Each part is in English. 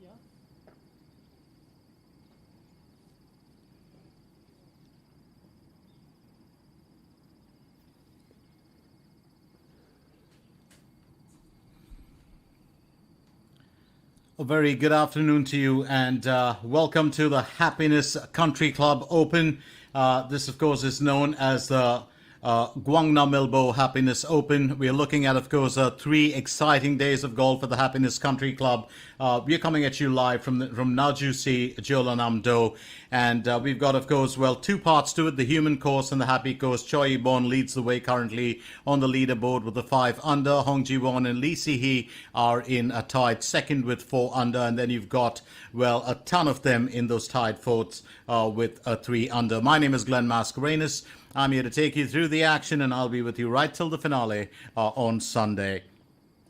A very good afternoon to you, and welcome to the Happiness Country Club Open. This, of course, is known as the Gwangnamilbo Happiness Open. We are looking at, of course, 3 exciting days of golf at the Happiness Country Club. We are coming at you live from Najusi, Jeollanam-do, and we've got, of course, 2 parts to it: the human course and the happy course. Choi Bon leads the way currently on the leaderboard with the 5 under. Hong Ji-won and Lee Si-hee are in a tied second with 4 under, and then you've got a ton of them in those tied fourths with a 3 under. My name is Glenn Mascarenas. I'm here to take you through the action, and I'll be with you right till the finale on Sunday.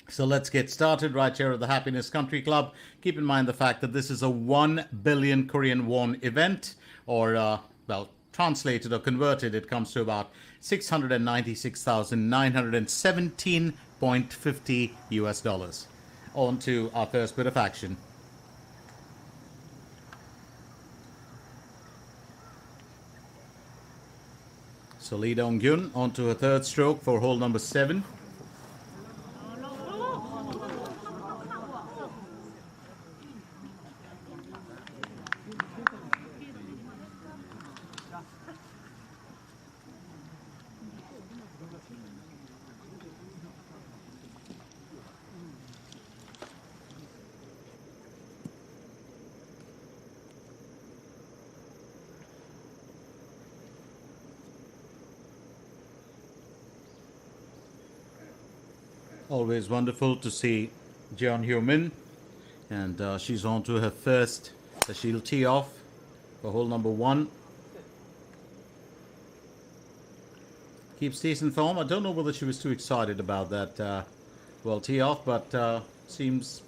So let's get started right here at the Happiness Country Club. Keep in mind the fact that this is a 1 billion Korean won event, or, translated or converted, it comes to about 696,917.50 US dollars. On to our first bit of action. So Lee Dong-gyun onto a third stroke for hole number 7. Always wonderful to see Jeon Hyo-min, and she's on to her first. So she'll tee off for hole number 1. Keeps decent form. I don't know whether she was too excited about that tee off, but seems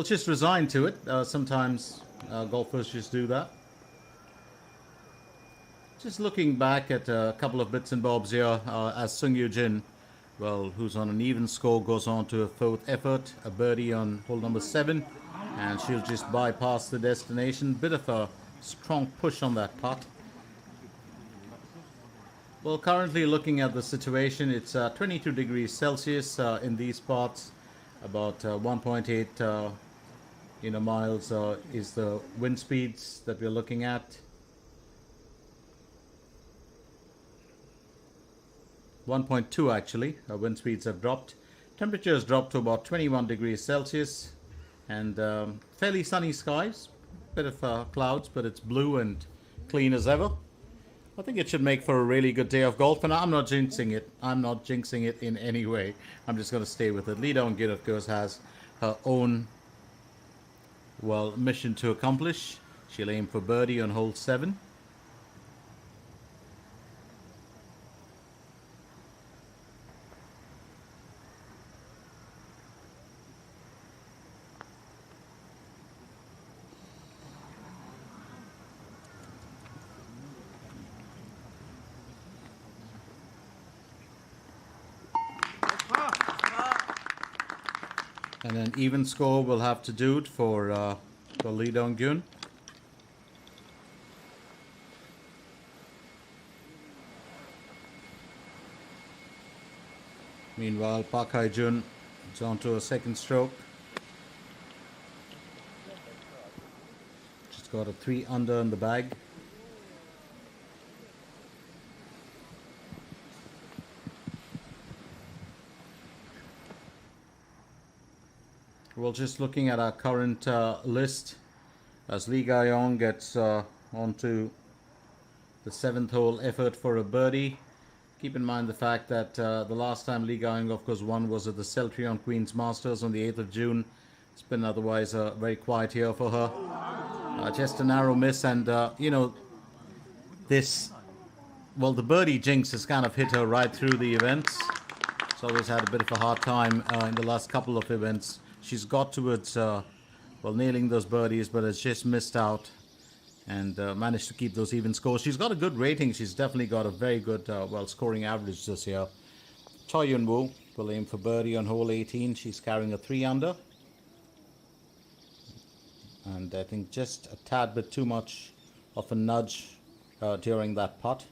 just resigned to it. Sometimes golfers just do that. Just looking back at a couple of bits and bobs here, as Sung Yoo-jin, who's on an even score, goes on to a 4th effort, a birdie on hole number 7, and she'll just bypass the destination. Bit of a strong push on that putt. Well, currently looking at the situation, it's 22 degrees Celsius in these parts. About 1.8 miles is the wind speeds that we're looking at. 1.2 actually. Wind speeds have dropped. Temperature has dropped to about 21 degrees Celsius, and fairly sunny skies. Bit of clouds, but it's blue and clean as ever. I think it should make for a really good day of golf, and I'm not jinxing it. I'm not jinxing it in any way. I'm just going to stay with it. Lee Dong-gyun, of course, has her own mission to accomplish. She'll aim for birdie on hole 7. And an even score will have to do it for Lee Dong-gyun. Meanwhile, Park Hae-jun is on to a 2nd stroke. Just got a 3 under in the bag. Well, just looking at our current list, as Lee Ga-yong gets onto the 7th hole effort for a birdie. Keep in mind the fact that the last time Lee Ga-yong, of course, won was at the Celtrion Queen's Masters on the 8th of June. It's been otherwise a very quiet year for her. Just a narrow miss, and the birdie jinx has kind of hit her right through the events. She's always had a bit of a hard time in the last couple of events. She's got towards nailing those birdies, but has just missed out and managed to keep those even scores. She's got a good rating. She's definitely got a very good scoring average this year. Choi Yun-woo will aim for birdie on hole 18. She's carrying a 3 under. and I think just a tad bit too much of a nudge during that putt.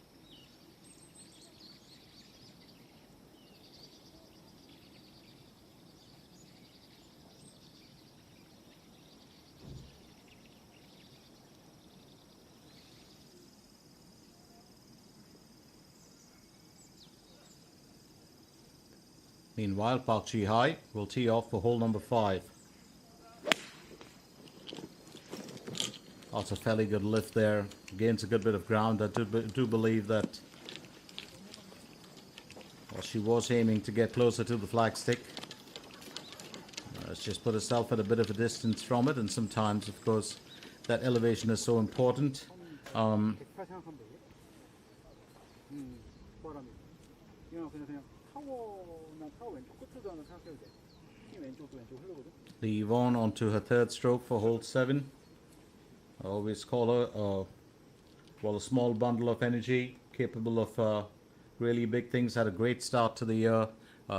Meanwhile, Park Ji-hai will tee off for hole number 5. Also fairly good lift there. Gains a good bit of ground. I do believe that she was aiming to get closer to the flagstick. She's just put herself at a bit of a distance from it, and sometimes, of course, that elevation is so important. Lee Yvonne onto her third stroke for hole 7. I always call her a small bundle of energy, capable of really big things. Had a great start to the year.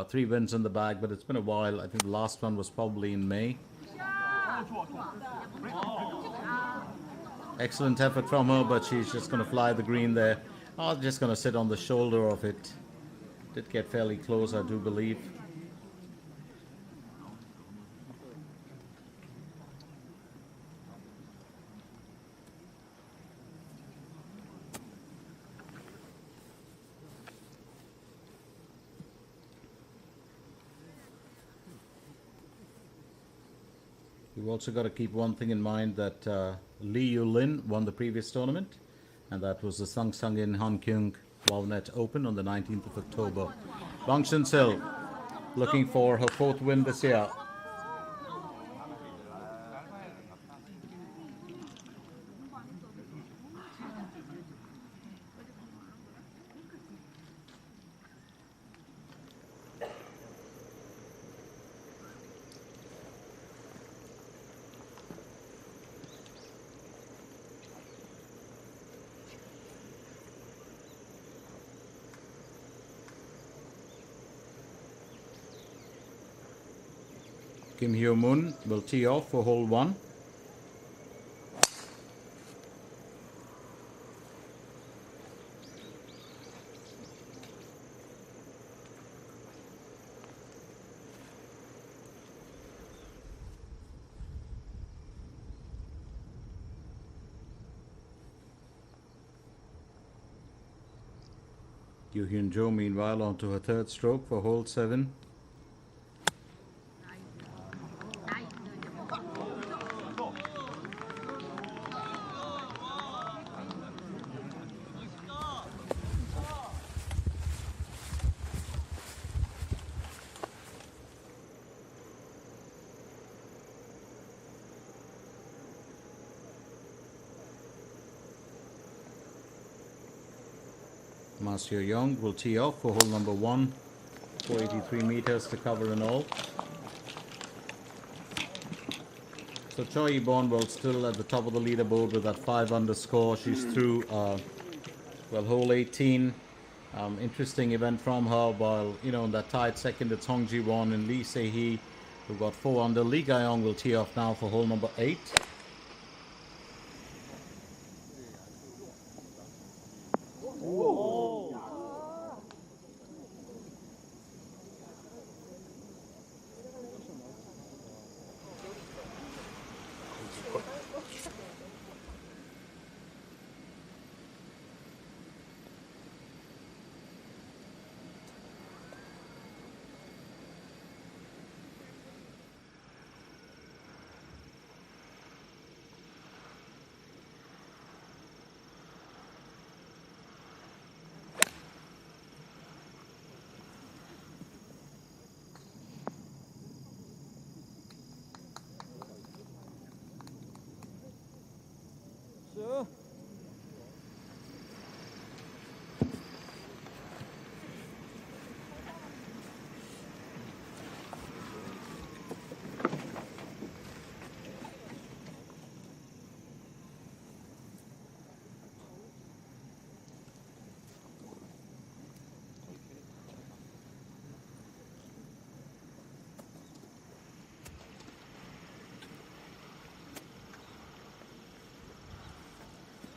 3 wins in the bag, but it's been a while. I think the last one was probably in May. Excellent effort from her, but she's just going to fly the green there. Just going to sit on the shoulder of it. Did get fairly close, I do believe. You've also got to keep one thing in mind, that Lee Yu-lin won the previous tournament, and that was the Sung-Sung-in Han-kyung Wownet Open on the 19th of October. Bang Shin-sil looking for her 4th win this year. Kim Hyo-moon will tee off for hole 1. Yoo Hyun-jo meanwhile onto her third stroke for hole 7. Ma Seo-young will tee off for hole number 1. 483 meters to cover in all. So Choi Yi-bon will still at the top of the leaderboard with that 5 under score. She's through, hole 18. Interesting event from her. While, in that tied second, it's Hong Ji-won and Lee Se-hee, who've got 4 under. Lee Ga-young will tee off now for hole number 8.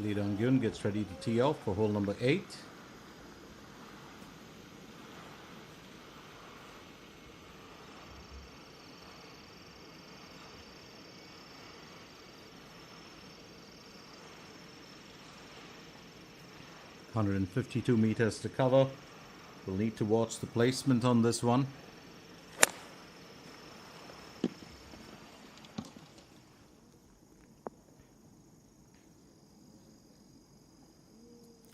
Lee Dong-gyun gets ready to tee off for hole number 8. $152 to cover. We'll need to watch the placement on this one.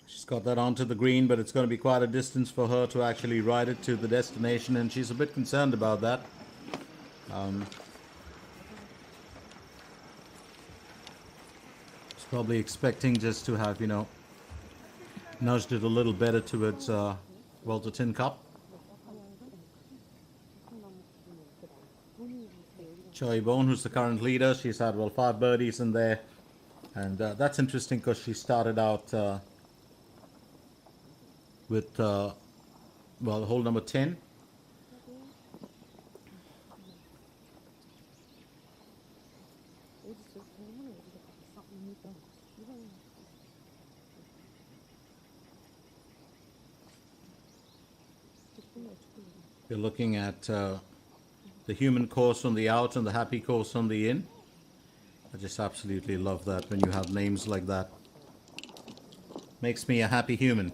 She's got that onto the green, but it's going to be quite a distance for her to actually ride it to the destination, and she's a bit concerned about that. She's probably expecting just to have, nudged it a little better towards, the tin cup. Choi Bone, who's the current leader, she's had 5 birdies in there, and that's interesting because she started out with hole number 10. You're looking at the human course on the out and the happy course on the in. I just absolutely love that when you have names like that. Makes me a happy human.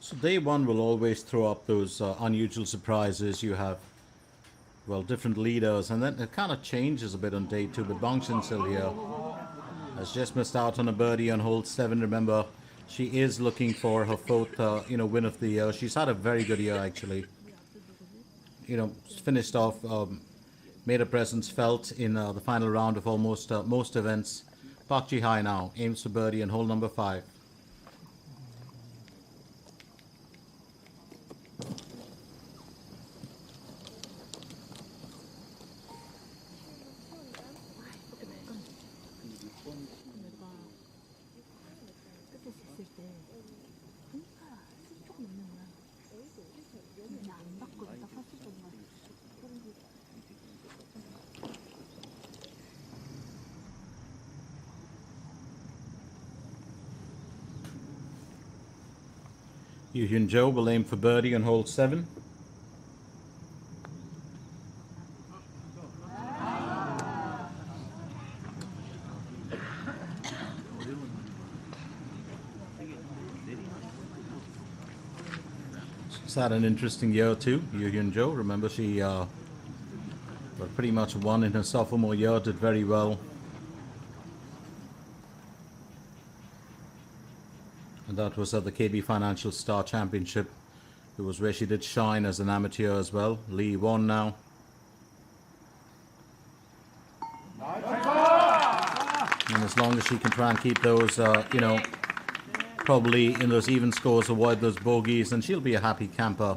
So day one will always throw up those unusual surprises. You have, different leaders, and then it kind of changes a bit on day 2. But Bong Chin-sil here has just missed out on a birdie on hole 7. Remember, she is looking for her 4th, win of the year. She's had a very good year, actually. Finished off, made her presence felt in the final round of almost most events. Park Ji-hai now aims for birdie on hole number 5. Yu Hyun Jo will aim for birdie on hole 7. She's had an interesting year too, Yu Hyun Jo. Remember, she pretty much won in her sophomore year, did very well. And that was at the KB Financial Star Championship. It was where she did shine as an amateur as well. Lee won now. And as long as she can try and keep those, probably in those even scores, avoid those bogeys, and she'll be a happy camper.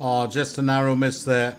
Oh, just a narrow miss there.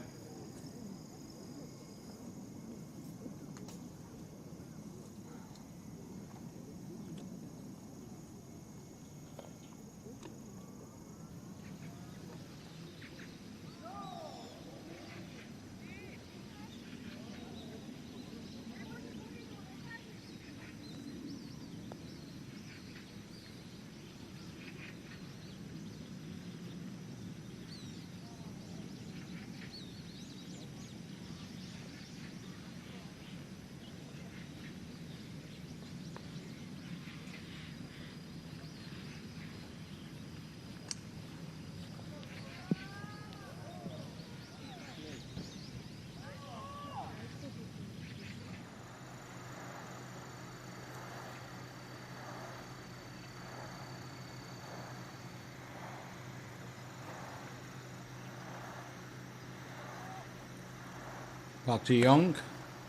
Park Ji-young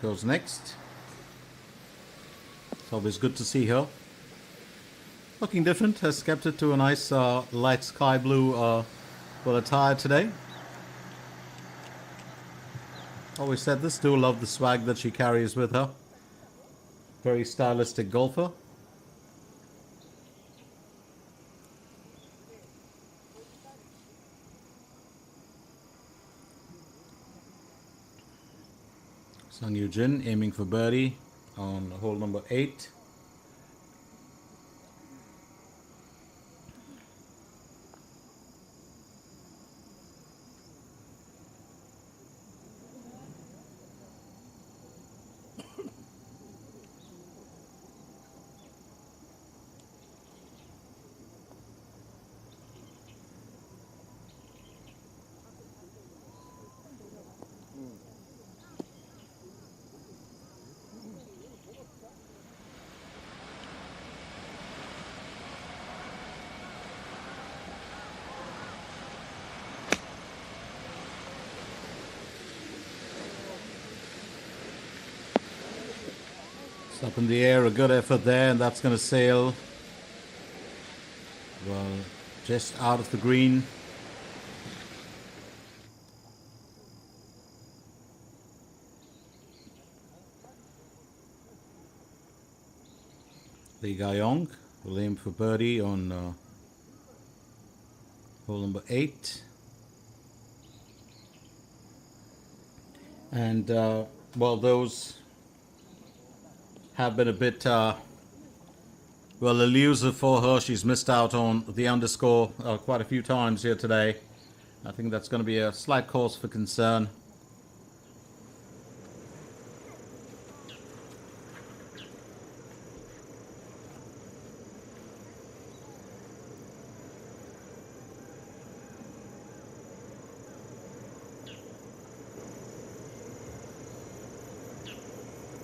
goes next. It's always good to see her. Looking different, has kept it to a nice light sky blue attire today. Always said this, do love the swag that she carries with her. Very stylistic golfer. Sung Yoo-jin aiming for birdie on hole number 8. It's up in the air, a good effort there, and that's going to sail well just out of the green. Lee Ga-young will aim for birdie on hole number 8. And well, those have been a bit elusive for her. She's missed out on the underscore quite a few times here today. I think that's going to be a slight cause for concern.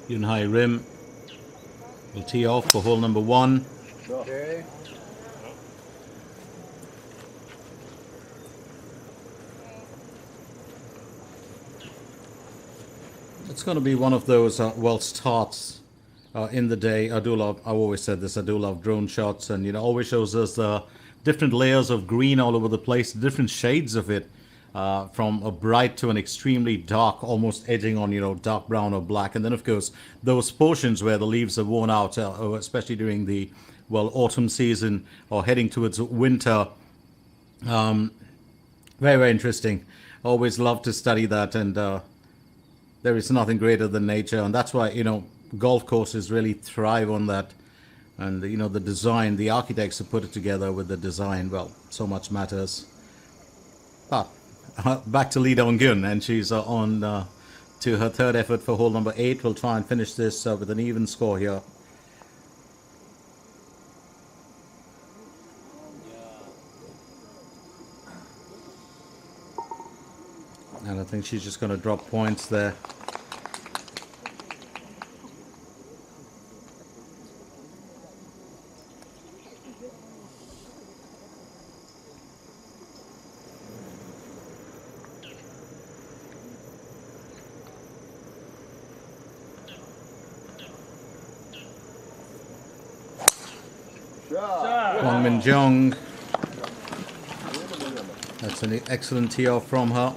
Yun-hai Rim will tee off for hole number 1. Okay. It's going to be one of those starts in the day. I've always said this, I do love drone shots, and always shows us different layers of green all over the place, different shades of it. From a bright to an extremely dark, almost edging on, dark brown or black. And then, of course, those portions where the leaves are worn out, especially during the, autumn season or heading towards winter. Very, very interesting. Always love to study that. And there is nothing greater than nature. And that's why, golf courses really thrive on that. And, the design, the architects who put it together with the design, so much matters. But back to Lee Dong-gyun, and she's on to her third effort for hole number 8. We'll try and finish this with an even score here. And I think she's just going to drop points there. Gwangnamilbo. That's an excellent tee off from her.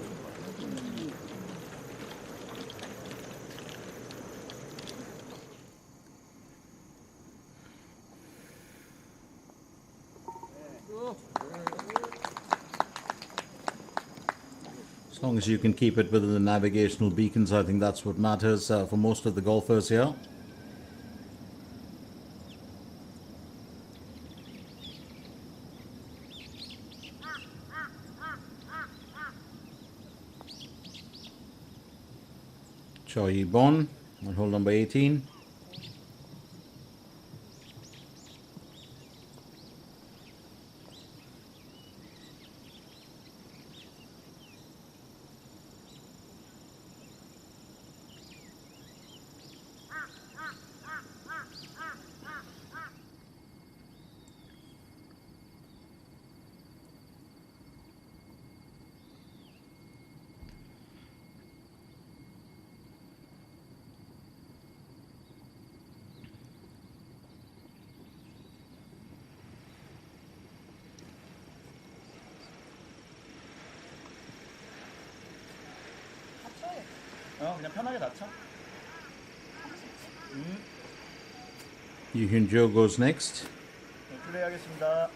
As long as you can keep it within the navigational beacons, I think that's what matters for most of the golfers here. Choi Yi-bon on hole number 18. 그냥 편하게 낮춰. Yuhyun Jo goes next. 네, 플레이하겠습니다.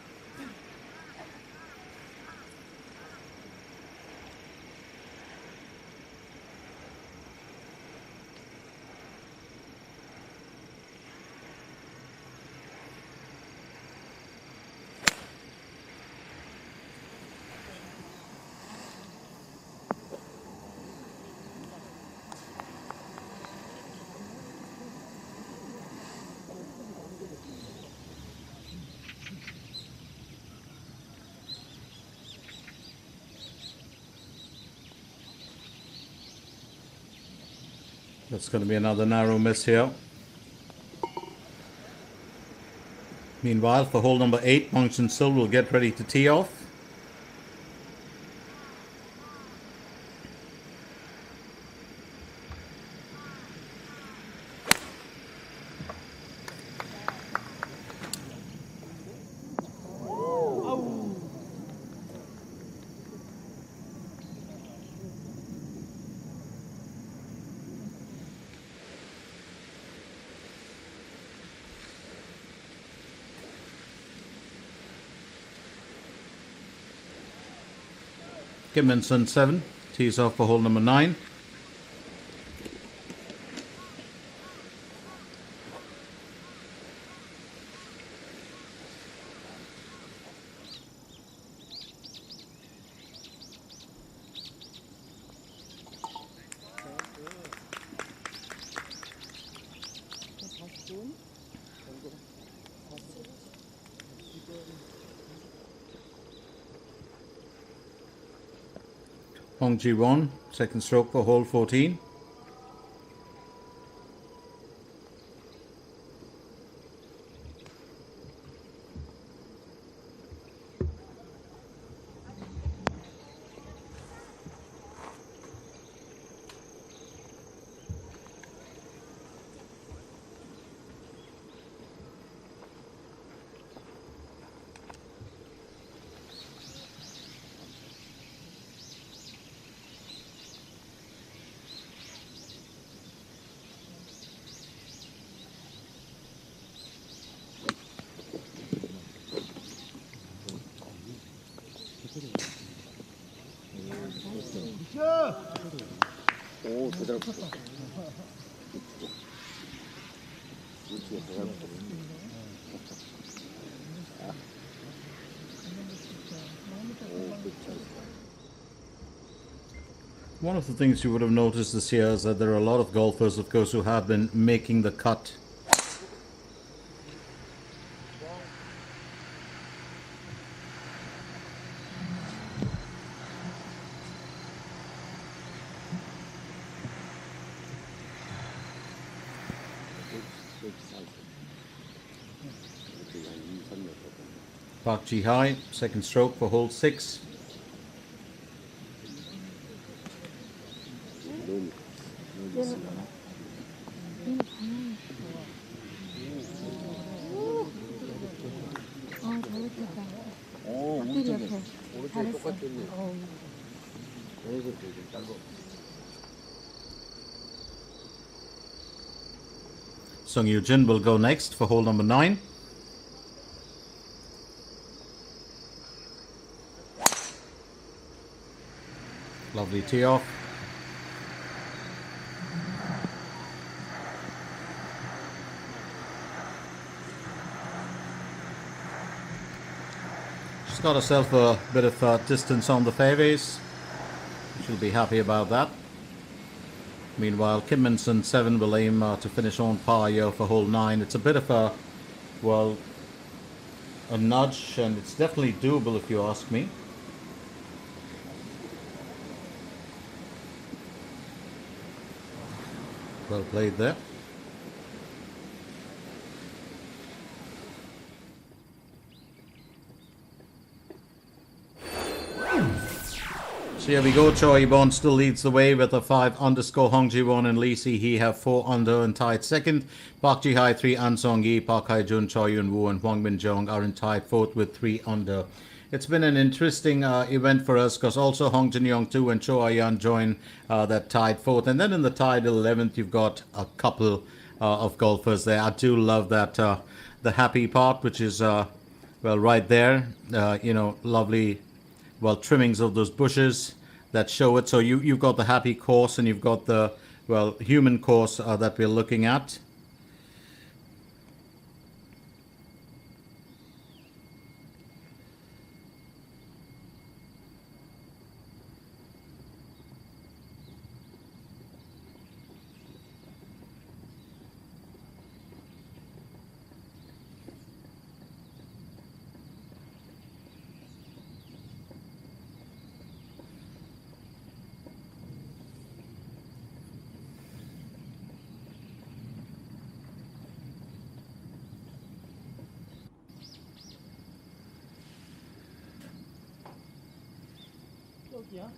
That's going to be another narrow miss here. Meanwhile, for hole number 8, Mongson Sil will get ready to tee off. Kimminson 7 tees off for hole number 9. Hong Ji-won, second stroke for hole 14. 오, 제대로 붙어. One of the things you would have noticed this year is that there are a lot of golfers, of course, who have been making the cut. Park Ji-hye, second stroke for hole 6. 오, 오른쪽 똑같겠네. Sung Yoo-jin will go next for hole number 9. Lovely tee off. She's got herself a bit of distance on the fairways. She'll be happy about that. Meanwhile, Kim Min-sun 7 will aim to finish on par here for hole 9. It's a bit of a, well, a nudge, and it's definitely doable if you ask me. Well played there. So here we go. Choi Bon still leads the way with a 5 underscore. Hong Ji-won and Lee Si-hee have 4 under and tied second. Park Ji-hye 3, An Song-yi, Park Hae-jun, Choi Yun-woo and Hwang Min-jong are in tied fourth with 3 under. It's been an interesting event for us because also Hong Jin Young 2 and Cho Ayan join that tied fourth. And then in the tied 11th, you've got a couple of golfers there. I do love that the happy part, which is, well, right there, lovely, well, trimmings of those bushes that show it. So you've got the happy course and you've got the, well, human course that we're looking at. 여기야?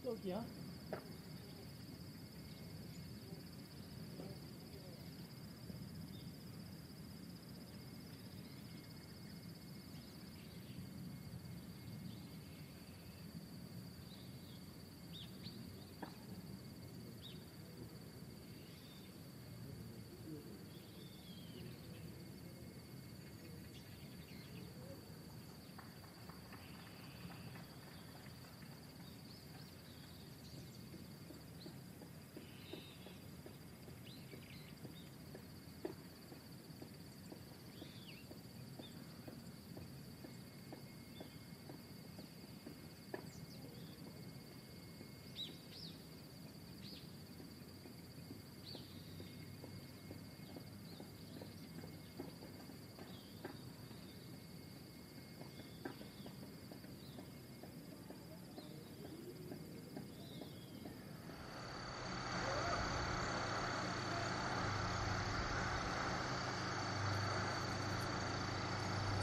여기야?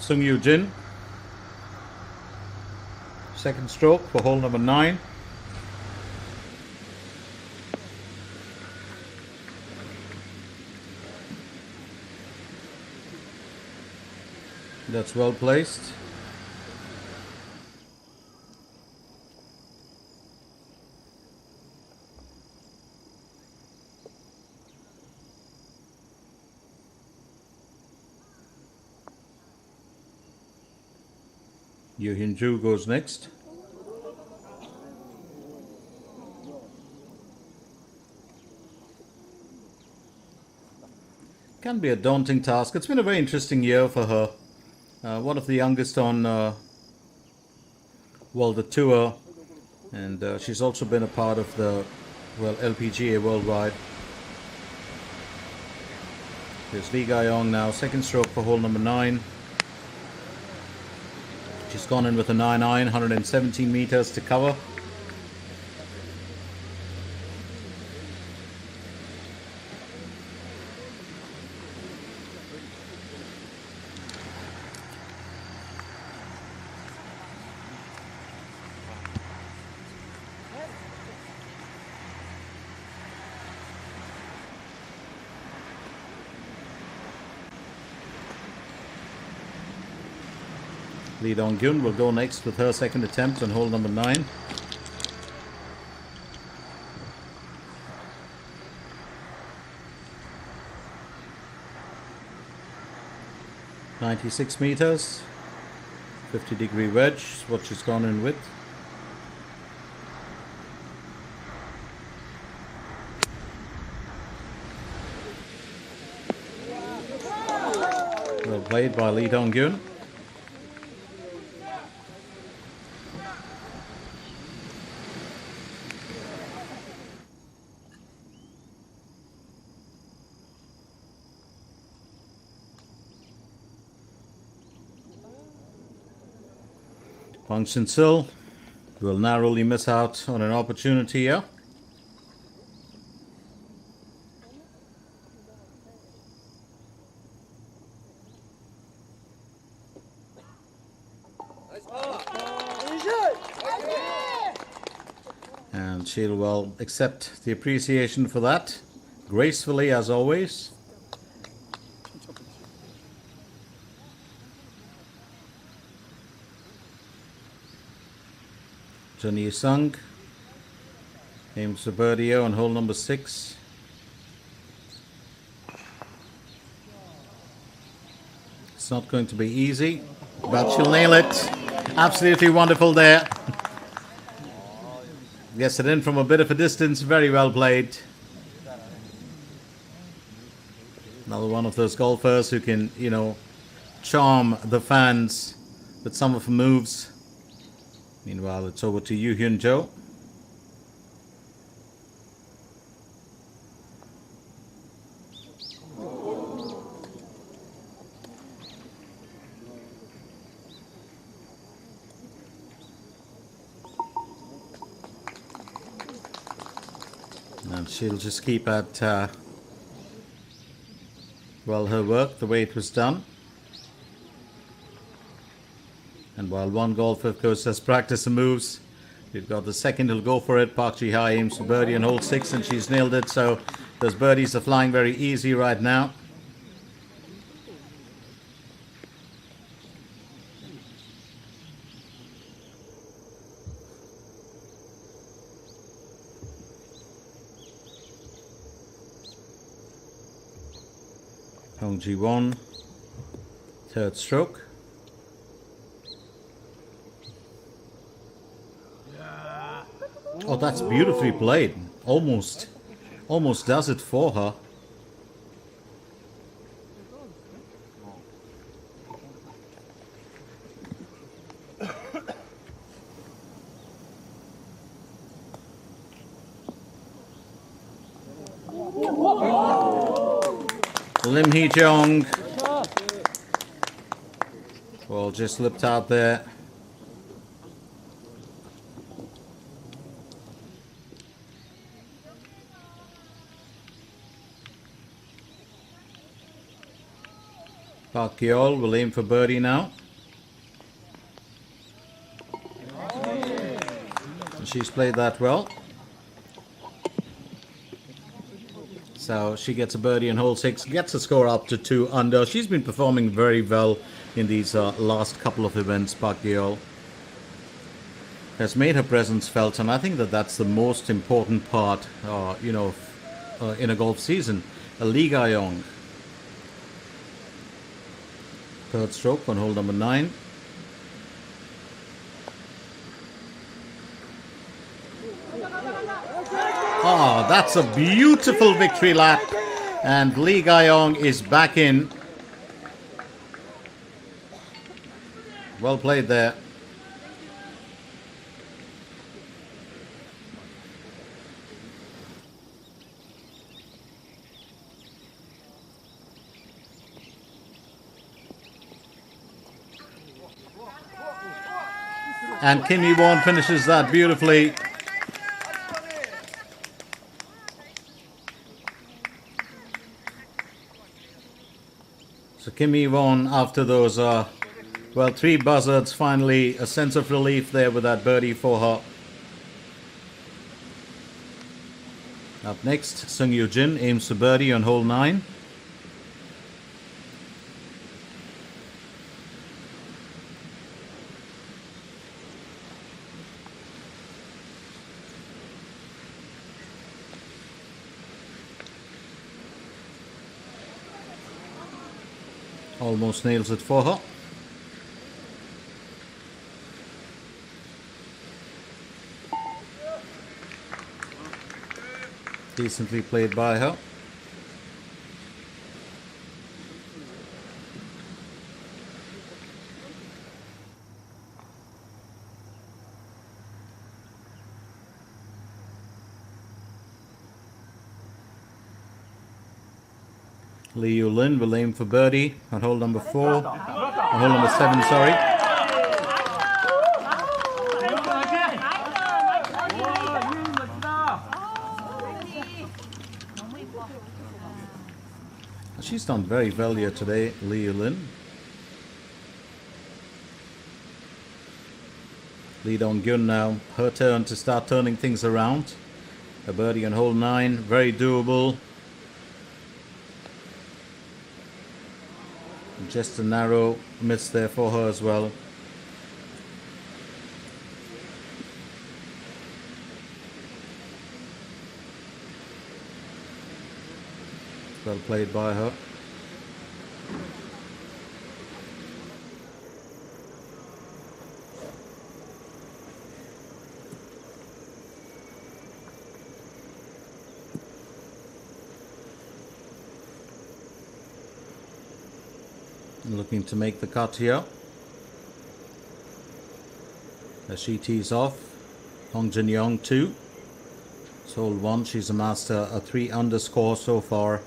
Sung Yu Jin, second stroke for hole number 9. That's well placed. Yu Hin Ju goes next. Can be a daunting task. It's been a very interesting year for her. One of the youngest on the tour, and she's also been a part of the LPGA Worldwide. Here's Lee Gayong now, second stroke for hole number 9. She's gone in with a 9-iron, 117 meters to cover. Lee Dong-gyun will go next with her second attempt on hole number 9. .96 meters, 50-degree wedge is what she's gone in with. Well played by Lee Dong-gyun. Bang Sin-sil will narrowly miss out on an opportunity here. And she'll well accept the appreciation for that, gracefully as always. Chun Yi-sung aims for birdie on hole number 6. It's not going to be easy, but she'll nail it. Absolutely wonderful there. Gets it in from a bit of a distance. Very well played. Another one of those golfers who can, charm the fans with some of her moves. Meanwhile, it's over to Yoo Hyun Jo. And she'll just keep at, her work the way it was done. And while one golfer, of course, has practiced the moves, we've got the second who'll go for it. Park Ji-ha aims for birdie on hole 6, and she's nailed it. So those birdies are flying very easy right now. Hong Ji-won, third stroke. Oh, that's beautifully played. Almost does it for her. Lim Hee-jong. Well, just slipped out there. Park Yeol will aim for birdie now. And she's played that well. So she gets a birdie on hole 6, gets a score up to 2 under. She's been performing very well in these last couple of events. Park Yeol has made her presence felt, and I think that that's the most important part, in a golf season. Lee Gayong. Third stroke on hole number 9. Oh, that's a beautiful victory lap. And Lee Gayong is back in. Well played there. And Kim Yi-won finishes that beautifully. So Kim Yi-won, after those, well, 3 buzzards, finally a sense of relief there with that birdie for her. Up next, Sung Yoo-jin aims for birdie on hole 9. Almost nails it for her. Decently played by her. Lee Yu-lin will aim for birdie on hole number 4. On hole number 7, sorry. She's done very well here today, Lee Yu-lin. Lee Dong-gyun now, her turn to start turning things around. A birdie on hole 9, very doable. Just a narrow miss there for her as well. Well played by her. Looking to make the cut here. As she tees off, Hong Jin-young 2. It's hole 1, she's amassed a 3 under score so far.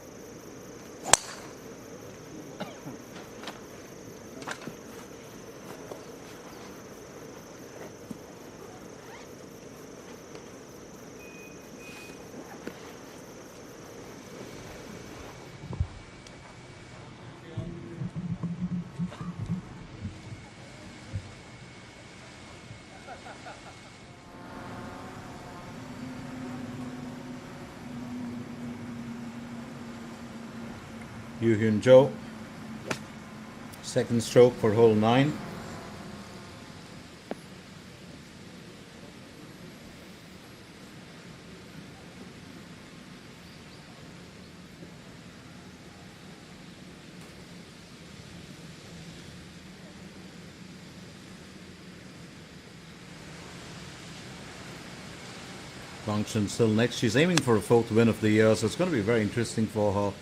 Yoo Hyun-jo, second stroke for hole 9. Wang Chun still next. She's aiming for a 4th win of the year, so it's going to be very interesting for her.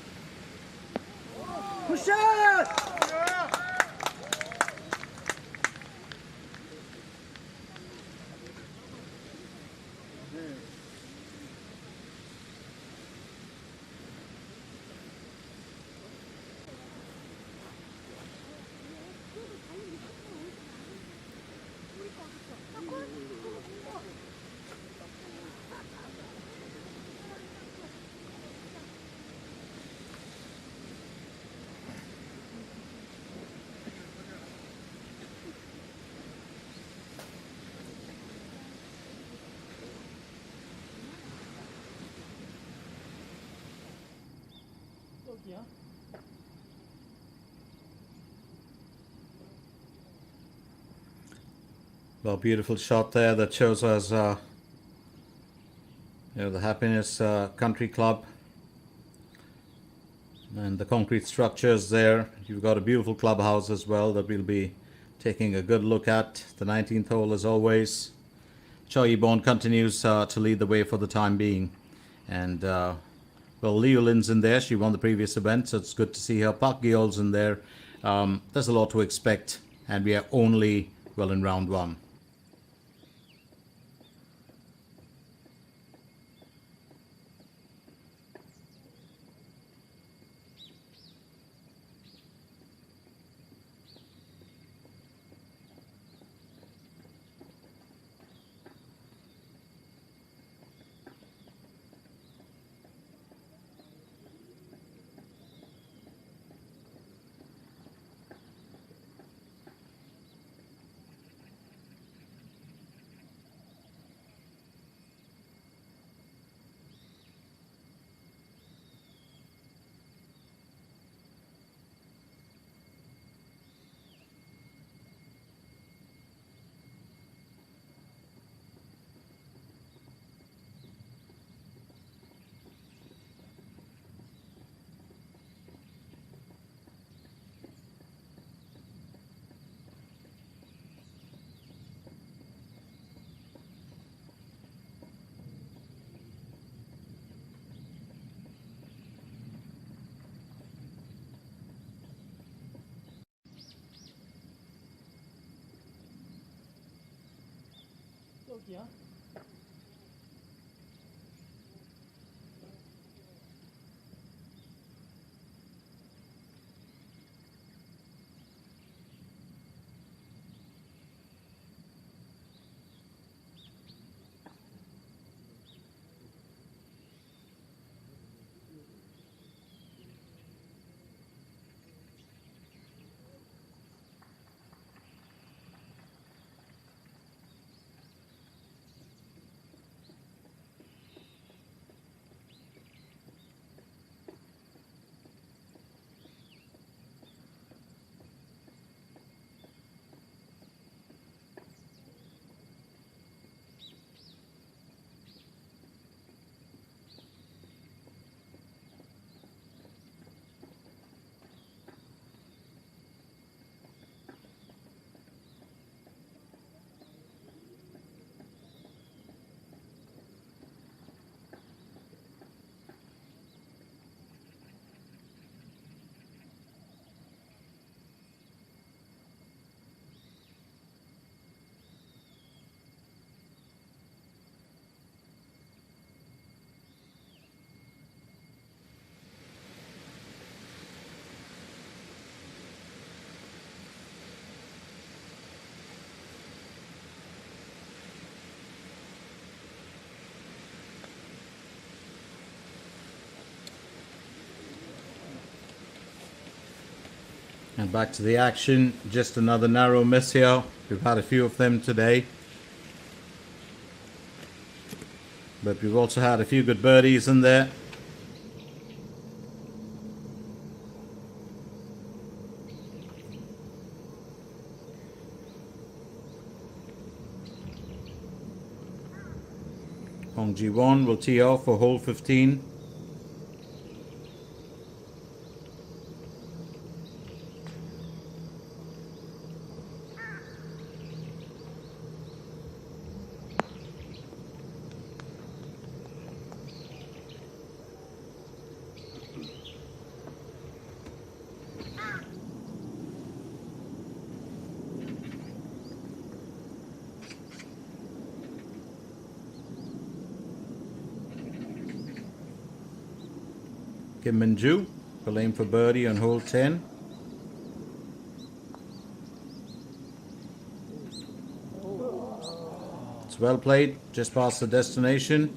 여기야? Well, beautiful shot there that shows us the Happiness Country Club and the concrete structures there. You've got a beautiful clubhouse as well that we'll be taking a good look at. The 19th hole as always. Choi Yi-bon continues to lead the way for the time being. And well, Lee Yu-lin's in there. She won the previous event, so it's good to see her. Park Geol's in there. There's a lot to expect, and we are only, well, in round 1. 저기야. And back to the action. Just another narrow miss here. We've had a few of them today. But we've also had a few good birdies in there. Hong Ji-won will tee off for hole 15. Kim Min-ju will aim for birdie on hole 10. It's well played, just past the destination.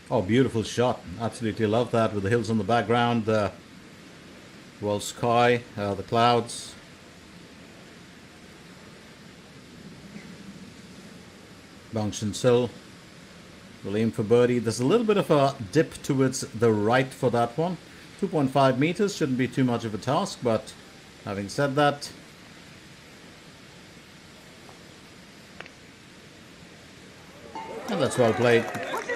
Oh, beautiful shot. Absolutely love that with the hills on the background, the well sky, the clouds. Bang Shin-sil will aim for birdie. There's a little bit of a dip towards the right for that one. 2.5 meters shouldn't be too much of a task, but having said that, and that's well played.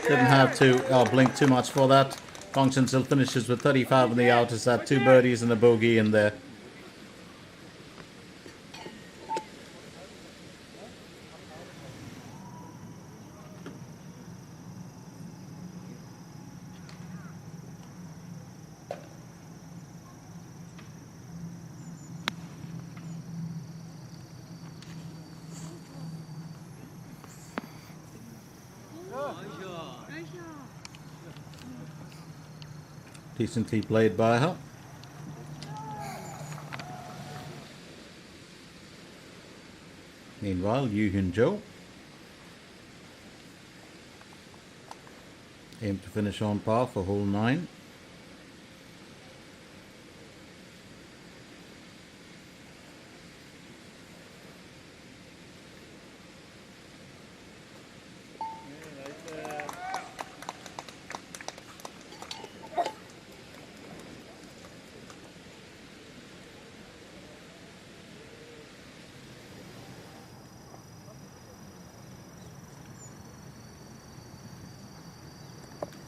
Didn't have to blink too much for that. Bang Shin-sil finishes with 35 on the out. Is that 2 birdies and a bogey in there? Decently played by her. Meanwhile, Yoo Hyun-jo aim to finish on par for hole 9.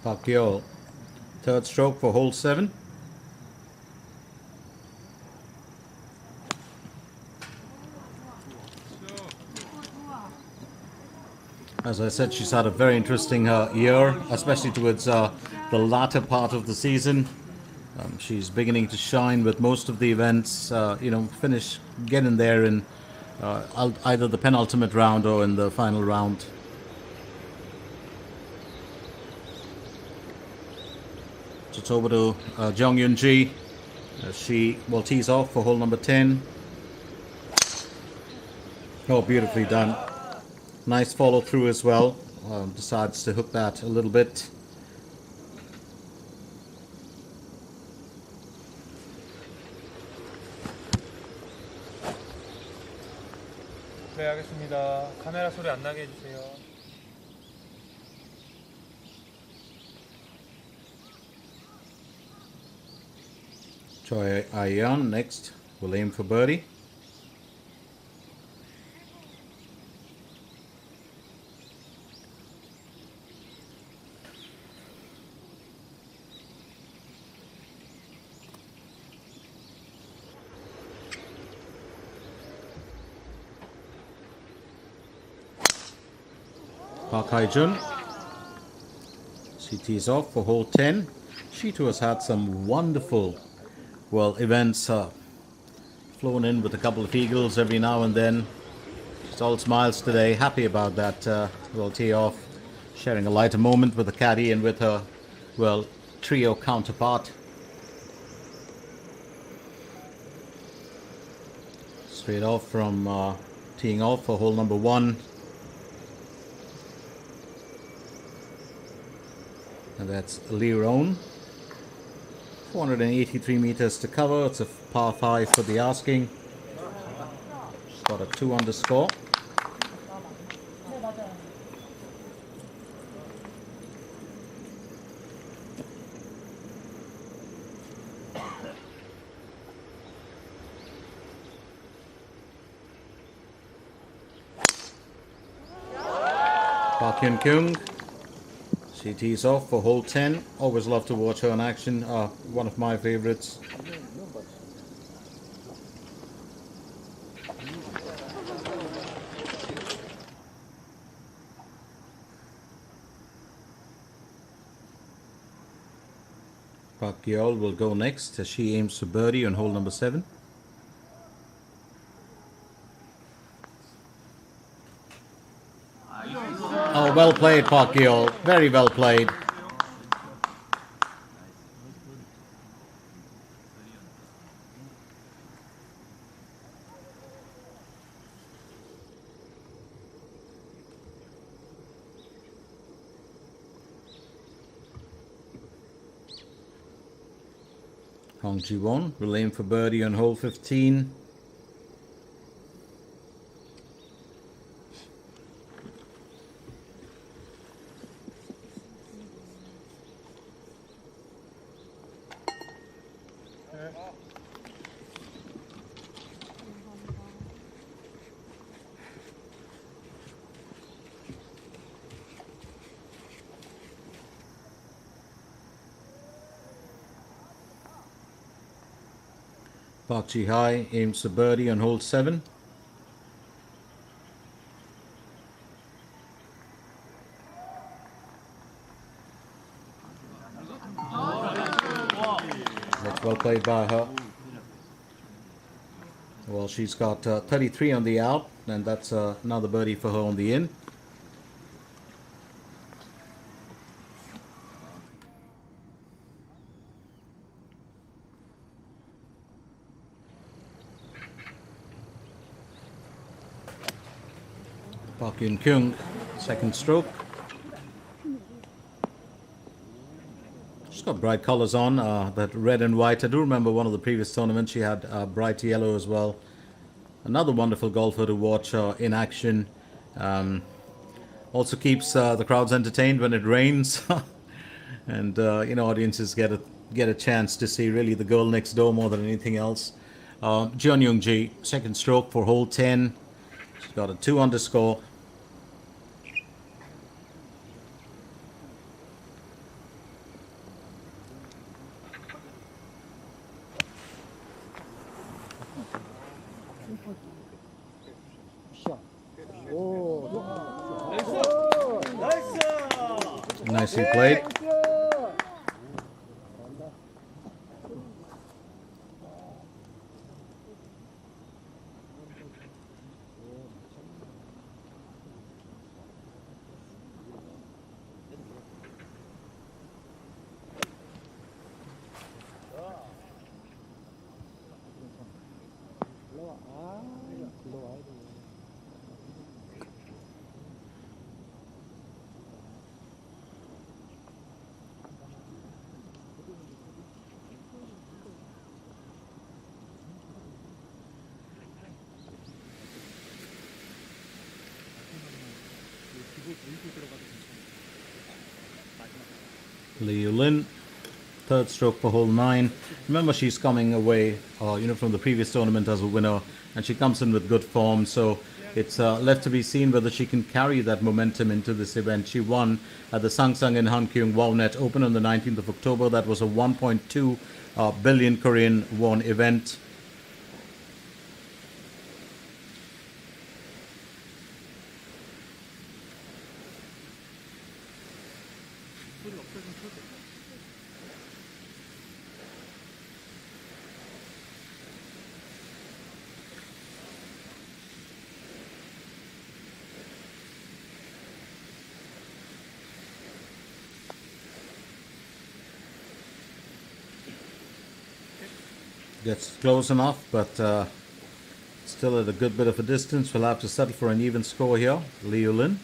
Park Yeol, third stroke for hole 7. As I said, she's had a very interesting year, especially towards the latter part of the season. She's beginning to shine with most of the events, getting there in either the penultimate round or in the final round. So it's over to Jung Yun Ji. She will tease off for hole number 10. Oh, beautifully done. Nice follow through as well. Decides to hook that a little bit. 네, 알겠습니다. 카메라 소리 안 나게 해주세요. Choi Ayan next will aim for birdie. Park Hae-jun. She tees off for hole 10. She too has had some wonderful, events flown in with a couple of eagles every now and then. She's all smiles today, happy about that. Will tee off, sharing a lighter moment with the caddy and with her, trio counterpart. Straight off from teeing off for hole number 1. And that's Lee Roan. 483 meters to cover. It's a par 5 for the asking. She's got a 2 under score. Park Hyun-kyung. She tees off for hole 10. Always love to watch her in action. One of my favorites. Park Yeol will go next as she aims for birdie on hole number 7. Oh, well played, Park Yeol. Very well played. Hong Ji-won will aim for birdie on hole 15. Park Ji-hai aims for birdie on hole 7. That's well played by her. Well, she's got 33 on the out, and that's another birdie for her on the in. Park Hyun-kyung, second stroke. She's got bright colors on, that red and white. I do remember one of the previous tournaments she had bright yellow as well. Another wonderful golfer to watch in action. Also keeps the crowds entertained when it rains. And audiences get a chance to see really the girl next door more than anything else. Jeon Young-ji, second stroke for hole 10. She's got a 2 under score. 오, Nicely played. Liu Lin, third stroke for hole 9. Remember, she's coming away, from the previous tournament as a winner, and she comes in with good form. So it's left to be seen whether she can carry that momentum into this event. She won at the Sangsang in Hankyung Wownet Open on the 19th of October. That was a 1.2 billion Korean won event. Gets close enough, but still at a good bit of a distance. We'll have to settle for an even score here. Liu Lin.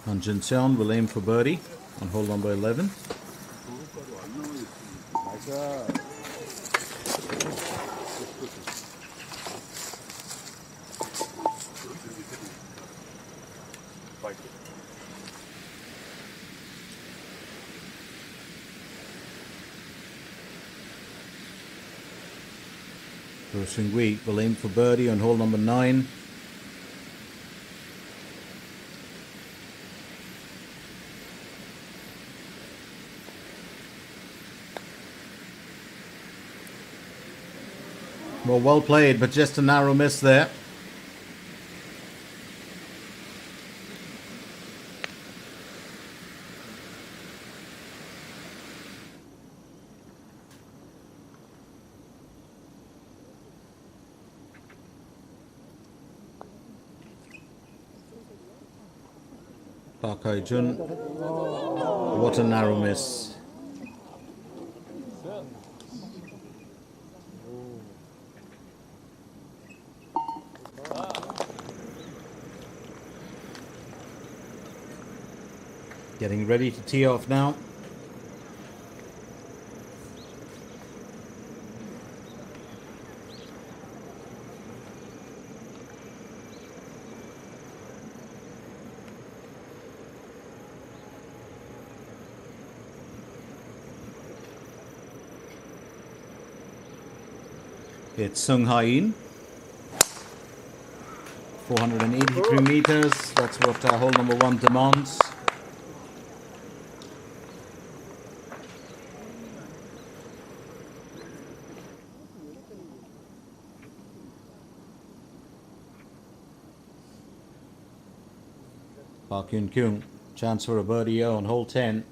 And Jin Seon will aim for birdie on hole number 11. Roosing Wee will aim for birdie on hole number 9. Well played, but just a narrow miss there. Park Hae-jun, what a narrow miss. Getting ready to tee off now. It's Sung Ha-in. 483 meters. That's what hole number 1 demands. Park Hyun-kyung, chance for a birdie here on hole 10.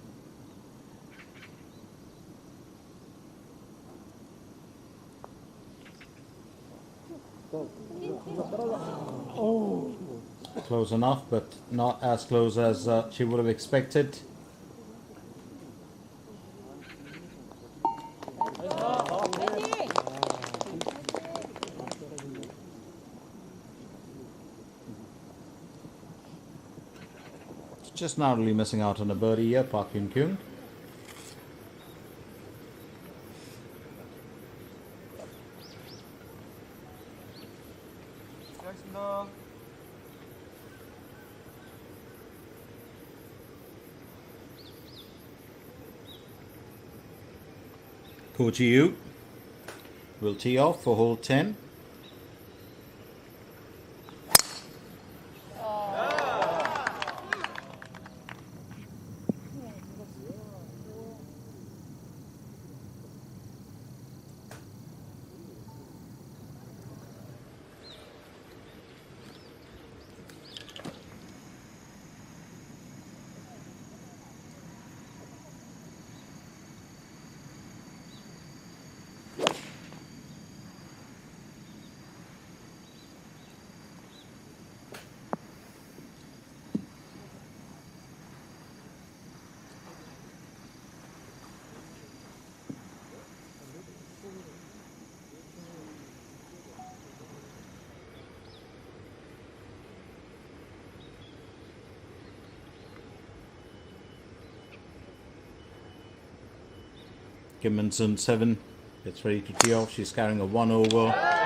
Close enough, but not as close as she would have expected. Just narrowly missing out on a birdie here, Park Hyun-kyung. 시작하겠습니다. Ko Ji-yu will tee off for hole 10. Kim Min-sun 7 gets ready to tee off. She's carrying a 1 over.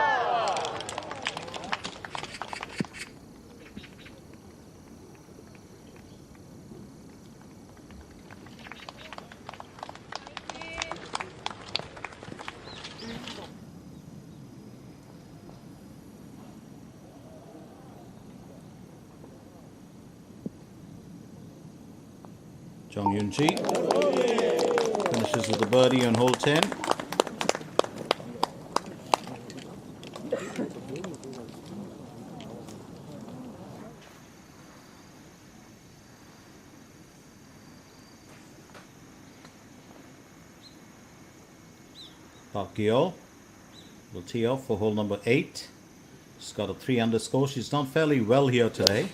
Jung Yoon-ji finishes with a birdie on hole 10. Park Geol will tee off for hole number 8. She's got a 3 under score. She's done fairly well here today.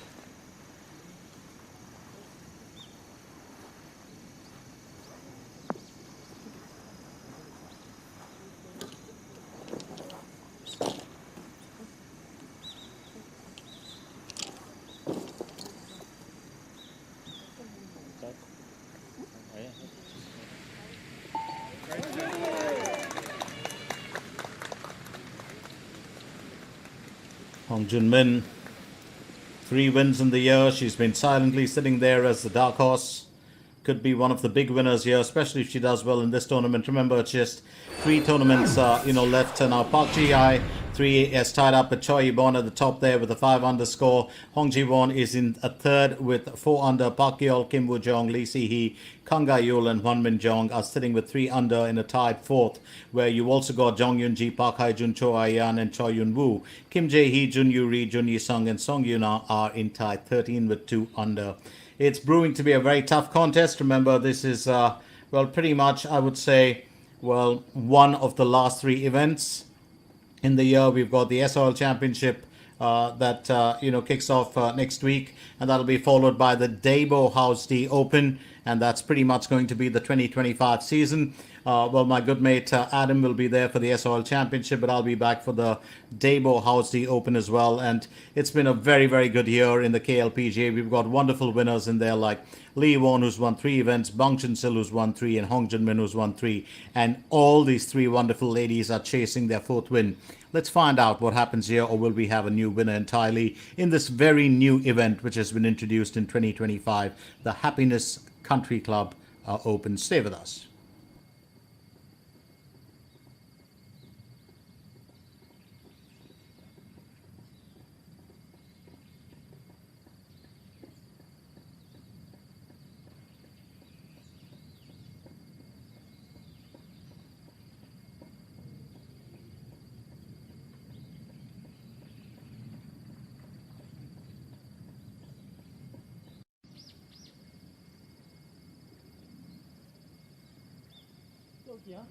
Hong Jun-min, 3 wins in the year. She's been silently sitting there as the dark horse. Could be one of the big winners here, especially if she does well in this tournament. Remember, it's just 3 tournaments, left. Now Park Ji-hye, 3 is tied up with Choi Yee-bon at the top there with a 5 under score. Hong Ji-won is in a third with 4 under. Park Geol, Kim Woo-jong, Lee Si-hee, Kang Ga-yul and Hwan Min-jong are sitting with 3 under in a tied 4th, where you also got Jung Yoon-ji, Park Hae-jun, Cho Ai-yan and Choi Yun-woo. Kim Jae-hee, Jun Yoo-ri, Jun Yi-sung and Song Yoon-ah are in tied 13 with 2 under. It's brewing to be a very tough contest. Remember, this is, pretty much, I would say, one of the last 3 events in the year. We've got the SOL Championship that kicks off next week, and that'll be followed by the Daebo House D Open, and that's pretty much going to be the 2025 season. My good mate Adam will be there for the SOL Championship, but I'll be back for the Daebo House D Open as well. And it's been a very, very good year in the KLPGA. We've got wonderful winners in there like Lee Won, who's won 3 events, Bang Chun-sil, who's won 3, and Hong Jun-min, who's won 3. And all these 3 wonderful ladies are chasing their 4th win. Let's find out what happens here, or will we have a new winner entirely in this very new event which has been introduced in 2025, the Happiness Country Club Open. Stay with us. 여기야?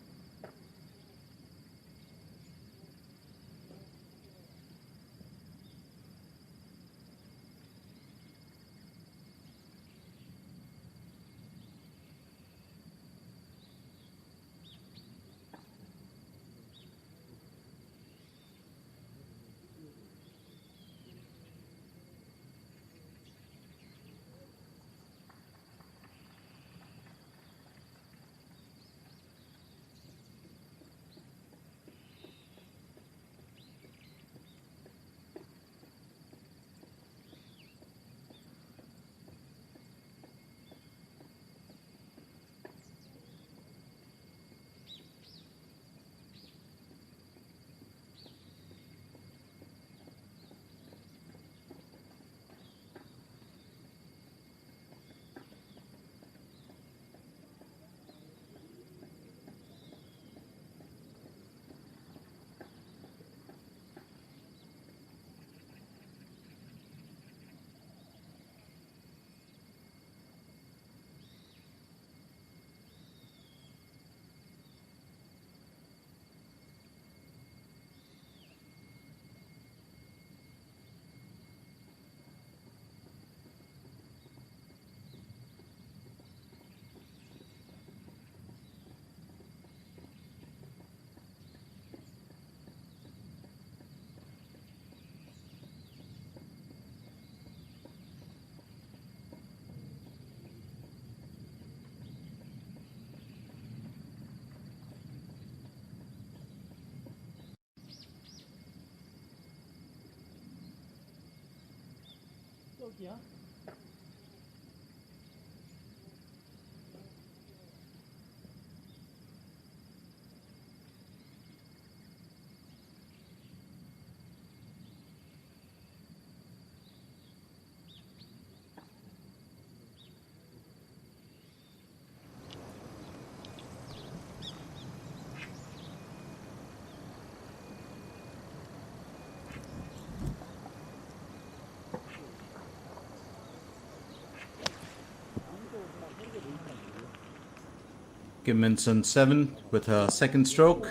Kim Min-sun 7 with her second stroke.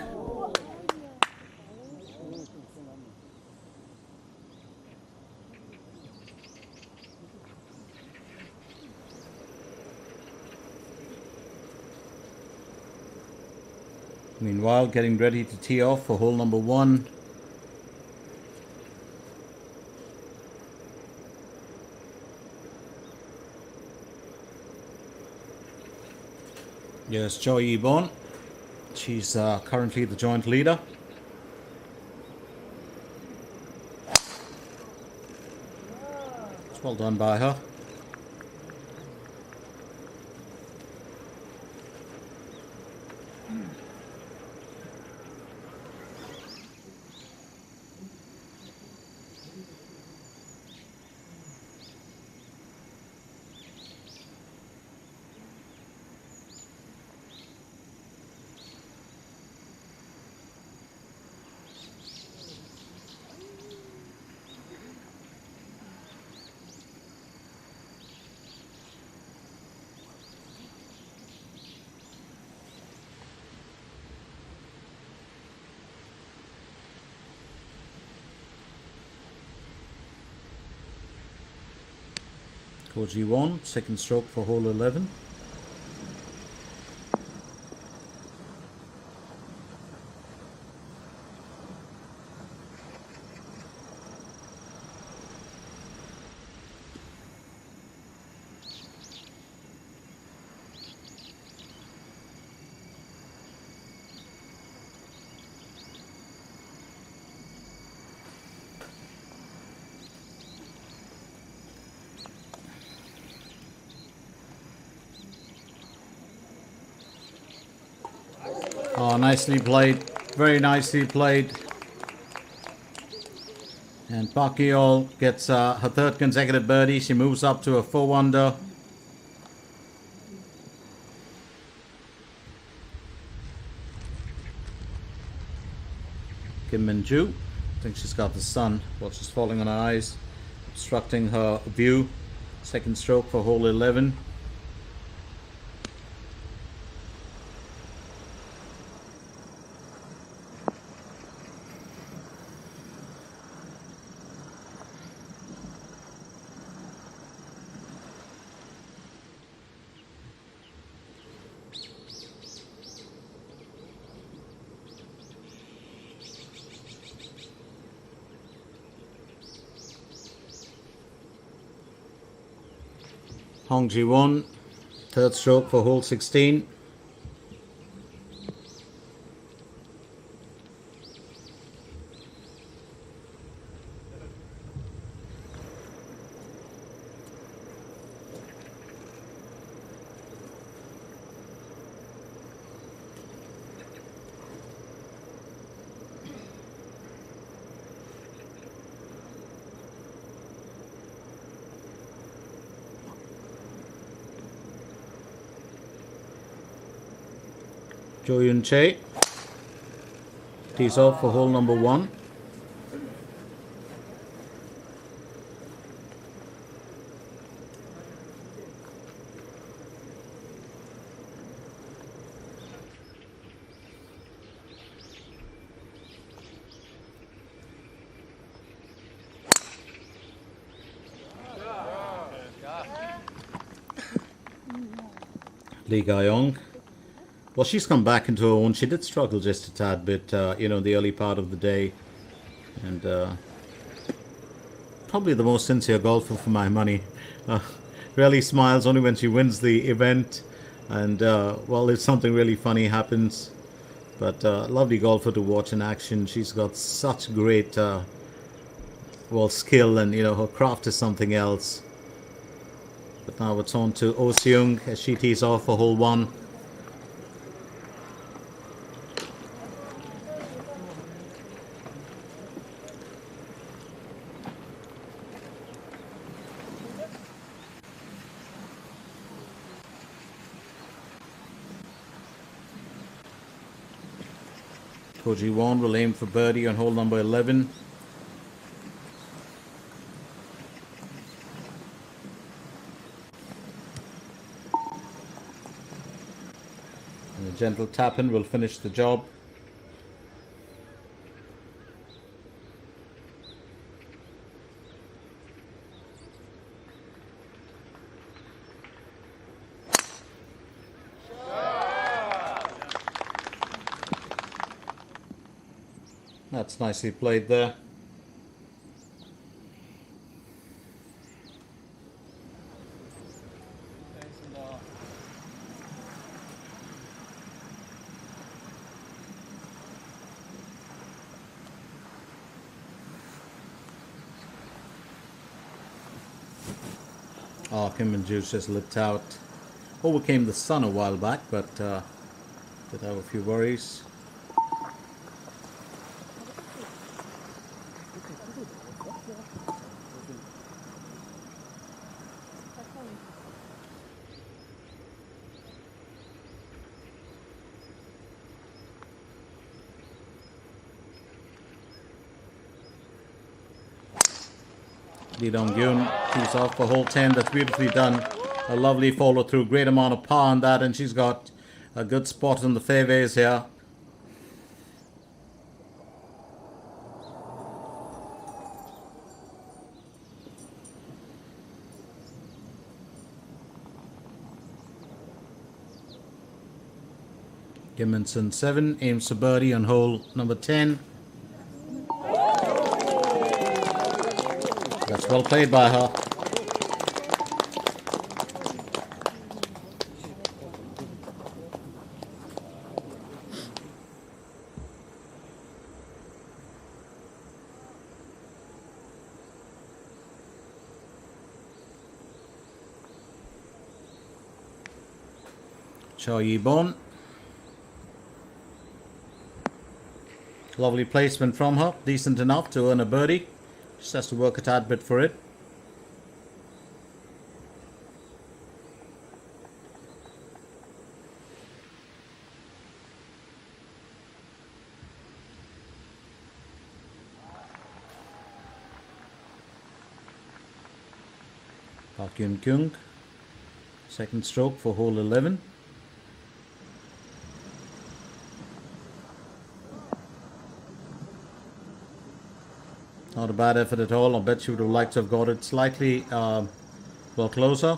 Meanwhile, getting ready to tee off for hole number 1. Yes, Choi Yi-bon. She's currently the joint leader. It's well done by her. Koji Won, second stroke for hole 11. Oh, nicely played. Very nicely played. And Park Yeol gets her third consecutive birdie. She moves up to a 4-under. Kim Min-ju, I think she's got the sun while she's falling on her eyes, obstructing her view. Second stroke for hole 11. Hong Ji-won, third stroke for hole 16. Jo Yun Chae tees off for hole number 1. Lee Ga-young. Well, she's come back into her own. She did struggle just a tad bit, the early part of the day. And probably the most sincere golfer for my money. Really smiles only when she wins the event. And, well, if something really funny happens. But lovely golfer to watch in action. She's got such great, skill. And, her craft is something else. But now it's on to Oh Seung as she tees off for hole 1. Koji Won will aim for birdie on hole number 11. And a gentle tap-in will finish the job. That's nicely played there. 알겠습니다. Kim and Juice just lipped out. Overcame the sun a while back, but did have a few worries. Lee Dong-gyun tees off for hole 10. That's beautifully done. A lovely follow through. Great amount of power on that, and she's got a good spot on the fairways here. Gimonson 7 aims for birdie on hole number 10. That's well played by her. Cho Yi-bon. Lovely placement from her. Decent enough to earn a birdie. Just has to work a tad bit for it. Park Yun-kyung. Second stroke for hole 11. Not a bad effort at all. I bet she would have liked to have got it slightly well closer.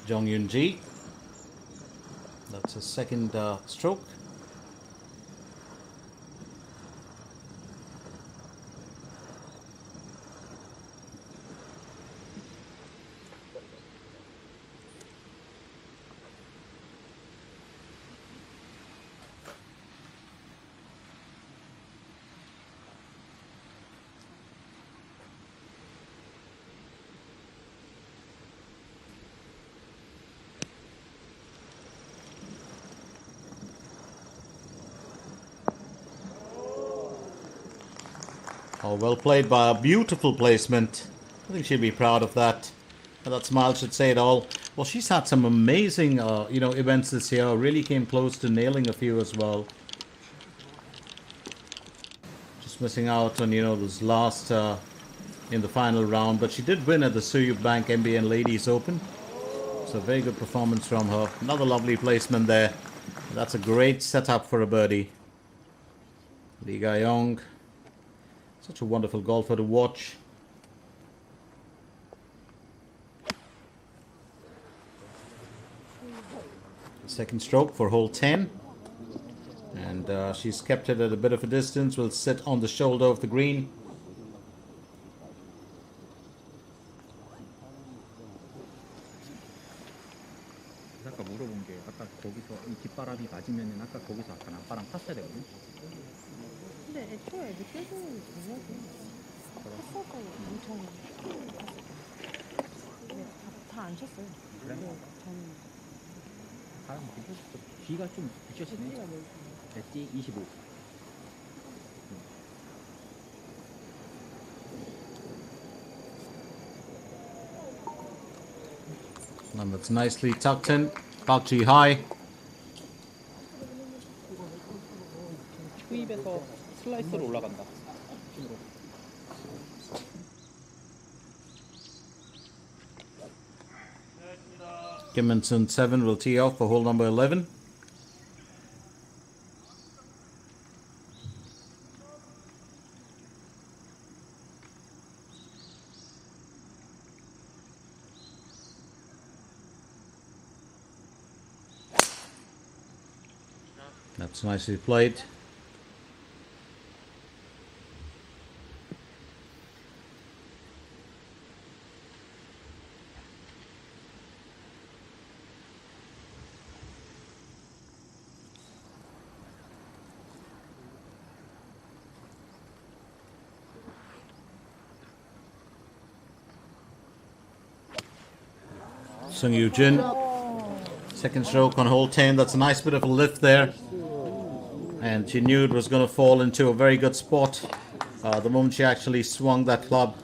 Jong Yoon-ji. That's a second stroke. Oh, well played by a beautiful placement. I think she'd be proud of that. And that smile should say it all. Well, she's had some amazing, events this year. Really came close to nailing a few as well. Just missing out on, this last in the final round. But she did win at the Suyuk Bank MBN Ladies Open. So very good performance from her. Another lovely placement there. That's a great setup for a birdie. Lee Ga-yong. Such a wonderful golfer to watch. Second stroke for hole 10. And And she's kept it at a bit of a distance. Will sit on the shoulder of the green. 아까 물어본 게 아까 거기서 이 뒷바람이 맞으면은 아까 거기서 아까 앞바람 탔어야 되거든. 근데 애초에 느껴지는 능력이 컸을까요? 엄청 다안 쳤어요. 그래? 네, 저는 바람 뒤가 좀 비춰지네. 됐지? 25. And that's nicely tucked in. Bakji high. 투입에서 슬라이스로 올라간다. 힘으로. Kimmonson 7 will tee off for hole number 11. That's nicely played. Sung Yoo Jin, second stroke on hole 10. That's a nice bit of a lift there. And she knew it was going to fall into a very good spot the moment she actually swung that club.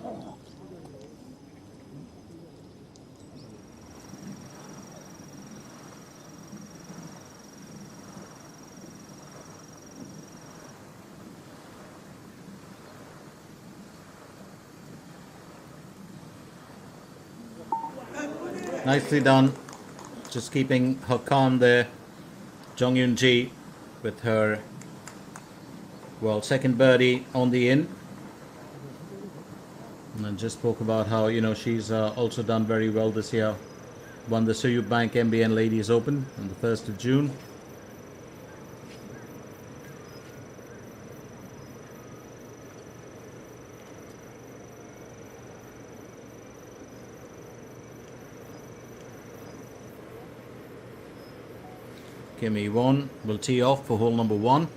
Nicely done. Just keeping her calm there. Jung Yoon Ji with her, well, second birdie on the in. And I just spoke about how, you know, she's also done very well this year. Won the Suyuk Bank MBN Ladies Open on the 1st of June. Kim Hee-won will tee off for hole number 1.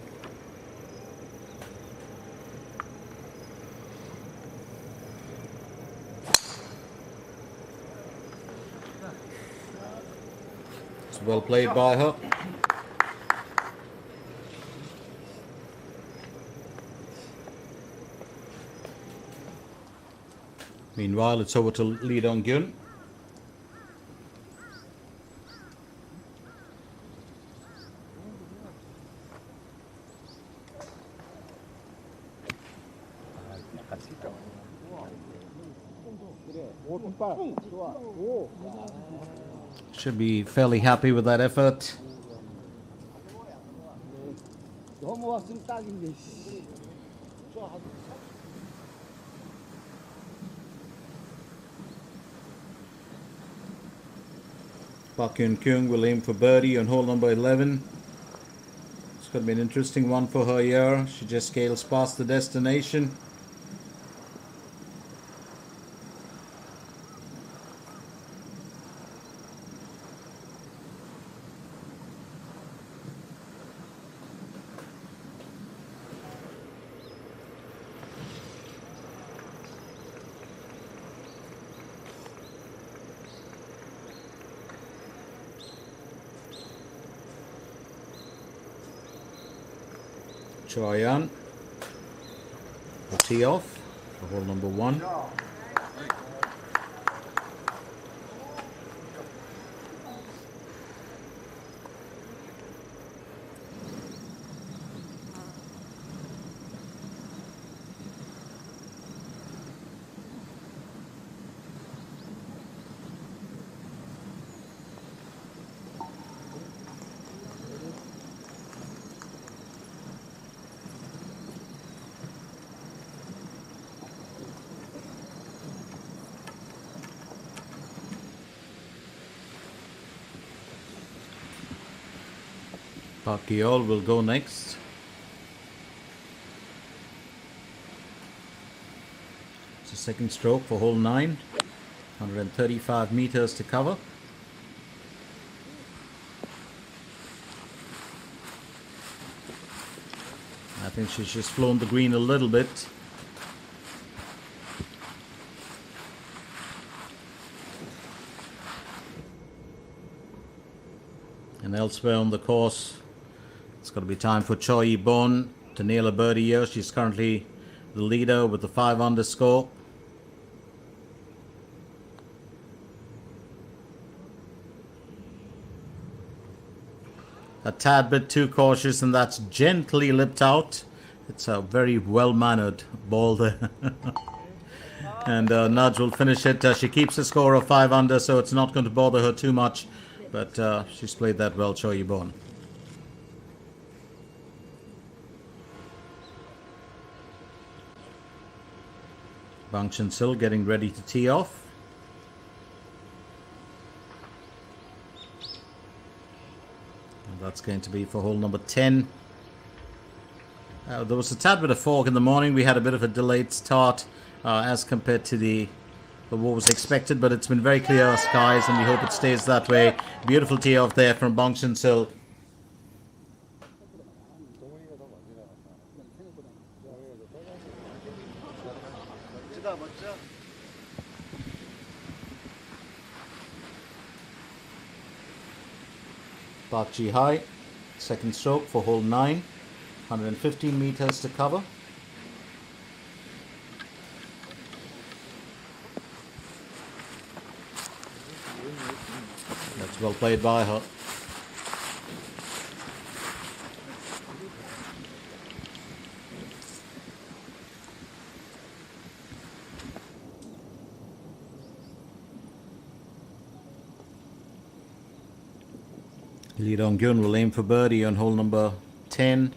It's well played by her. Meanwhile, it's over to Lee Dong-gyun. Should be fairly happy with that effort. Park Hyun-kyung will aim for birdie on hole number 11. It's going to be an interesting one for her here. She just scales past the destination. Choyan will tee off for hole number 1. Park Yeol will go next. Second stroke for hole 9. 135 meters to cover. I think she's just flown the green a little bit. And elsewhere on the course, it's got to be time for Choi Bon to nail a birdie here. She's currently the leader with the 5 under score. A tad bit too cautious, and that's gently lipped out. It's a very well-mannered ball there. And Nudge will finish it. She keeps a score of 5 under, so it's not going to bother her too much. But she's played that well, Choi Bon. Bang Sil getting ready to tee off. And that's going to be for hole number 10. There was a tad bit of fog in the morning. We had a bit of a delayed start as compared to what was expected, but it's been very clear skies, and we hope it stays that way. Beautiful tee off there from Bang Sil. Park Ji High, second stroke for hole 9, 115 meters to cover. That's well played by her. Lee Dong-gyun will aim for birdie on hole number 10.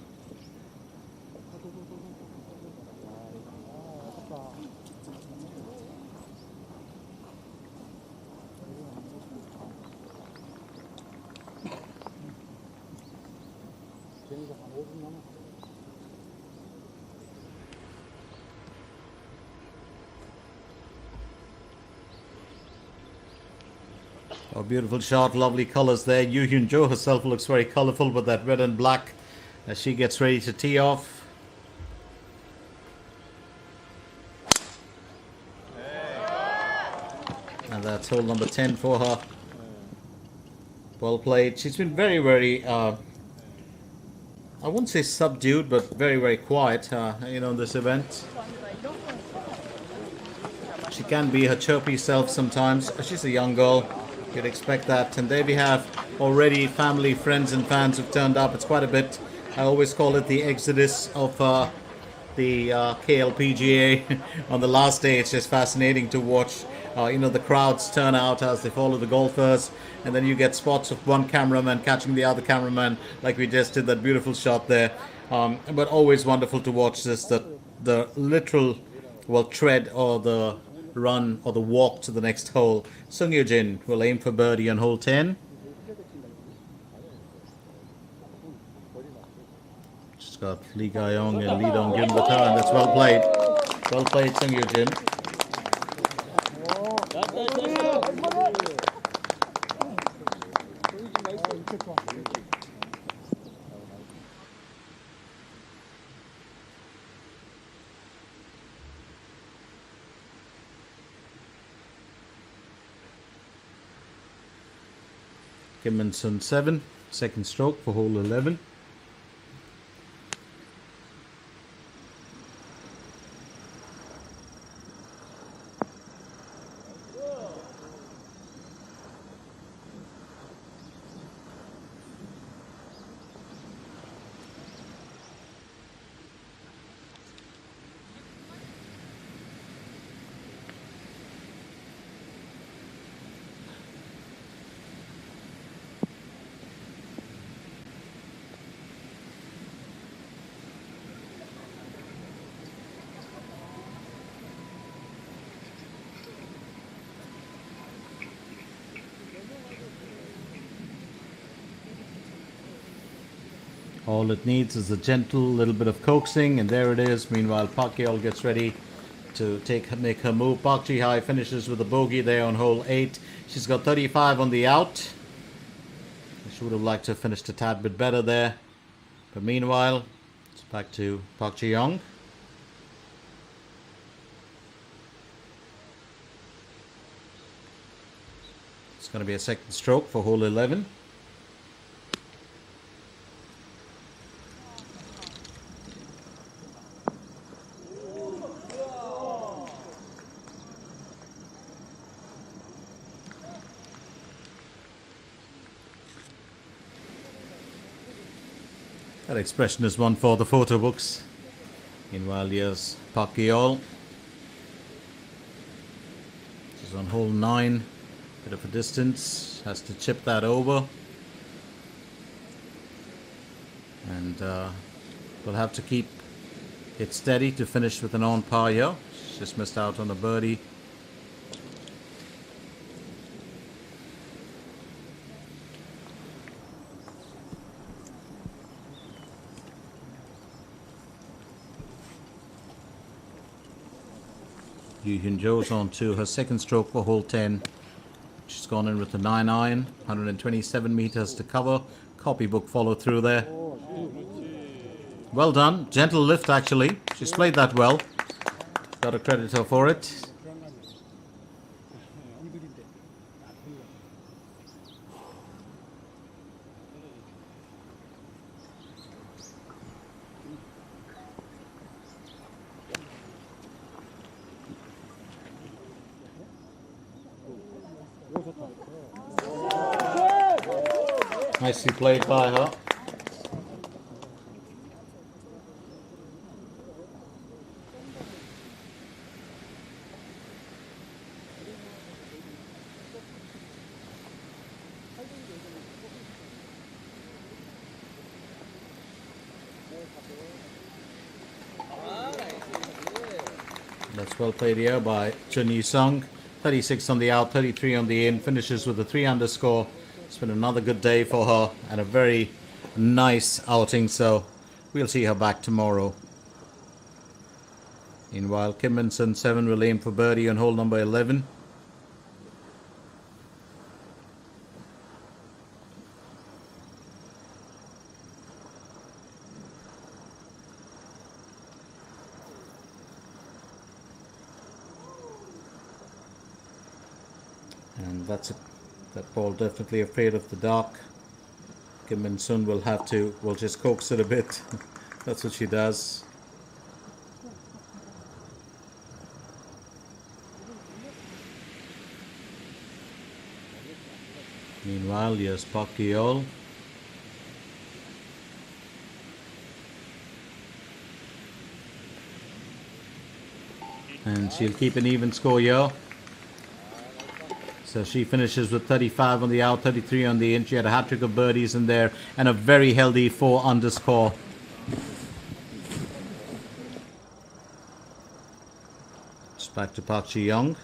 Oh, beautiful shot, lovely colors there. Yoo Hyun Jo herself looks very colorful with that red and black as she gets ready to tee off. And that's hole number 10 for her. Well played. She's been very, very, I wouldn't say subdued, but very, very quiet, in this event. She can be her chirpy self sometimes. She's a young girl. You'd expect that. And there we have already family, friends and fans who've turned up. It's quite a bit. I always call it the exodus of the KLPGA. On the last day, it's just fascinating to watch. The crowds turn out as they follow the golfers. And then you get spots of one cameraman catching the other cameraman, like we just did that beautiful shot there. But always wonderful to watch this, the literal, tread or the run or the walk to the next hole. Sung Yoo Jin will aim for birdie on hole 10. She's got Lee Ga-yong and Lee Dong-gyun with her, and that's well played. Well played, Sung Yoo Jin. Kim Min-sun 7, second stroke for hole 11. All it needs is a gentle little bit of coaxing, and there it is. Meanwhile, Park Yeol gets ready to make her move. Park Ji-hai finishes with a bogey there on hole 8. She's got 35 on the out. She would have liked to have finished a tad bit better there. But meanwhile, it's back to Park Ji-young. It's going to be a second stroke for hole 11. That expression is one for the photo books. Meanwhile, here's Park Geol. She's on hole 9. Bit of a distance. Has to chip that over. And will have to keep it steady to finish with an on par here. She's just missed out on a birdie. Yu Hyun-jo's on to her second stroke for hole 10. She's gone in with a 9-iron, 127 meters to cover. Copybook follow through there. Well done. Gentle lift, actually. She's played that well. Got to credit her for it. Nicely played by her. That's well played here by Chun Yi-sung. 36 on the out, 33 on the in. Finishes with a 3 underscore. It's been another good day for her and a very nice outing, so we'll see her back tomorrow. Meanwhile, Kim Min-sun 7 will aim for birdie on hole number 11. And that's it. That ball definitely afraid of the dark. Kim Min-sun will just coax it a bit. That's what she does. Meanwhile, here's Park Geol. And she'll keep an even score here. So she finishes with 35 on the out, 33 on the in. She had a hat-trick of birdies in there and a very healthy 4 underscore. It's back to Park Ji-young.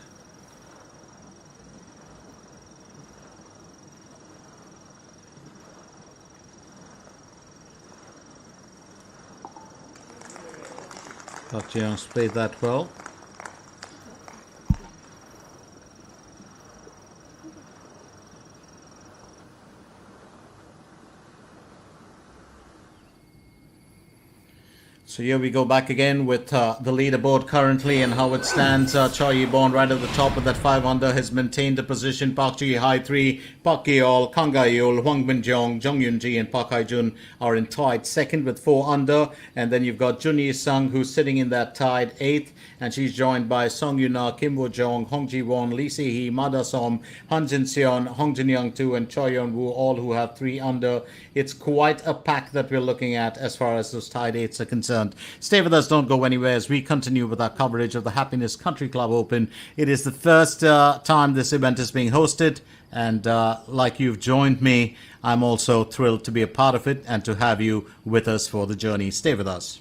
Park Ji-young's played that well. So here we go back again with the leaderboard currently and how it stands. Choi Yi-bon right at the top with that 5 under has maintained the position. Park Ji-hai 3, Park Geol, Kang Ga-yeol, Hwang Bin-jong, Jung Yoon-ji and Park Hae-jun are in tied second with 4 under. And then you've got Jun Yi-sung who's sitting in that tied 8th. And she's joined by Song Yun-na, Kim Woo-jong, Hong Ji-won, Lee Se-hee, Ma Da-som, Han Jin-seon, Hong Jin-young 2 and Choi Yeon-woo, all who have 3 under. It's quite a pack that we're looking at as far as those tied 8s are concerned. Stay with us, don't go anywhere as we continue with our coverage of the Happiness Country Club Open. It is the first time this event is being hosted, and like you've joined me, I'm also thrilled to be a part of it and to have you with us for the journey. Stay with us.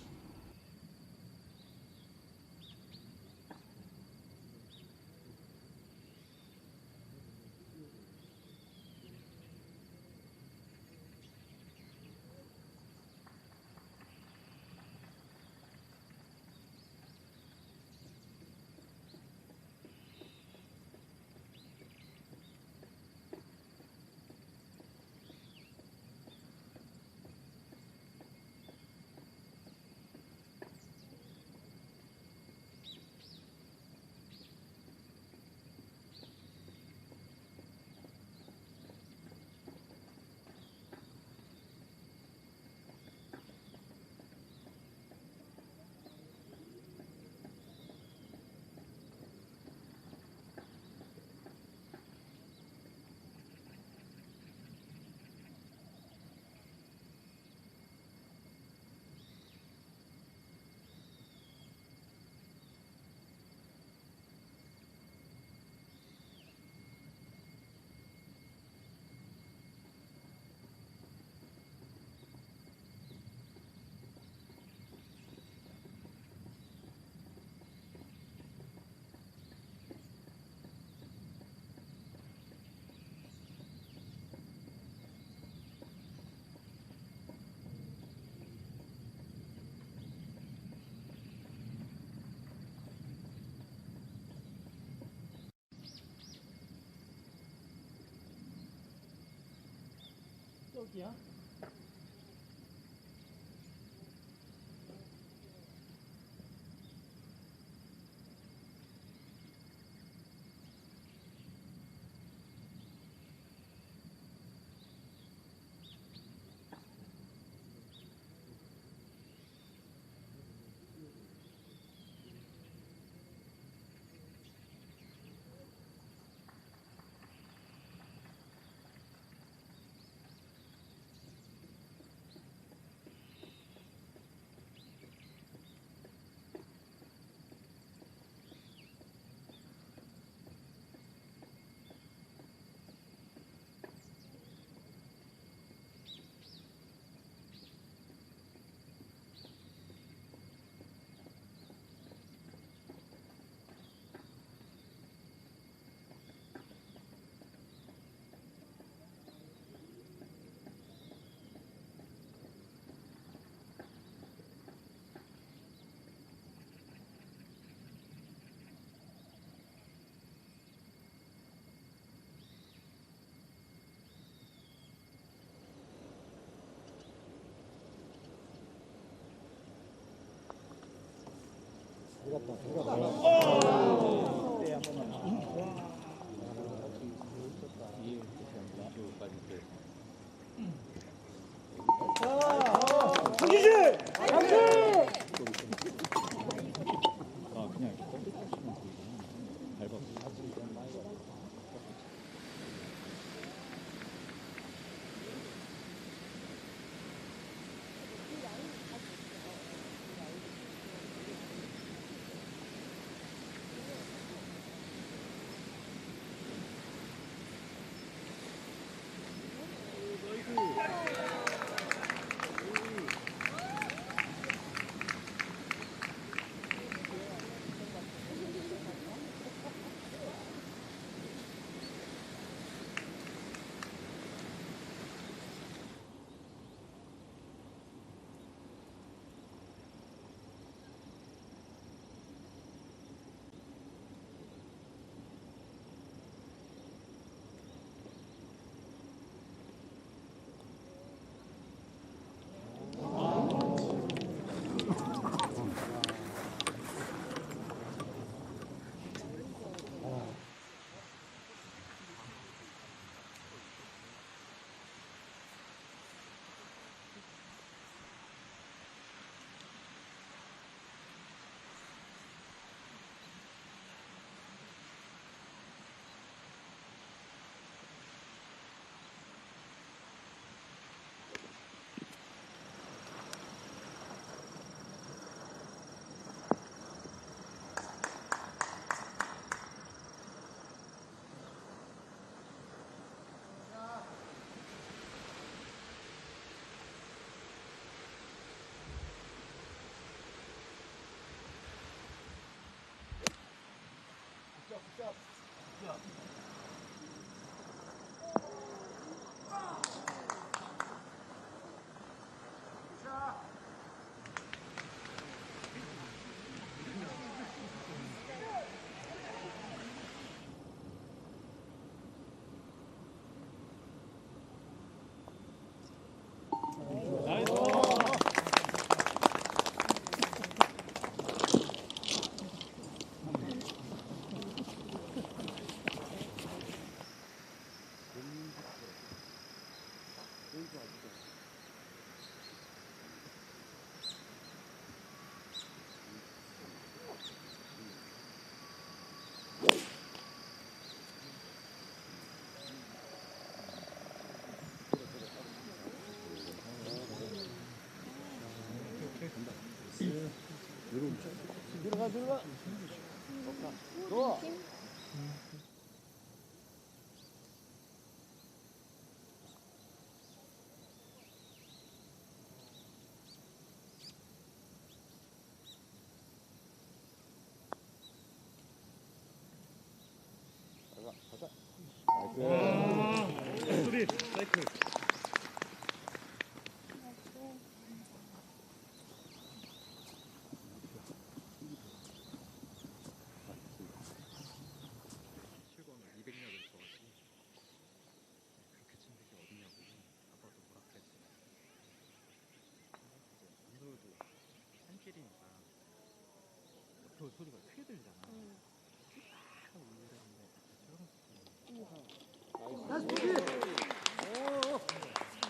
여기야? 아 그냥 이렇게 뻗치면 밟아. 들어가. 좋아. 소리 사이클. 실광을 200야드를 쳐가지고 그렇게 치는 게 어디냐고 아빠도 뭐라 스며들잖아. 딱 올리는데 나이스 버디.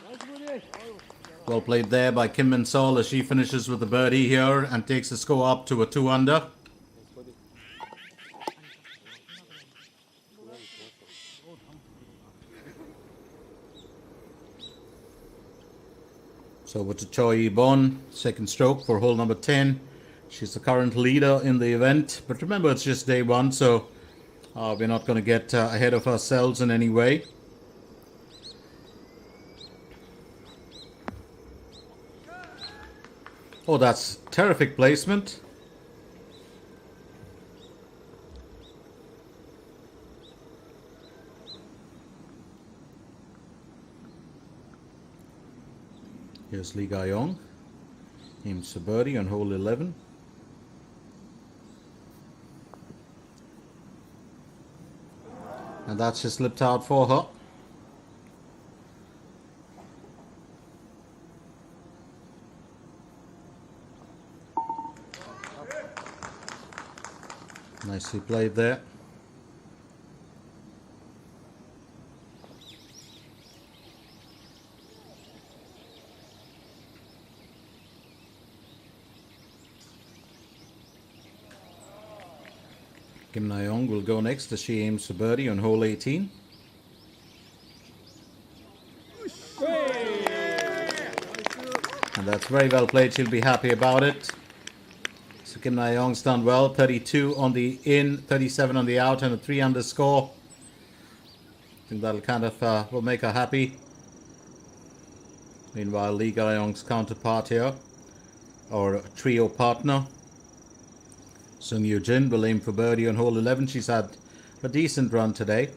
나이스 버디. Well played there by Kim Min Sol as she finishes with a birdie here and takes the score up to a 2 under. So over to Choi Bon, second stroke for hole number 10. She's the current leader in the event, but remember it's just day one, so we're not going to get ahead of ourselves in any way. Oh, that's terrific placement. Here's Lee Ga-yong. Aims for birdie on hole 11. And that's just slipped out for her. Nicely played there. Kim Na-young will go next as she aims for birdie on hole 18. And that's very well played. She'll be happy about it. So Kim Na-young's done well. 32 on the in, 37 on the out, and a 3 under score. I think that'll kind of will make her happy. Meanwhile, Lee Ga-yong's counterpart here, or trio partner, Sung Yoo-jin, will aim for birdie on hole 11. She's had a decent run today.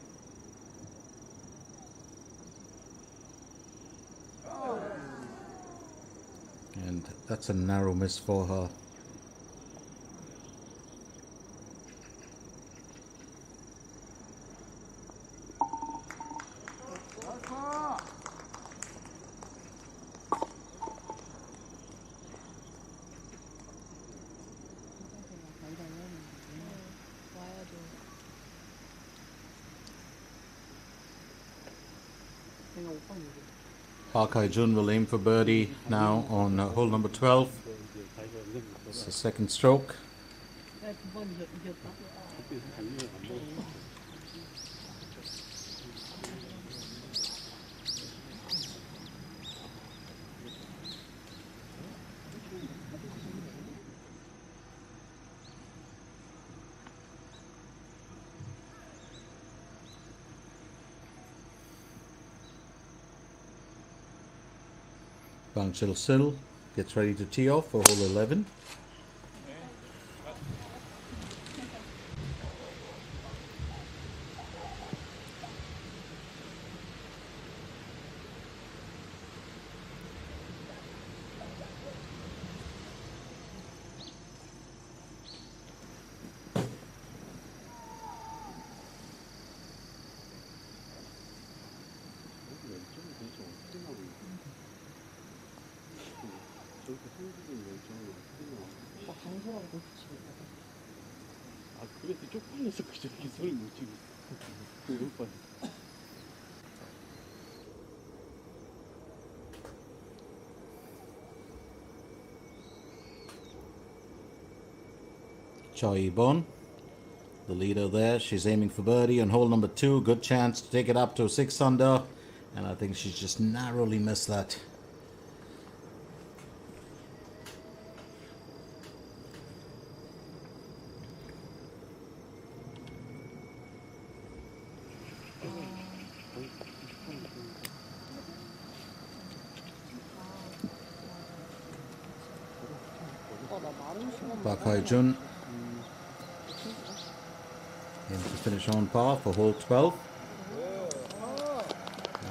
And that's a narrow miss for her. Park Hae-jun will aim for birdie now on hole number 12. It's the second stroke. Bang Chil-sil gets ready to tee off for hole 11. 아 그래서 쪽팔려서 저렇게 소리 못 지르겠어. 그럴 뻔. Choi Bon, the leader there. She's aiming for birdie on hole number 2. Good chance to take it up to 6 under. And I think she's just narrowly missed that. Park Hae-jun aims to finish on par for hole 12.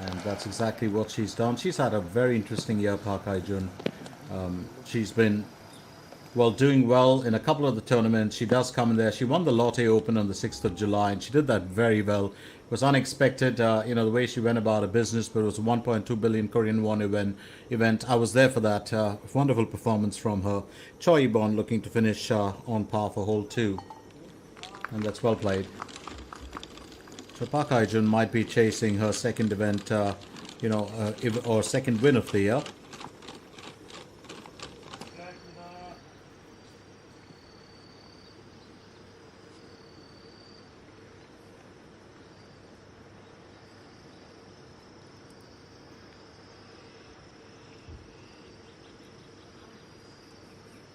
And that's exactly what she's done. She's had a very interesting year, Park Hae-jun. She's been, well, doing well in a couple of the tournaments. She does come in there. She won the Lotte Open on the 6th of July, and she did that very well. It was unexpected, the way she went about her business, but it was a 1.2 billion Korean won event. I was there for that. Wonderful performance from her. Choi Bon looking to finish on par for hole 2. And that's well played. So Park Hae-jun might be chasing her second event, or second win of the year.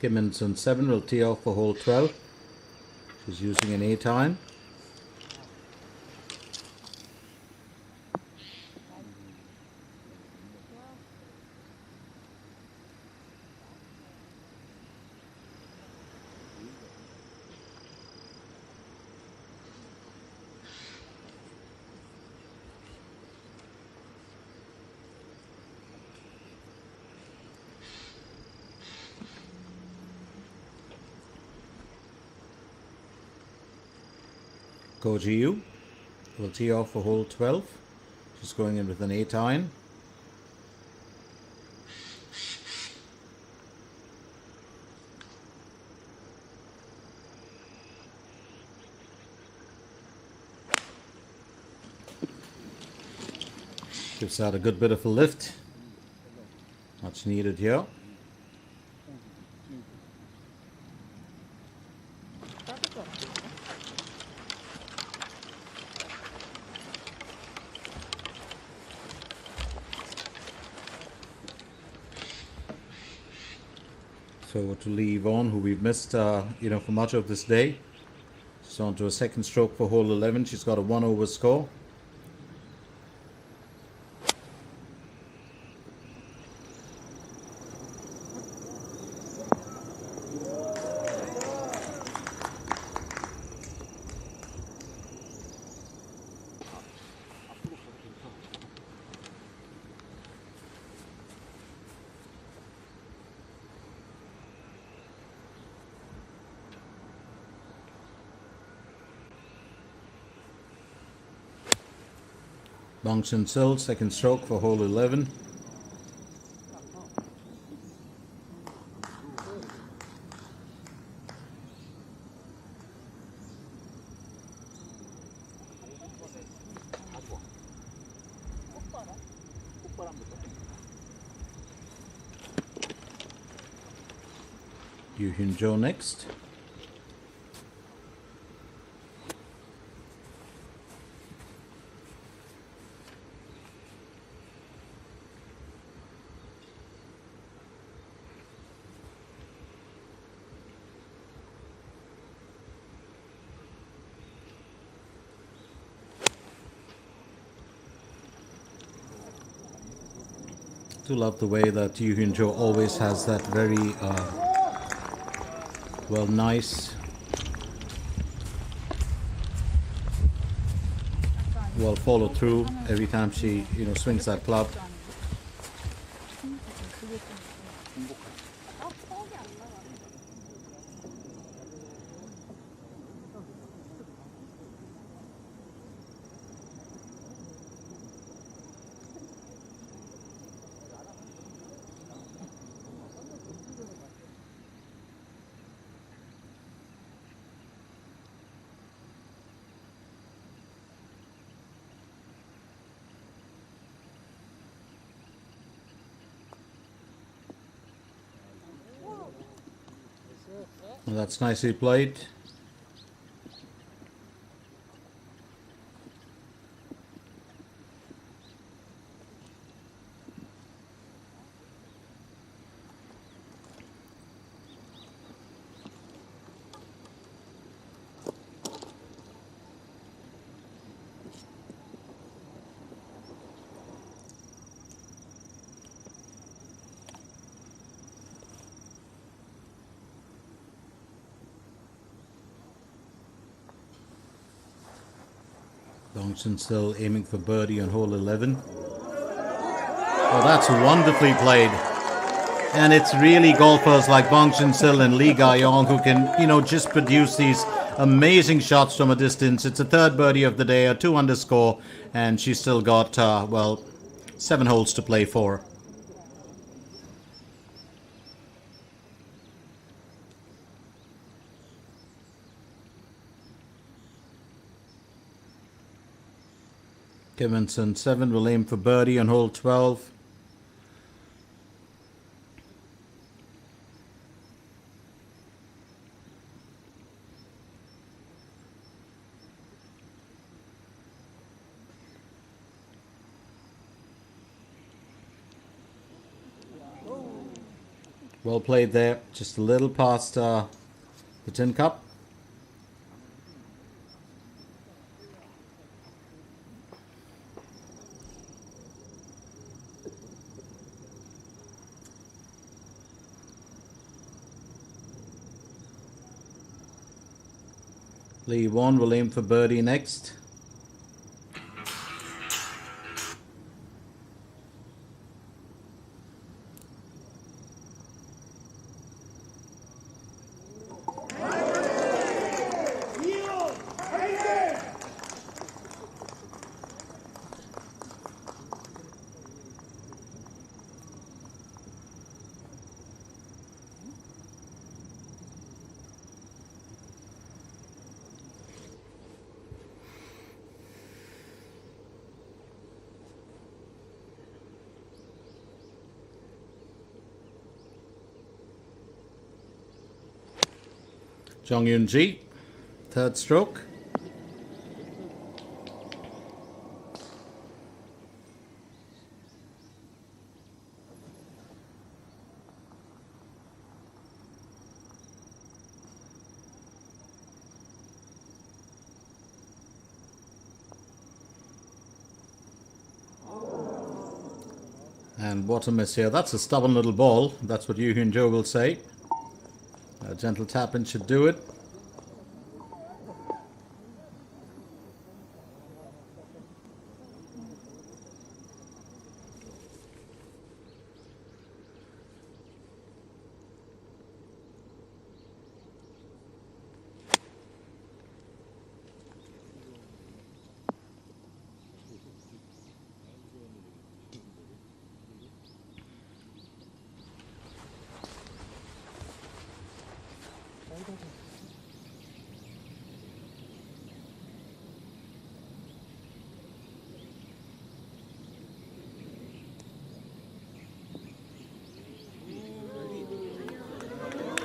Kim In-sun 7 will tee off for hole 12. She's using an 8 iron. Ko Ji-yu will tee off for hole 12. She's going in with an 8 iron. Gives out a good bit of a lift. Much needed here. So to Lee Yvonne, who we've missed, for much of this day. She's on to a second stroke for hole 11. She's got a 1 over score. Bong Chun-sil, second stroke for hole 11. Yoo Hyun-jo next. Do love the way that Yoo Hyun-jo always has that very nice, well followed through every time she swings that club. Well, that's nicely played. Bong Chun-sil aiming for birdie on hole 11. Oh, that's wonderfully played. And it's really golfers like Bong Chun-sil and Lee Ga-yong who can, just produce these amazing shots from a distance. It's a third birdie of the day, a 2 under score, and she's still got, 7 holes to play for. Kivinson 7 will aim for birdie on hole 12. Well played there, just a little past the tin cup. Lee 1 will aim for birdie next. Jong Yoon Ji, third stroke. And bottom is here. That's a stubborn little ball. That's what Yoo Hyun Jo will say. A gentle tap in should do it.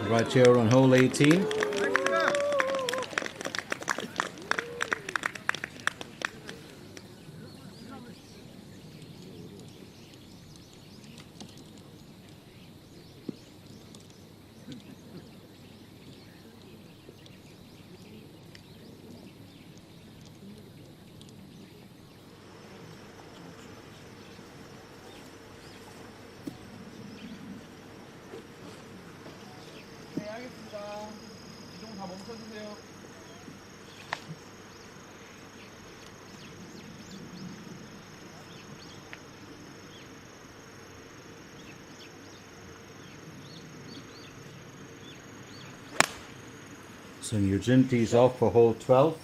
Right here on hole 18. 네, 알겠습니다. 이동 다 멈춰주세요. So Eugene tees off for hole 12.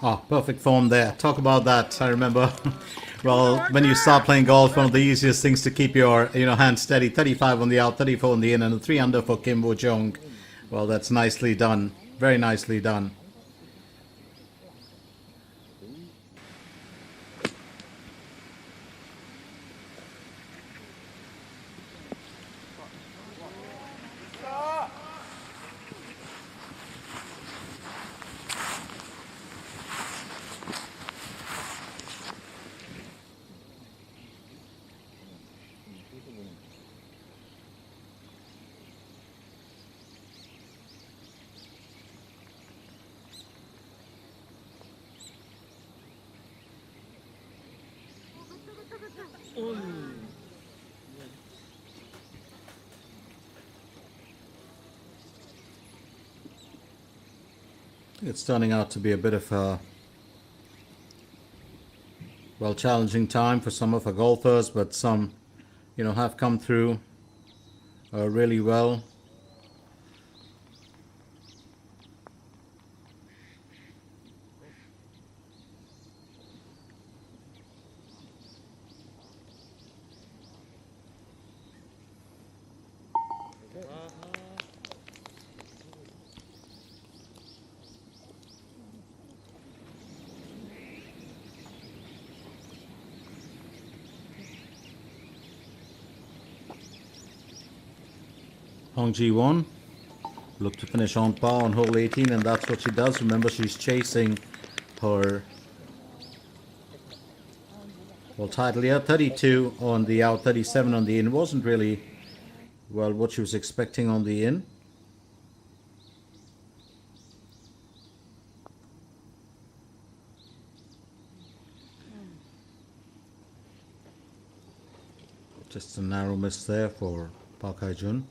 Oh, perfect form there. Talk about that. I remember, well, when you start playing golf, one of the easiest things to keep your hand steady. 35 on the out, 34 on the in, and a 3 under for Kim Woo Jong. Well, that's nicely done. Very nicely done. It's turning out to be a bit of a challenging time for some of our golfers, but some, have come through really well. Hong Ji-won look to finish on par on hole 18, and that's what she does. Remember, she's chasing her title here. 32 on the out, 37 on the in. Wasn't really what she was expecting on the in. Just a narrow miss there for Park Hae-jun.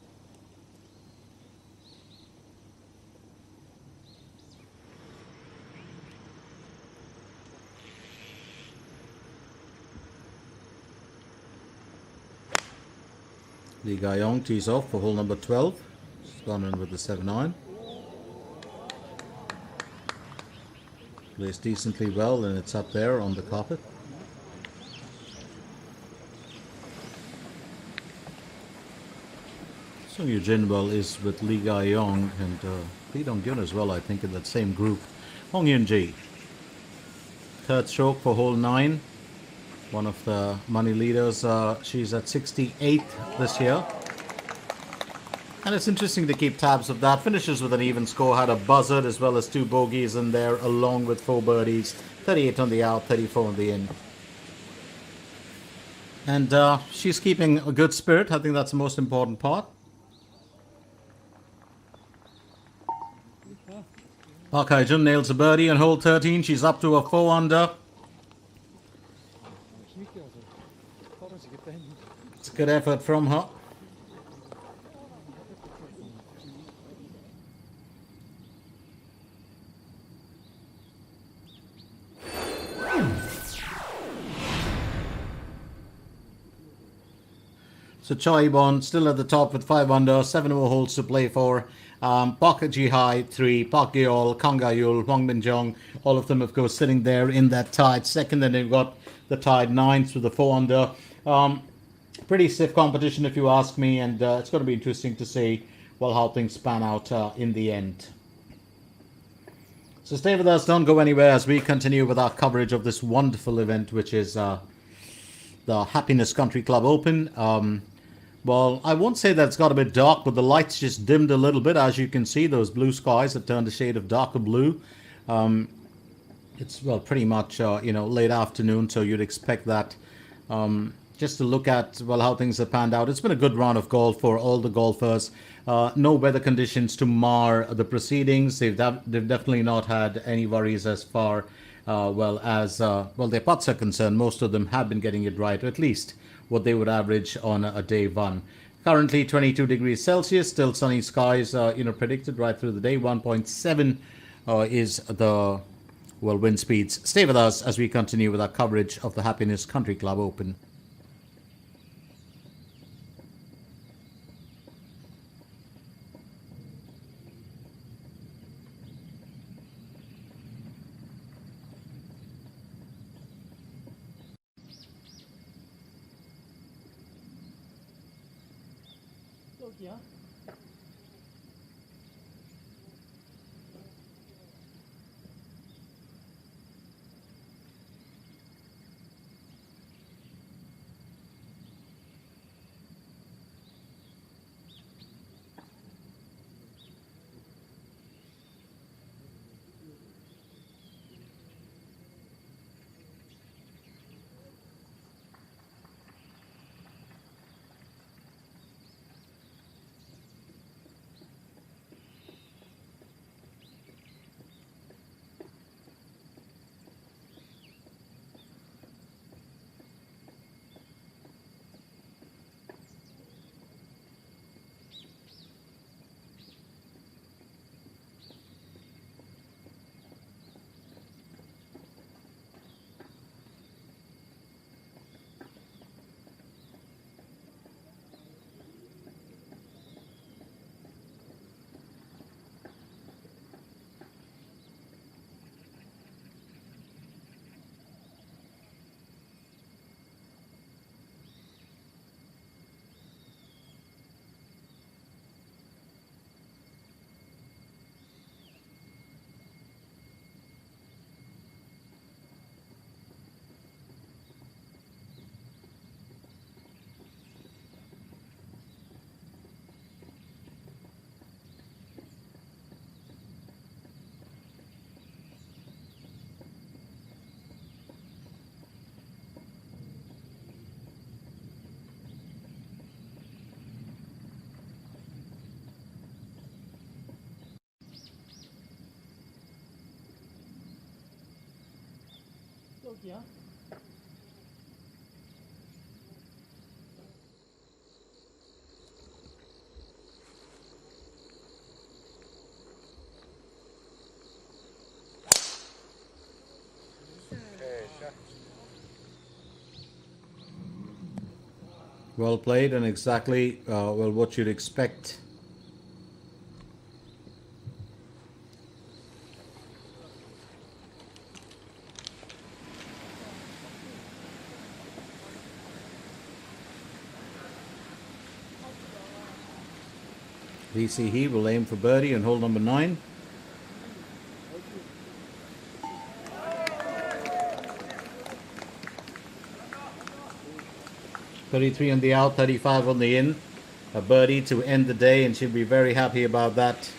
Lee Ga-yong tees off for hole number 12. She's gone in with the 7-iron. Plays decently well, and it's up there on the carpet. Sung Yoo Jin is with Lee Ga-yong and Lee Dong-gyun as well, I think, in that same group. Hong Yoon-ji, third stroke for hole 9. One of the money leaders. She's at 68th this year. And it's interesting to keep tabs of that. Finishes with an even score. Had a buzzard as well as 2 bogeys in there, along with 4 birdies. 38 on the out, 34 on the in. And she's keeping a good spirit. I think that's the most important part. Park Hae-jun nails a birdie on hole 13. She's up to a 4 under. 힘있게 와서 떨어지겠다 했는데. It's a good effort from her. So Choi Bon still at the top with 5 under, 7 more holes to play for. Park Ji-hai 3, Park Geol, Kang Ga-yul, Hwang Min-jong, all of them of course sitting there in that tied second. Then they've got the tied 9th with the 4 under. Pretty stiff competition if you ask me, and it's going to be interesting to see how things pan out in the end. So stay with us, don't go anywhere as we continue with our coverage of this wonderful event, which is the Happiness Country Club Open. Well, I won't say that it's got a bit dark, but the lights just dimmed a little bit. As you can see, those blue skies have turned a shade of darker blue. It's, pretty much, late afternoon, so you'd expect that. Just to look at, how things have panned out. It's been a good round of golf for all the golfers. No weather conditions to mar the proceedings. They've definitely not had any worries as far, as their putts are concerned. Most of them have been getting it right, or at least what they would average on a day one. Currently 22 degrees Celsius, still sunny skies, predicted right through the day. 1.7 is the, wind speeds. Stay with us as we continue with our coverage of the Happiness Country Club Open. 여기야? 떡이야? 오케이, 샷. Well played and exactly well what you'd expect. VC He will aim for birdie on hole number 9. .33 on the out, 35 on the in. A birdie to end the day, and she'll be very happy about that.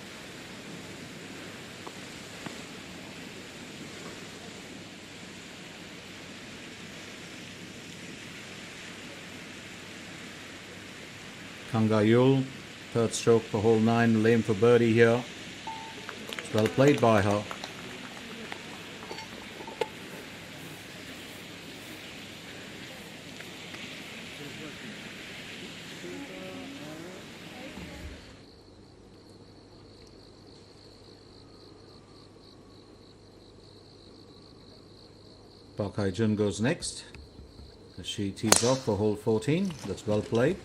Kangayul, third stroke for hole 9, will aim for birdie here. It's well played by her. Park Hae-jun goes next as she tees off for hole 14. That's well played.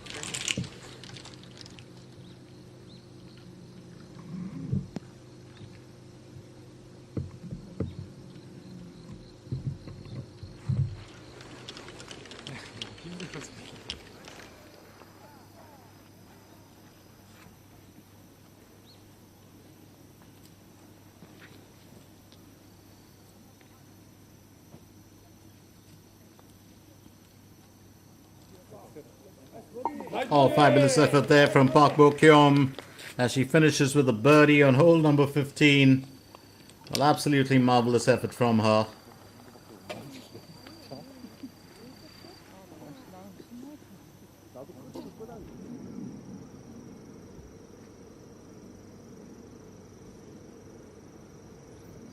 Oh, fabulous effort there from Park Bo-kyom as she finishes with a birdie on hole number 15. Well, absolutely marvelous effort from her.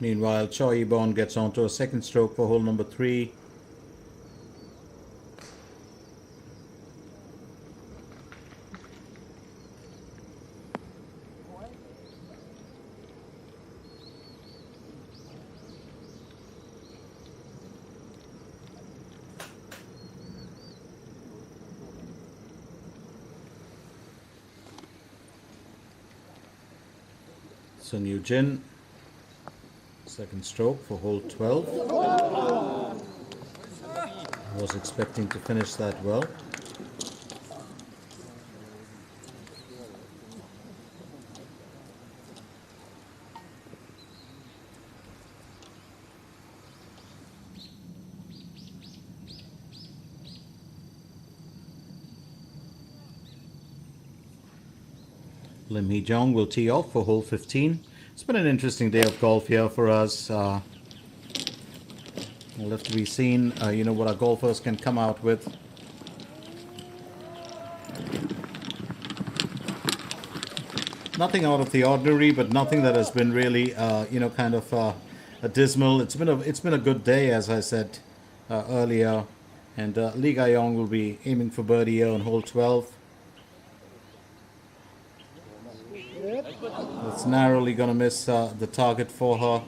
Meanwhile, Choi Bon gets onto a second stroke for hole number 3. Sun Yoo-jin, second stroke for hole 12. I was expecting to finish that well. Lim Hee-jong will tee off for hole 15. It's been an interesting day of golf here for us. We'll have to be seen, what our golfers can come out with. Nothing out of the ordinary, but nothing that has been really, dismal. It's been a good day, as I said earlier. And Lee Ga-yong will be aiming for birdie here on hole 12. It's narrowly going to miss the target for her.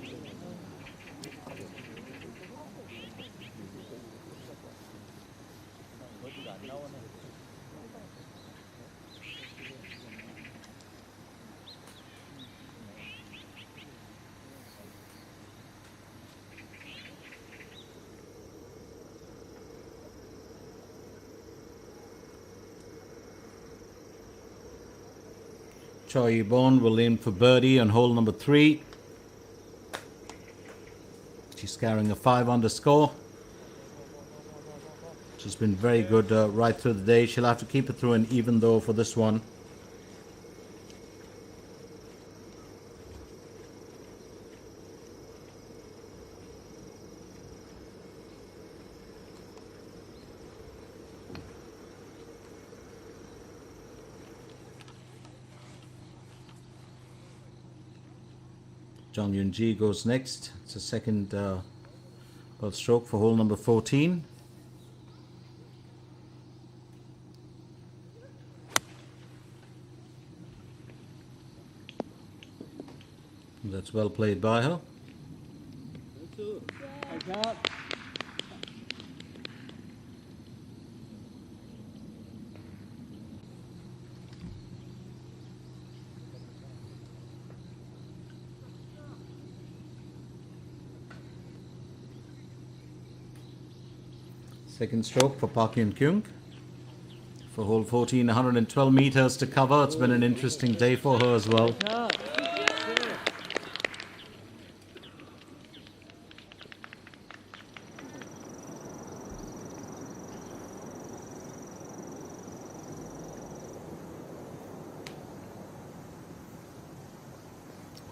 Choi Bon will aim for birdie on hole number 3. She's carrying a 5 under score. She's been very good right through the day. She'll have to keep it through an even though for this one. Jung Yoon-ji goes next. It's a second Bird stroke for hole number 14. That's well played by her. Second stroke for Park Hyun Kyung. For hole 14, 112 meters to cover. It's been an interesting day for her as well.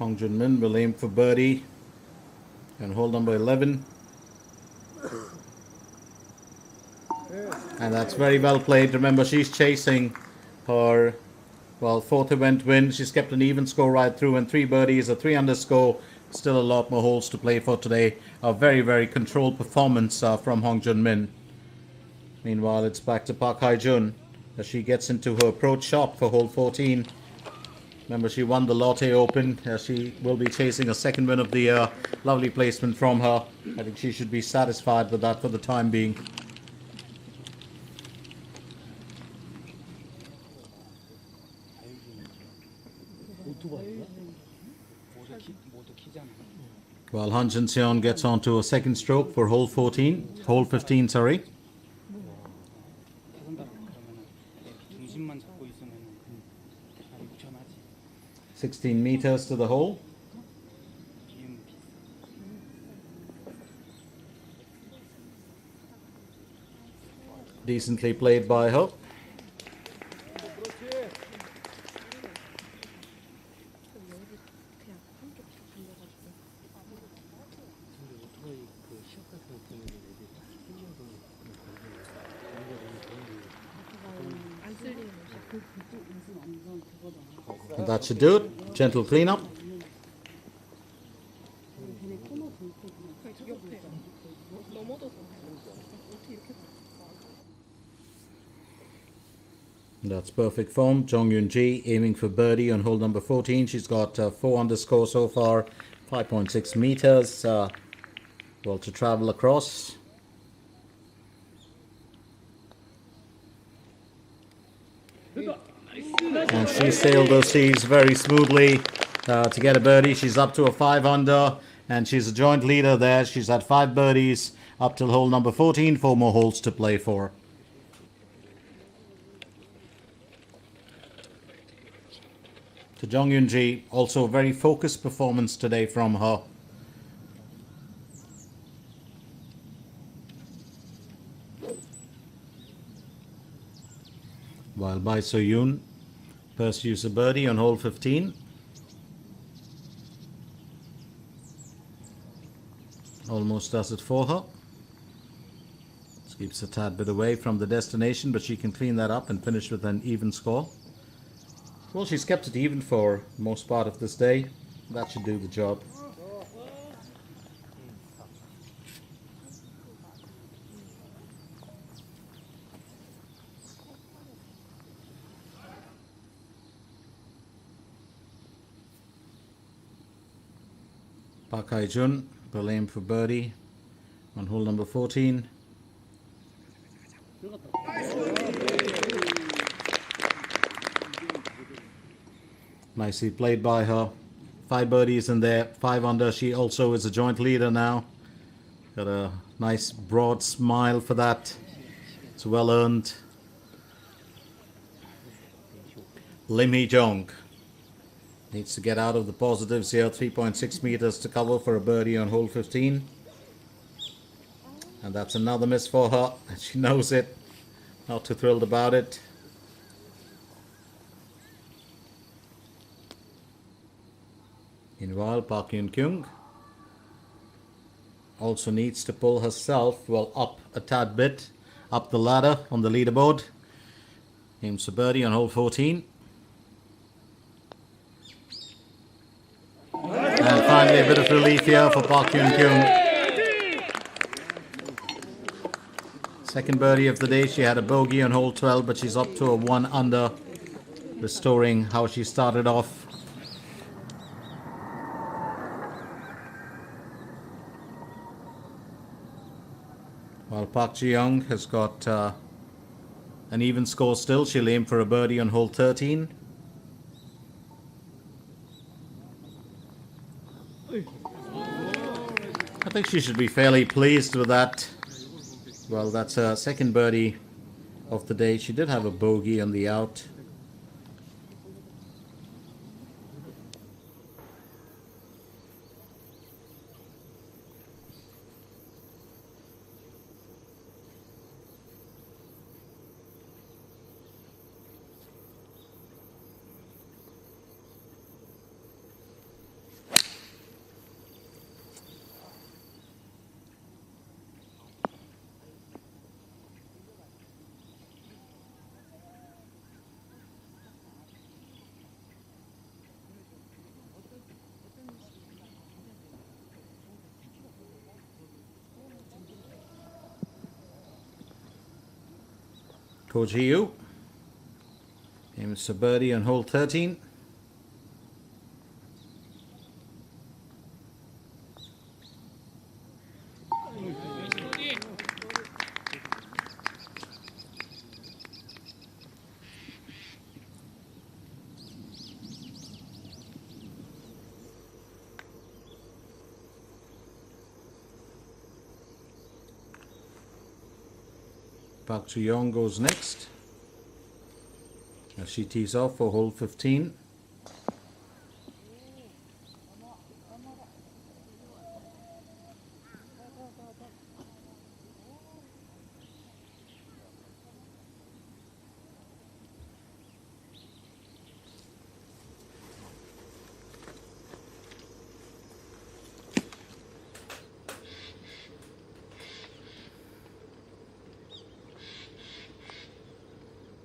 Hong Jun-min will aim for birdie and hole number 11. And that's very well played. Remember, she's chasing her, well, fourth event win. She's kept an even score right through, and 3 birdies, a 3 under score. Still a lot more holes to play for today. A very, very controlled performance from Hong Jun-min. Meanwhile, it's back to Park Hae-jun as she gets into her approach shot for hole 14. Remember, she won the Lotte Open. She will be chasing a second win of the year. Lovely placement from her. I think she should be satisfied with that for the time being. While Han Jin-seon gets onto a second stroke for hole 15, sorry. 16 meters to the hole. Decently played by her. And that should do it. Gentle cleanup. That's perfect form. Jong Yoon-ji aiming for birdie on hole number 14. She's got 4 under score so far, 5.6 meters. Well, to travel across. And she sailed those seas very smoothly to get a birdie. She's up to a 5 under, and she's a joint leader there. She's had 5 birdies up till hole number 14. 4 more holes to play for. To Jong Yoon-ji, also a very focused performance today from her. While Bai So-yoon pursues a birdie on hole 15. Almost does it for her. This keeps a tad bit away from the destination, but she can clean that up and finish with an even score. Well, she's kept it even for most part of this day. That should do the job. Park Hae-jun will aim for birdie on hole number 14. Nicely played by her. 5 birdies in there, 5 under. She also is a joint leader now. Got a nice broad smile for that. It's well earned. Lim Hee-jong needs to get out of the positives here. 3.6 meters to cover for a birdie on hole 15. And that's another miss for her. She knows it. Not too thrilled about it. Meanwhile, Park Hyun Kyung also needs to pull herself, well, up a tad bit, up the ladder on the leaderboard. Aims for birdie on hole 14. And finally a bit of relief here for Park Hyun Kyung. Second birdie of the day. She had a bogey on hole 12, but she's up to a 1 under, restoring how she started off. While Park Ji-young has got an even score still. She'll aim for a birdie on hole 13. I think she should be fairly pleased with that. Well, that's her second birdie of the day. She did have a bogey on the out. Ko Ji-yu aims for birdie on hole 13. Park Ji-young goes next as she tees off for hole 15.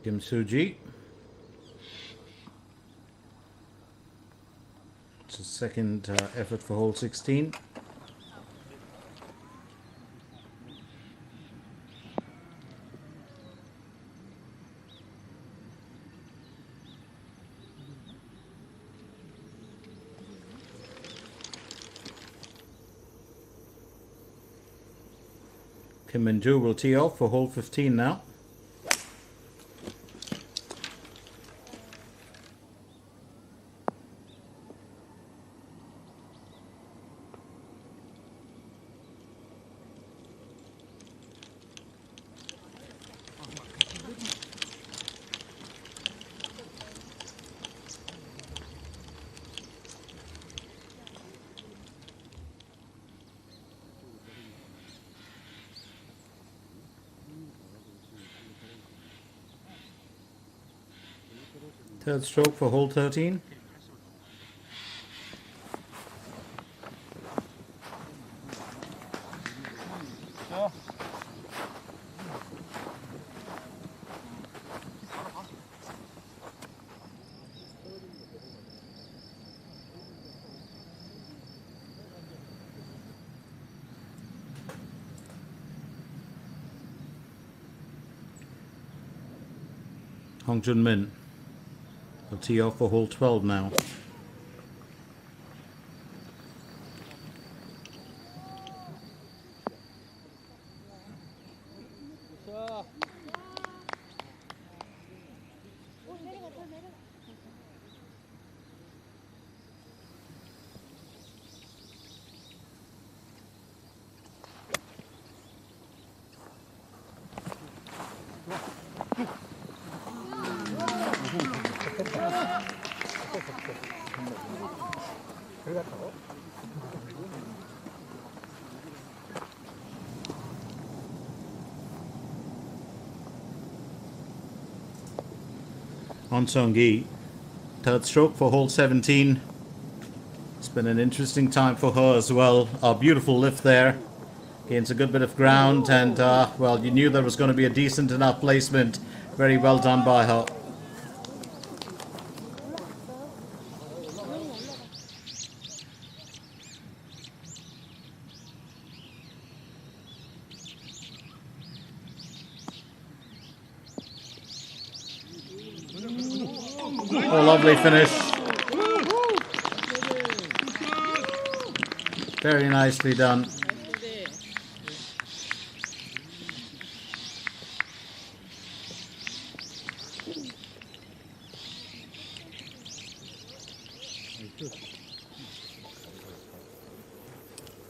Kim Soo-ji. It's a second effort for hole 16. Kim Min-joo will tee off for hole 15 now. Third stroke for hole 13. Hong Jun-min will tee off for hole 12 now. On Sung-gi, third stroke for hole 17. It's been an interesting time for her as well. A beautiful lift there. Gains a good bit of ground and, well, you knew there was going to be a decent enough placement. Very well done by her. Oh, lovely finish. Very nicely done.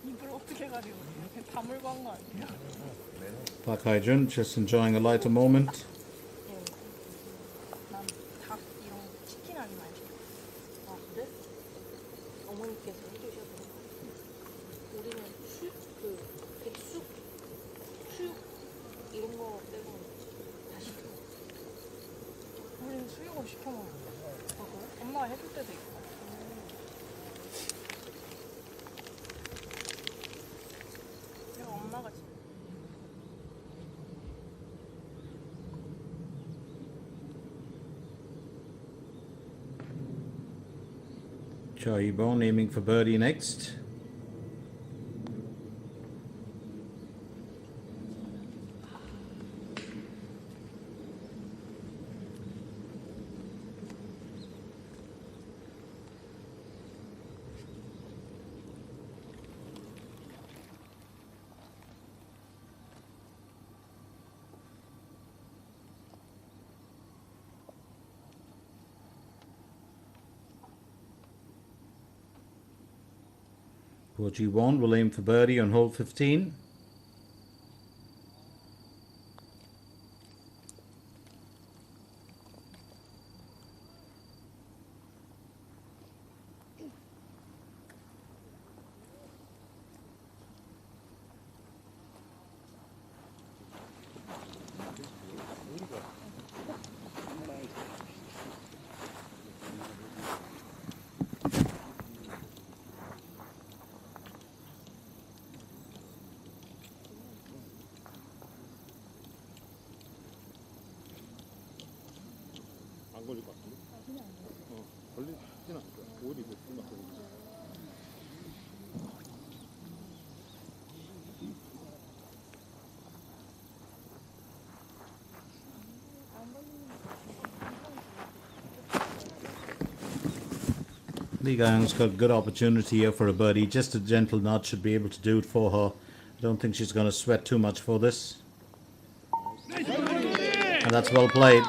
입을 어떻게 가리고 이렇게 다물고 한 거 아니야? Park Hydrant just enjoying a lighter moment. 난 닭 이런 치킨 아니면 안 시켜. 아 그래? 어머니께서 해주셔서 우리는 백숙, 수육 이런 거 빼고 다 시켜. 우리는 수육을 시켜 먹어. 아 그래? 엄마가 해줄 때도 있고. 내가 엄마가 진짜 Joey Bone aiming for birdie next. G1 will aim for birdie on hole 15. 안 걸릴 것 같은데? 걸리진 않을 거야. 오히려 이거 금방 걸리지. Lee Gang's got good opportunity here for a birdie. Just a gentle nudge should be able to do it for her. I don't think she's going to sweat too much for this. And that's well played.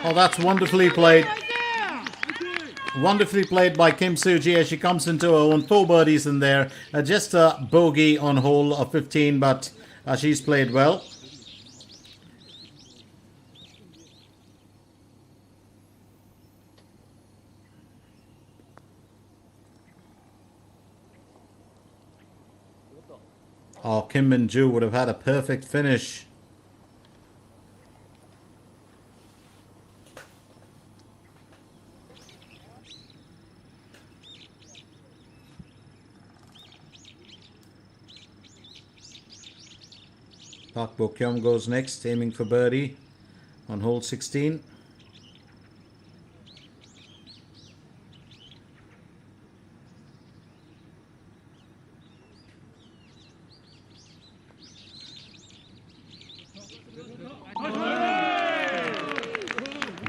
Oh, that's wonderfully played. Wonderfully played by Kim Soo-ji as she comes into her own. 4 birdies in there. Just a bogey on hole of 15, but she's played well. Oh, Kim Min-joo would have had a perfect finish. Park Bo-kyung goes next, aiming for birdie on hole 16.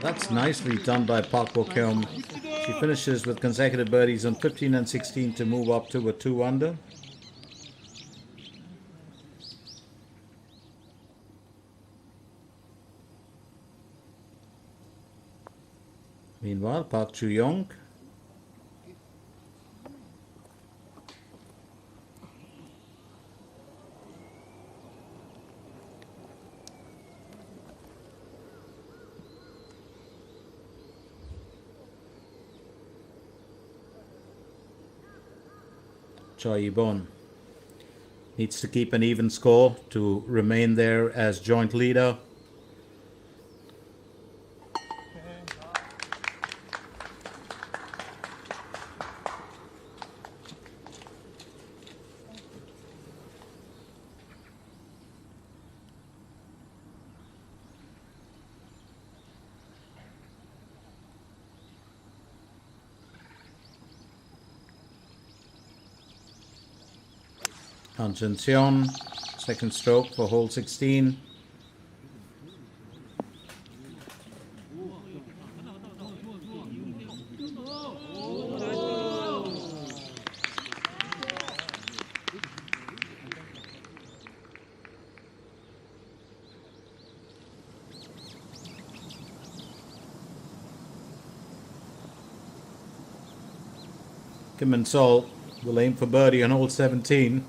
That's nicely done by Park Bo-kyung. She finishes with consecutive birdies on 15 and 16 to move up to a 2 under. Meanwhile, Park Chu-young Choi Yee-bon needs to keep an even score to remain there as joint leader. Han Chen, second stroke for hole 16. Kim and Sol will aim for birdie on hole 17.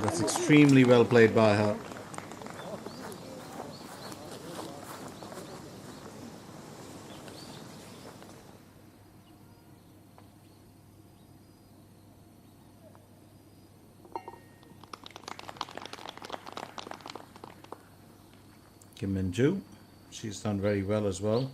That's extremely well played by her. Kim Min-ju, she's done very well as well.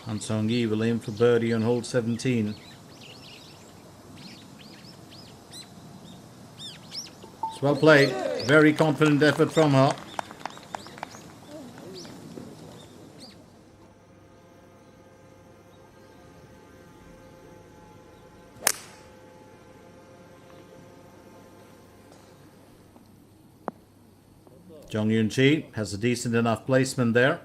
Han Song-yi will aim for birdie on hole 17. It's well played. Very confident effort from her. Jung Yoon-chi has a decent enough placement there.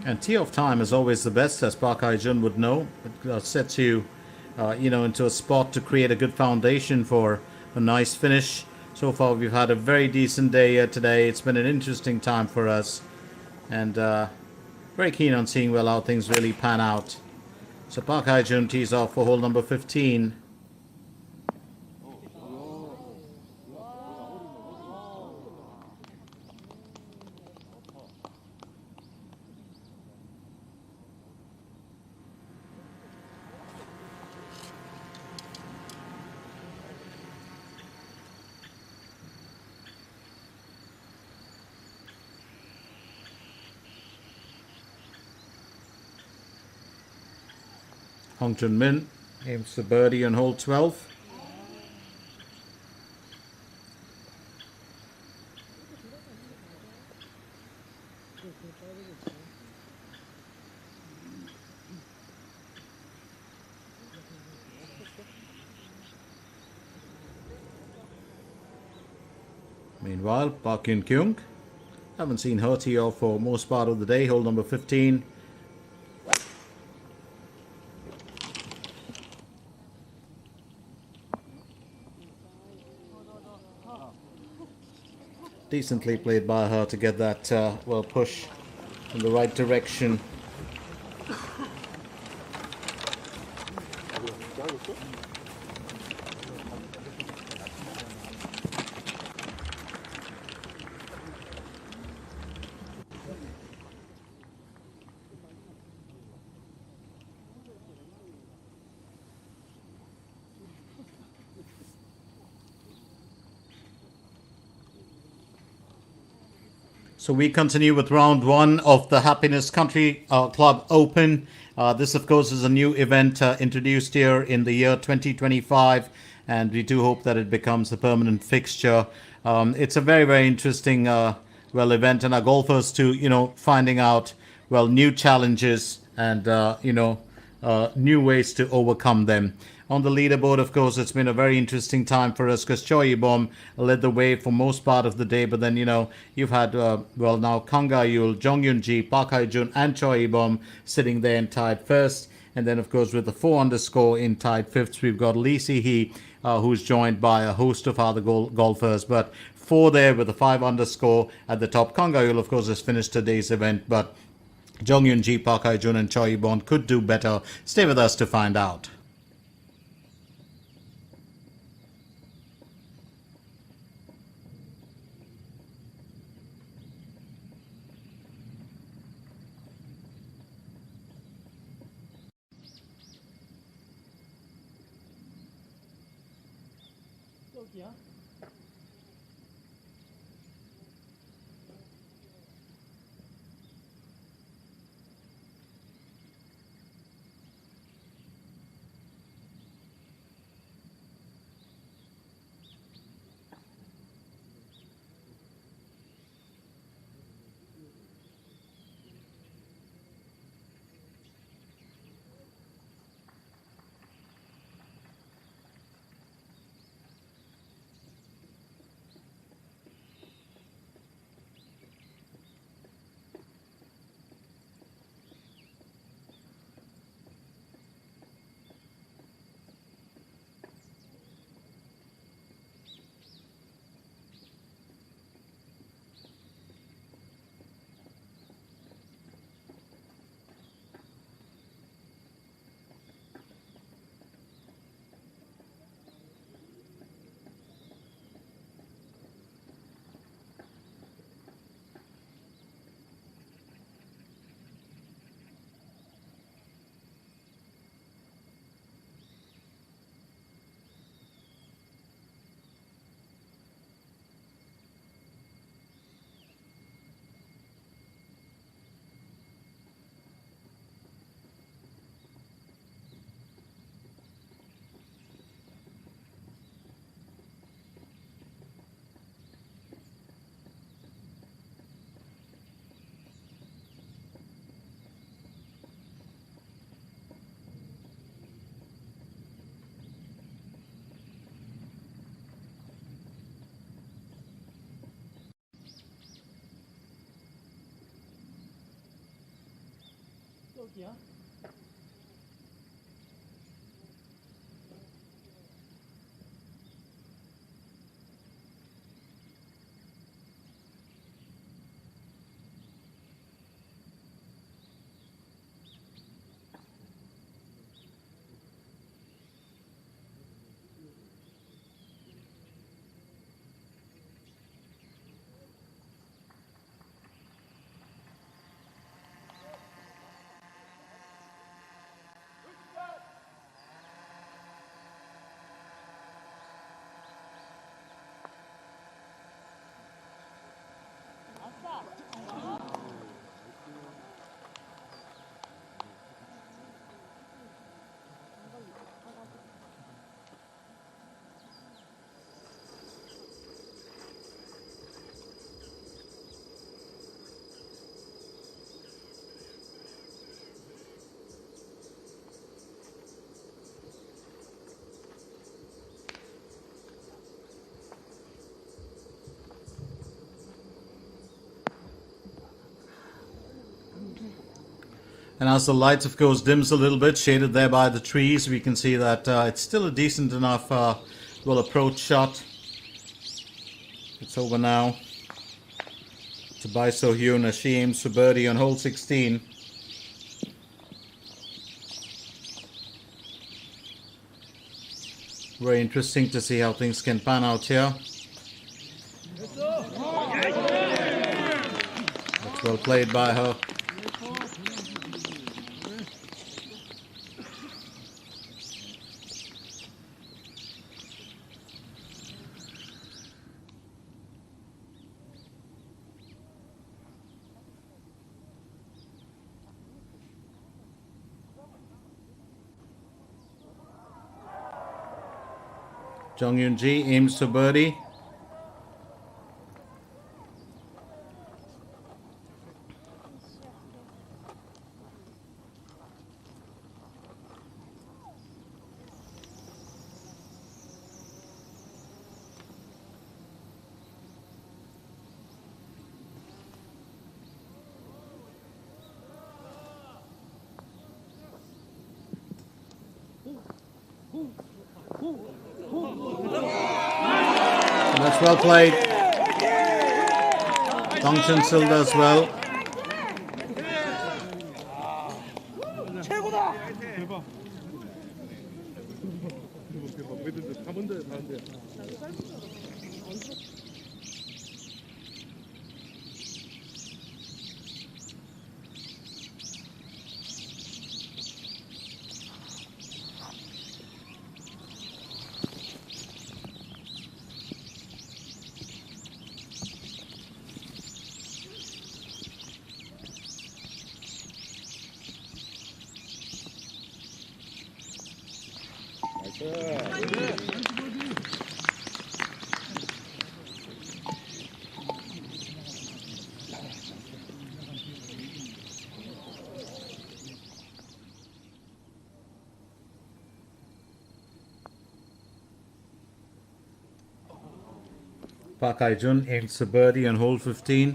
And tee off time is always the best, as Park Hae-jun would know. It sets you, into a spot to create a good foundation for a nice finish. So far, we've had a very decent day here today. It's been an interesting time for us, and very keen on seeing how things really pan out. So Park Hae-jun tees off for hole number 15. Hong Chun-min aims for birdie on hole 12. Meanwhile, Park Yun-kyung, haven't seen her tee off for most part of the day, hole number 15. Decently played by her to get that push in the right direction. So we continue with round one of the Happiness Country Club Open. This, of course, is a new event introduced here in the year 2025. and we do hope that it becomes a permanent fixture. It's a very, very interesting event, and our golfers too, finding out new challenges and new ways to overcome them. On the leaderboard, of course, it's been a very interesting time for us because Choi Yibom led the way for most part of the day. But then, you've had, now Kang Ga-yul, Jong Yoon-ji, Park Hae-jun, and Choi Yibom sitting there in tied first. And then, of course, with the 4 underscore in tied fifth, we've got Lee Si-hee, who's joined by a host of other golfers. But 4 there with the 5 underscore at the top. Kang Ga-yul, of course, has finished today's event. But Jong Yoon-ji, Park Hae-jun, and Choi Yibom could do better. Stay with us to find out. And as the lights, of course, dims a little bit, shaded there by the trees, we can see that it's still a decent enough, approach shot. It's over now to Bai So Hyun as she aims for birdie on hole 16. Very interesting to see how things can pan out here. That's well played by her. Ji aims to birdie. That's well played. Dongchen still does well. Park Hae-jun aims to birdie on hole 15.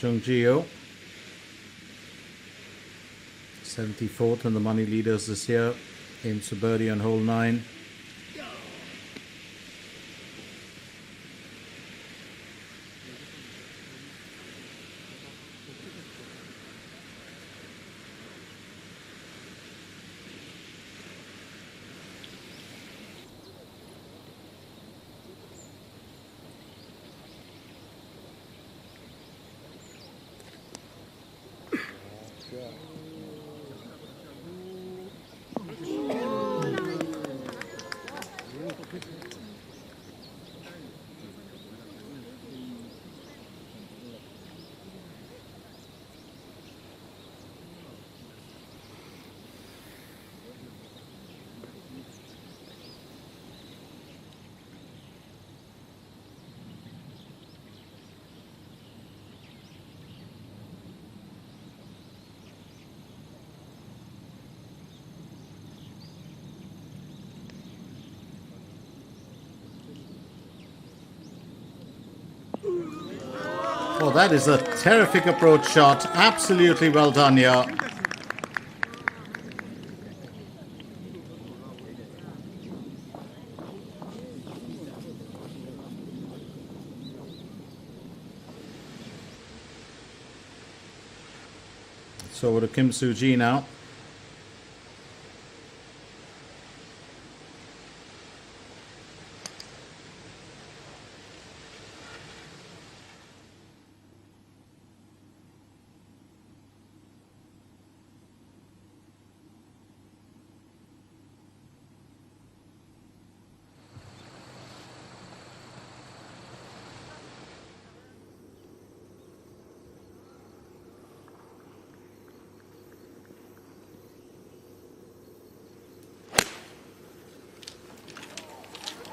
Jung Ji-ho, 74th in the money leaders this year, aims to birdie on hole 9. Oh, that is a terrific approach shot. Absolutely well done here. So over to Kim Soo-ji now.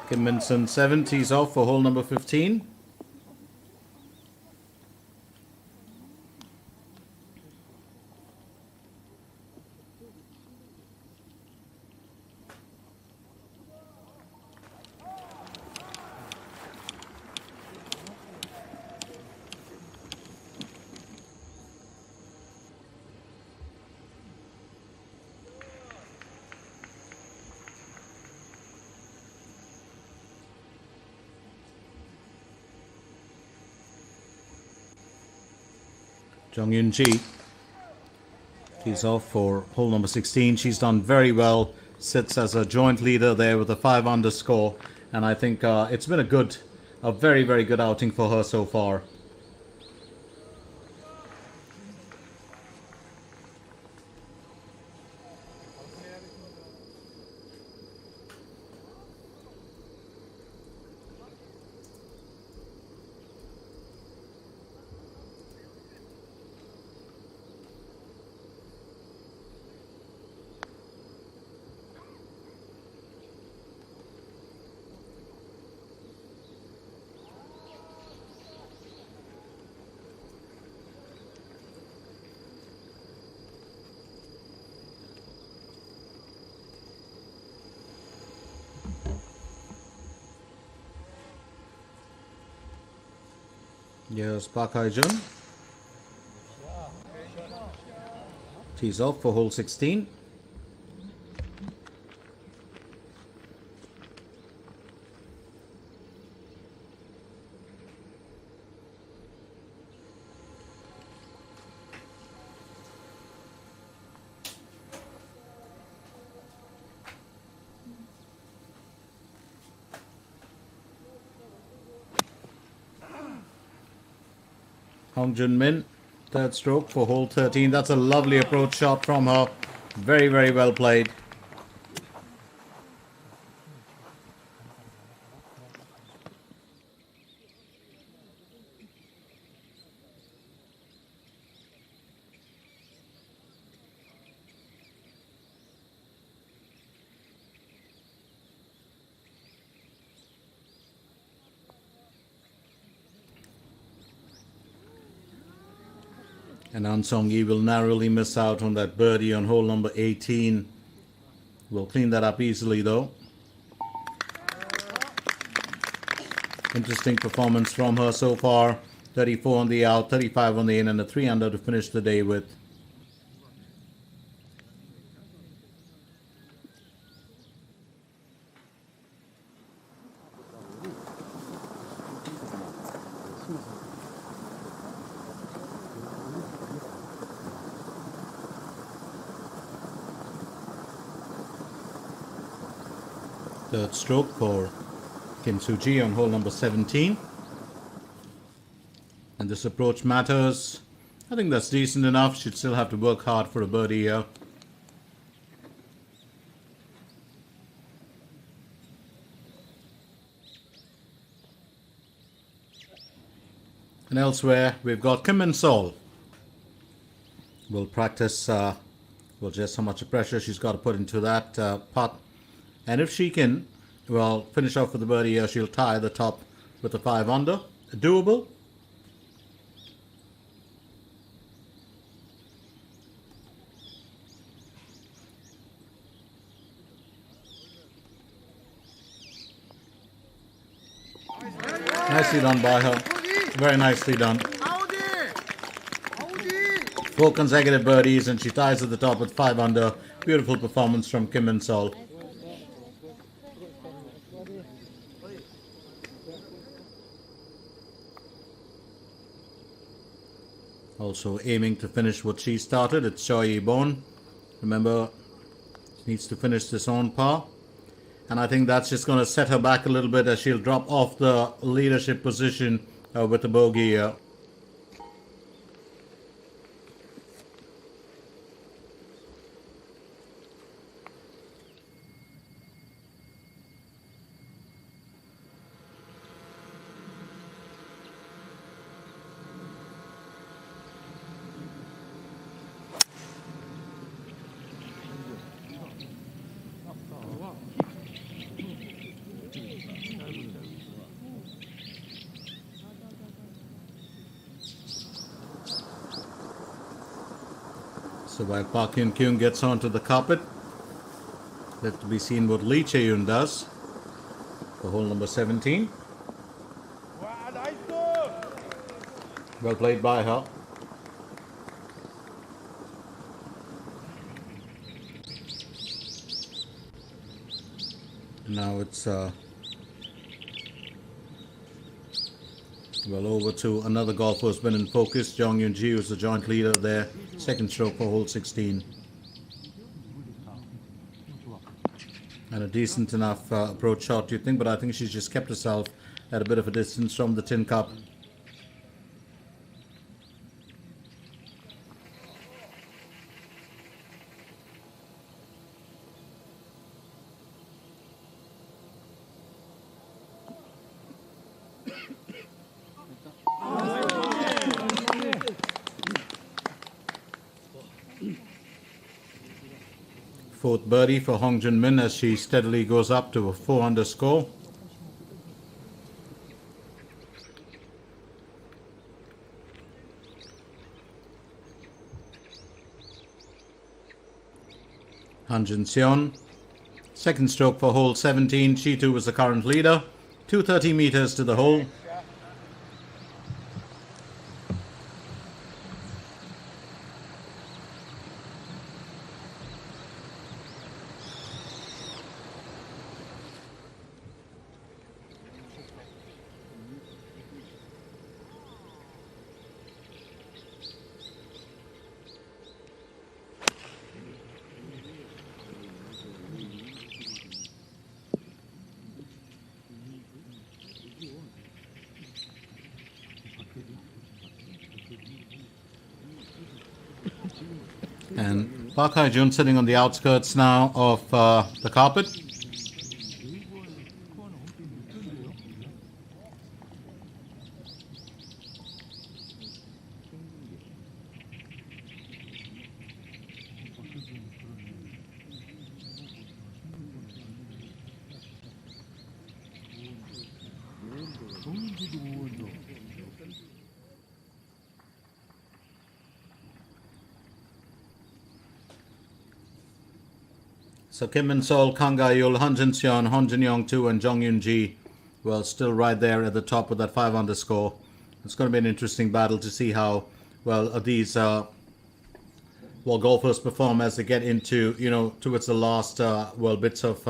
Kim Min-sun 70s off for hole number 15. Ji, he's off for hole number 16. She's done very well, sits as a joint leader there with a 5 under score, and I think it's been a very, very good outing for her so far. Here's Park Hae-jun. Tees off for hole 16. Hong Jun-min, third stroke for hole 13. That's a lovely approach shot from her. Very, very well played. And An Song-yi will narrowly miss out on that birdie on hole number 18. Will clean that up easily though. Interesting performance from her so far. 34 on the out, 35 on the in, and a 3 under to finish the day with. Third stroke for Kim Soo-ji on hole number 17. And this approach matters. I think that's decent enough. She'd still have to work hard for a birdie here. And elsewhere, we've got Kim Min-sol. We'll practice just how much pressure she's got to put into that putt. And if she can, well, finish off with the birdie here, she'll tie the top with a 5 under. Doable. Nicely done by her. Very nicely done. 4 consecutive birdies and she ties at the top with 5 under. Beautiful performance from Kim Min-sol. Also aiming to finish what she started. It's Choi Yi-bon. Remember, she needs to finish this on par. And I think that's just going to set her back a little bit as she'll drop off the leadership position with the bogey here. So while Park Hyun-kyung gets onto the carpet, left to be seen what Lee Chae-yoon does for hole number 17. Well played by her. Now it's well over to another golfer who's been in focus. Jong Yoon-ji, who's the joint leader there. Second stroke for hole 16. And a decent enough approach shot, you think, but I think she's just kept herself at a bit of a distance from the tin cup. Fourth birdie for Hong Jun-min as she steadily goes up to a 4 under score. Han Jun-seon, second stroke for hole 17. She too was the current leader. 230 meters to the hole. And Park Hae-jun sitting on the outskirts now of the carpet. So Kim Min-sol, Kang Ga-yul, Han Jin-seon, Hon Jin-young 2 and Jung Yoon-ji, well, still right there at the top with that 5 underscore. It's going to be an interesting battle to see how well these golfers perform as they get into, towards the last bits of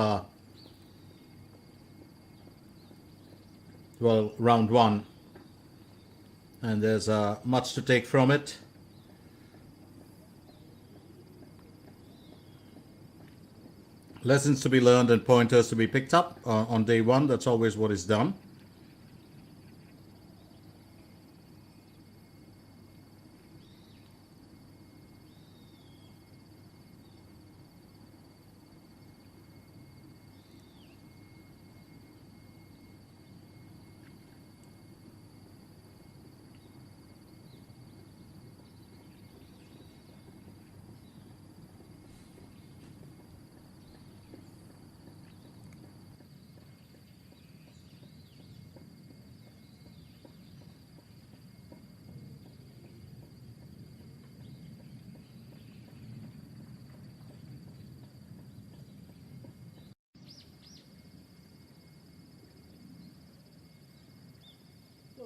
round one. And there's much to take from it. Lessons to be learned and pointers to be picked up on day one. That's always what is done.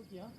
여기야?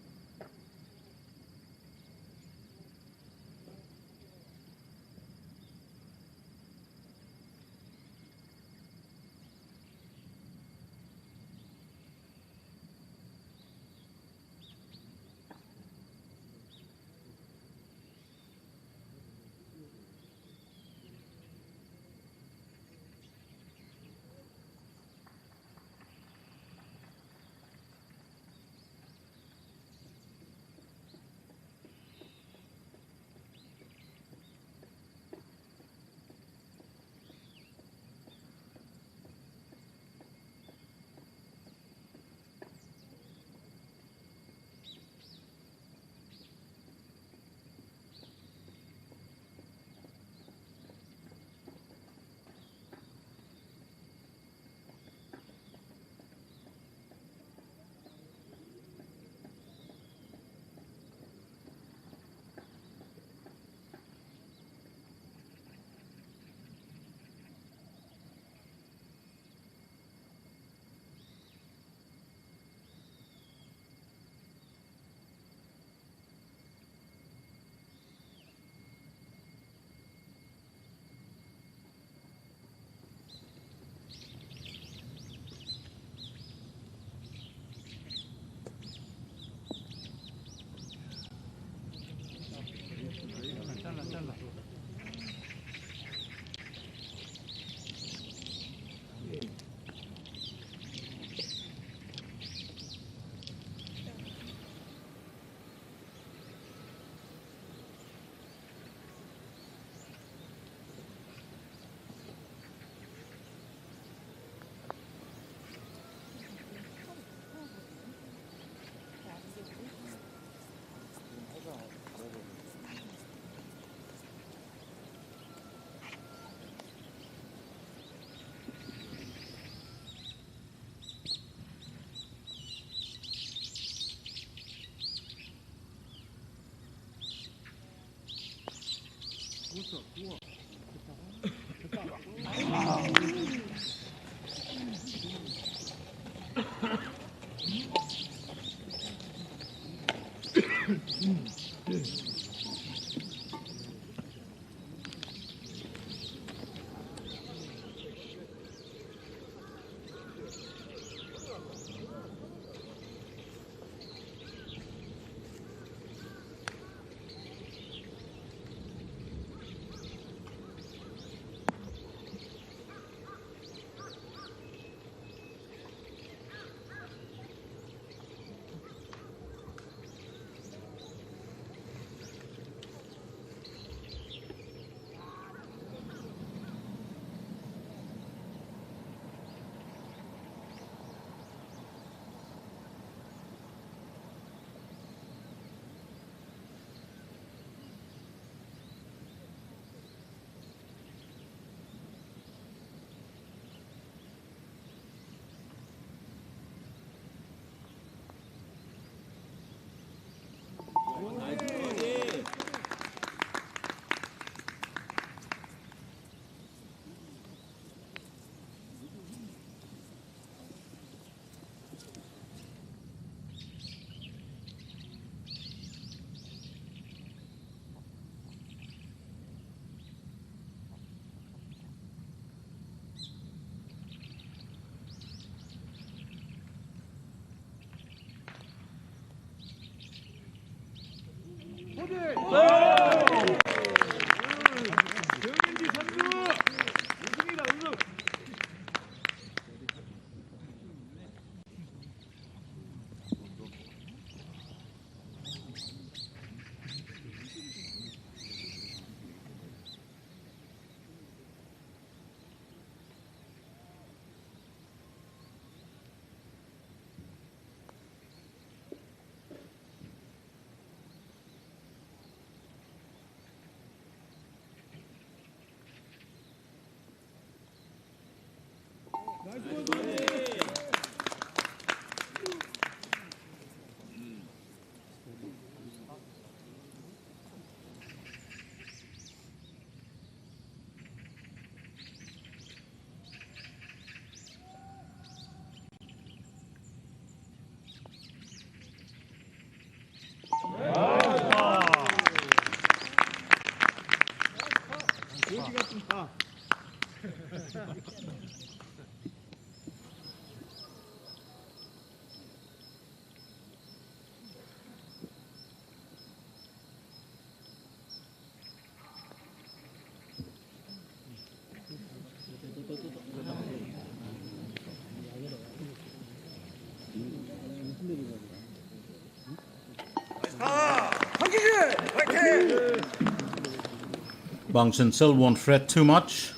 Bangchan still won't fret too much.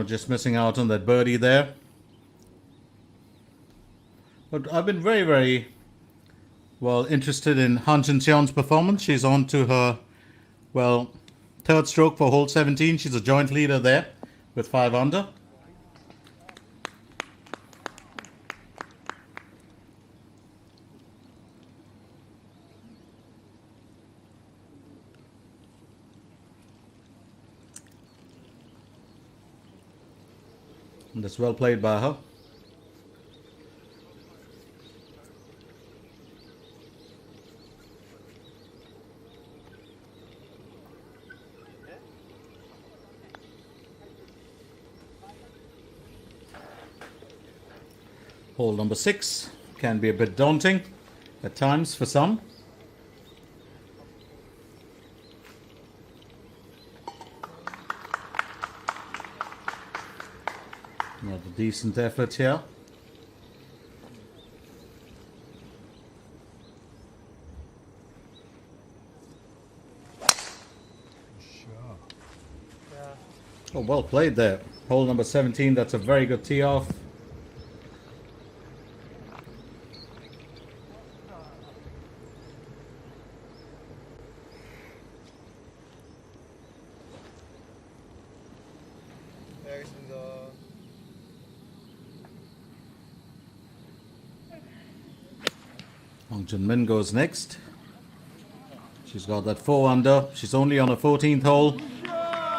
Just missing out on that birdie there. But I've been very, very well interested in Han Jin-seon's performance. She's on to her, third stroke for hole 17. She's a joint leader there with 5 under. And that's well played by her. Hole number 6 can be a bit daunting at times for some. Another decent effort here. Oh, well played there. Hole number 17, that's a very good tee off. 네, 알겠습니다. Hong Jin-min goes next. She's got that 4 under. She's only on a 14th hole.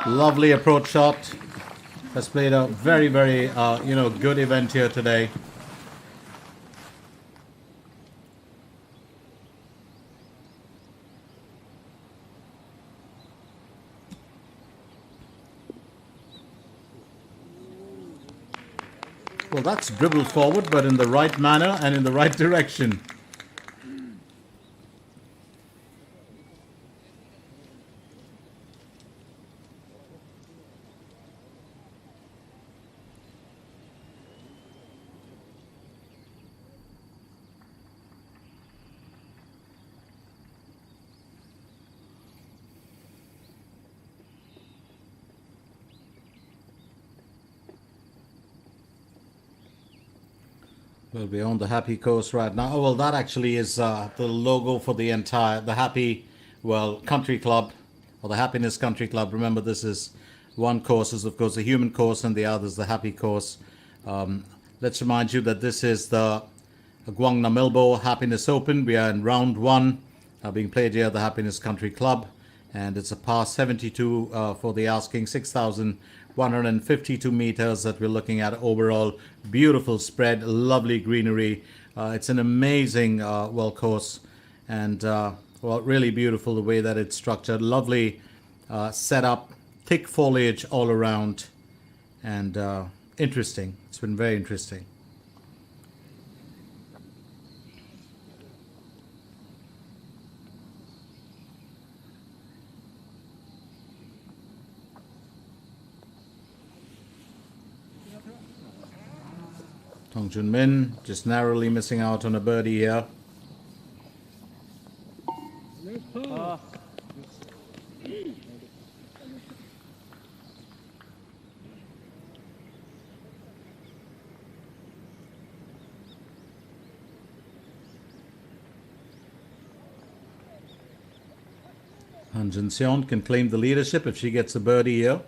Lovely approach shot. Has played a very, very, good event here today. Well, that's dribbled forward, but in the right manner and in the right direction. Well, we're on the Happy Coast right now. Oh, well, that actually is the logo for the Happy, country club, or the Happiness Country Club. Remember, this is one course is, of course, the human course, and the other is the Happy course. Let's remind you that this is the Gwangnamilbo Happiness Open. We are in round 1, being played here at the Happiness Country Club, and it's a par 72 for the asking, 6,152 meters that we're looking at overall. Beautiful spread, lovely greenery. It's an amazing course, and really beautiful the way that it's structured. Lovely setup, thick foliage all around, and interesting. It's been very interesting. Hong Jin-min just narrowly missing out on a birdie here. Han Jin-seon can claim the leadership if she gets a birdie here.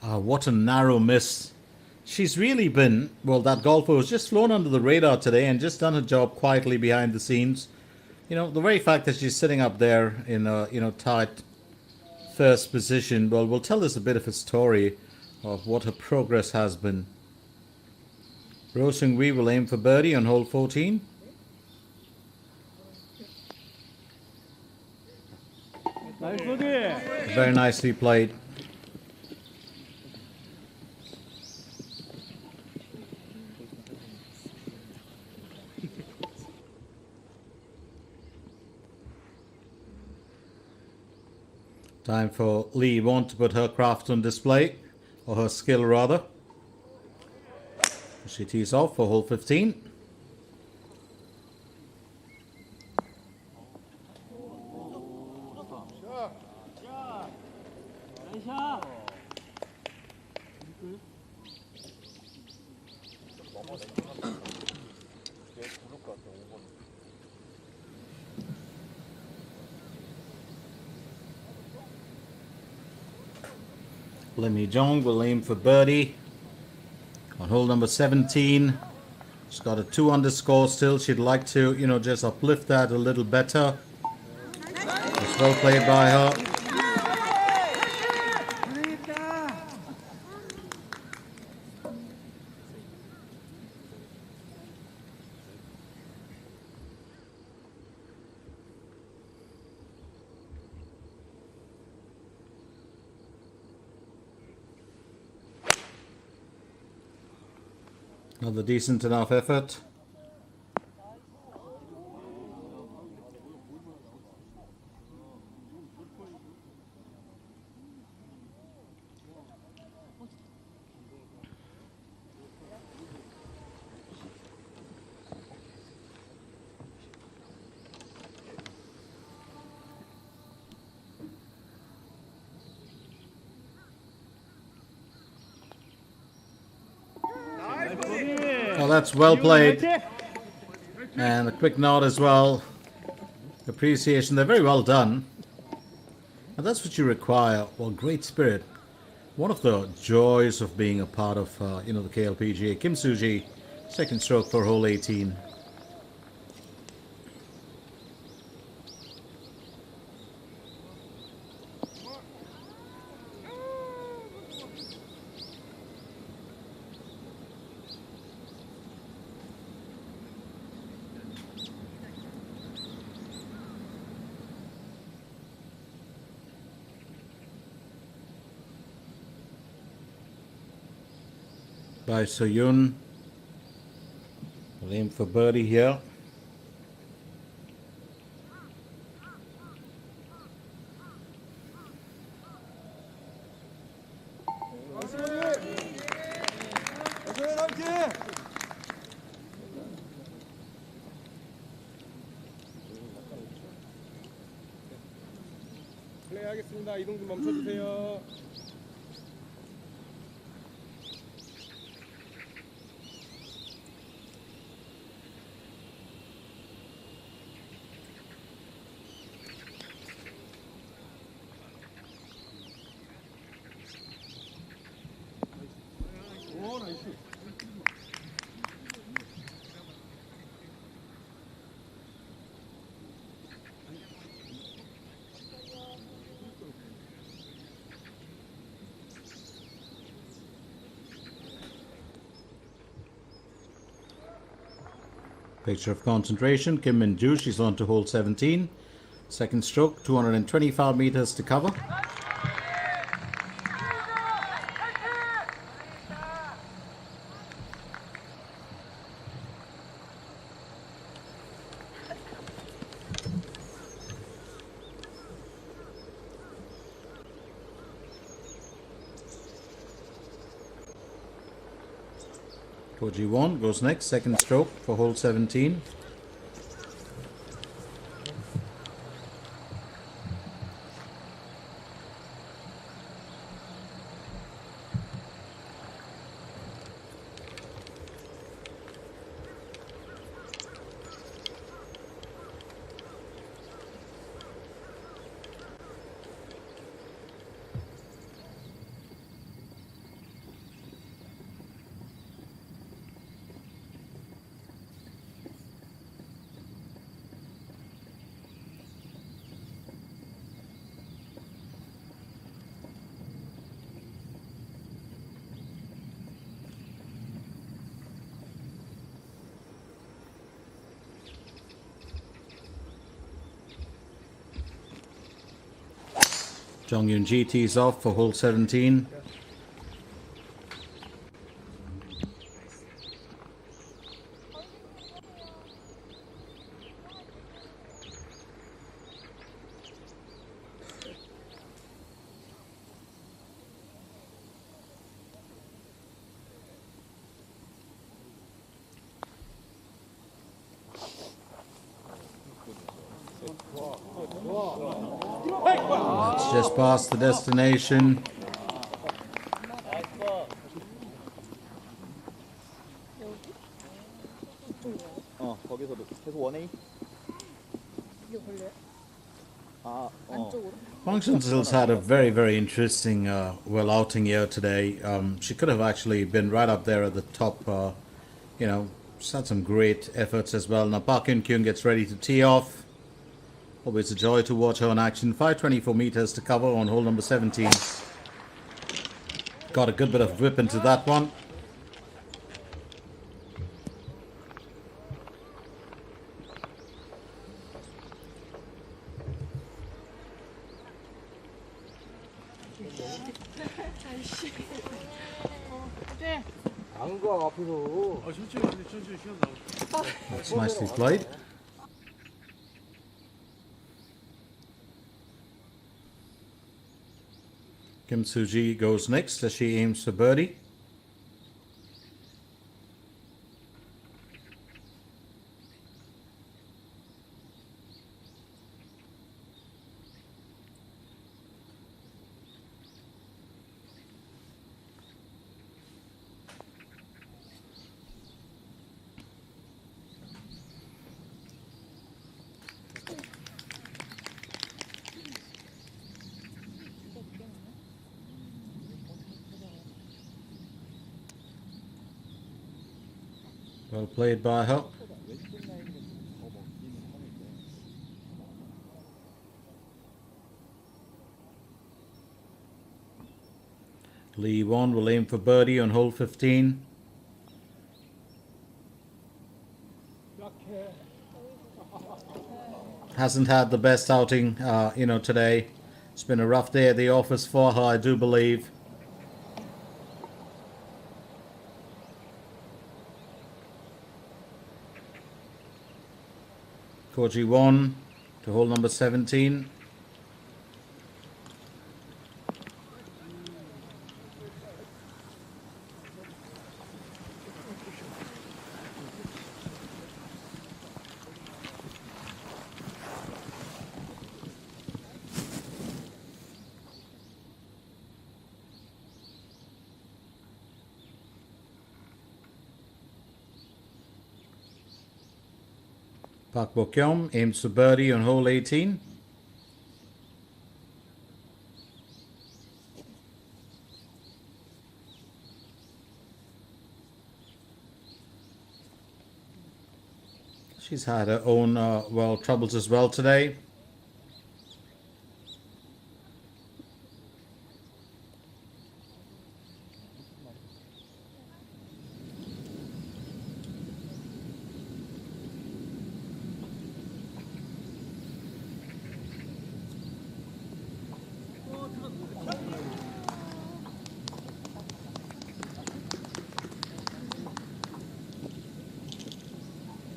What a narrow miss. She's really been, well, that golfer was just flown under the radar today and just done her job quietly behind the scenes. You know, the very fact that she's sitting up there in a, tight first position, well, will tell us a bit of a story of what her progress has been. Rose Seung-wi will aim for birdie on hole 14. 나이스 버디. Very nicely played. Time for Lee Won to put her craft on display, or her skill rather. She tees off for hole 15. 나이샷. Lim Hee-jong will aim for birdie on hole number 17. She's got a 2 under score still. She'd like to, just uplift that a little better. It's well played by her. Another decent enough effort. Well, that's well played. And a quick nod as well. Appreciation. They're very well done. And that's what you require. Well, great spirit. One of the joys of being a part of, the KLPGA. Kim Soo-ji, second stroke for hole 18. By So-yoon. We'll aim for birdie here. 플레이하겠습니다. 이동 좀 멈춰주세요. 오, 나이스. Picture of concentration. Kim Min-joo, she's on to hole 17. Second stroke, 225 meters to cover. Ji-won goes next, second stroke for hole 17. Jong-Yoon Ji tees off for hole 17. It's just past the destination. 거기서도 계속 원웨이? 이게 걸려요? 아, 안쪽으로? Functionsil's had a very, very interesting outing here today. She could have actually been right up there at the top. She's had some great efforts as well. Now Park Eun-kyung gets ready to tee off. Always a joy to watch her in action. 524 meters to cover on hole number 17. Got a good bit of whip into that one. 안가 앞에서. 천천히 쉬어서 나오죠. That's nicely played. Kim Soo-ji goes next as she aims for birdie. Well played by her. Lee Won will aim for birdie on hole 15. Hasn't had the best outing, today. It's been a rough day at the office for her, I do believe. Ko Ji-won to hole number 17. Park Bo-kyum aims for birdie on hole 18. She's had her own troubles as well today.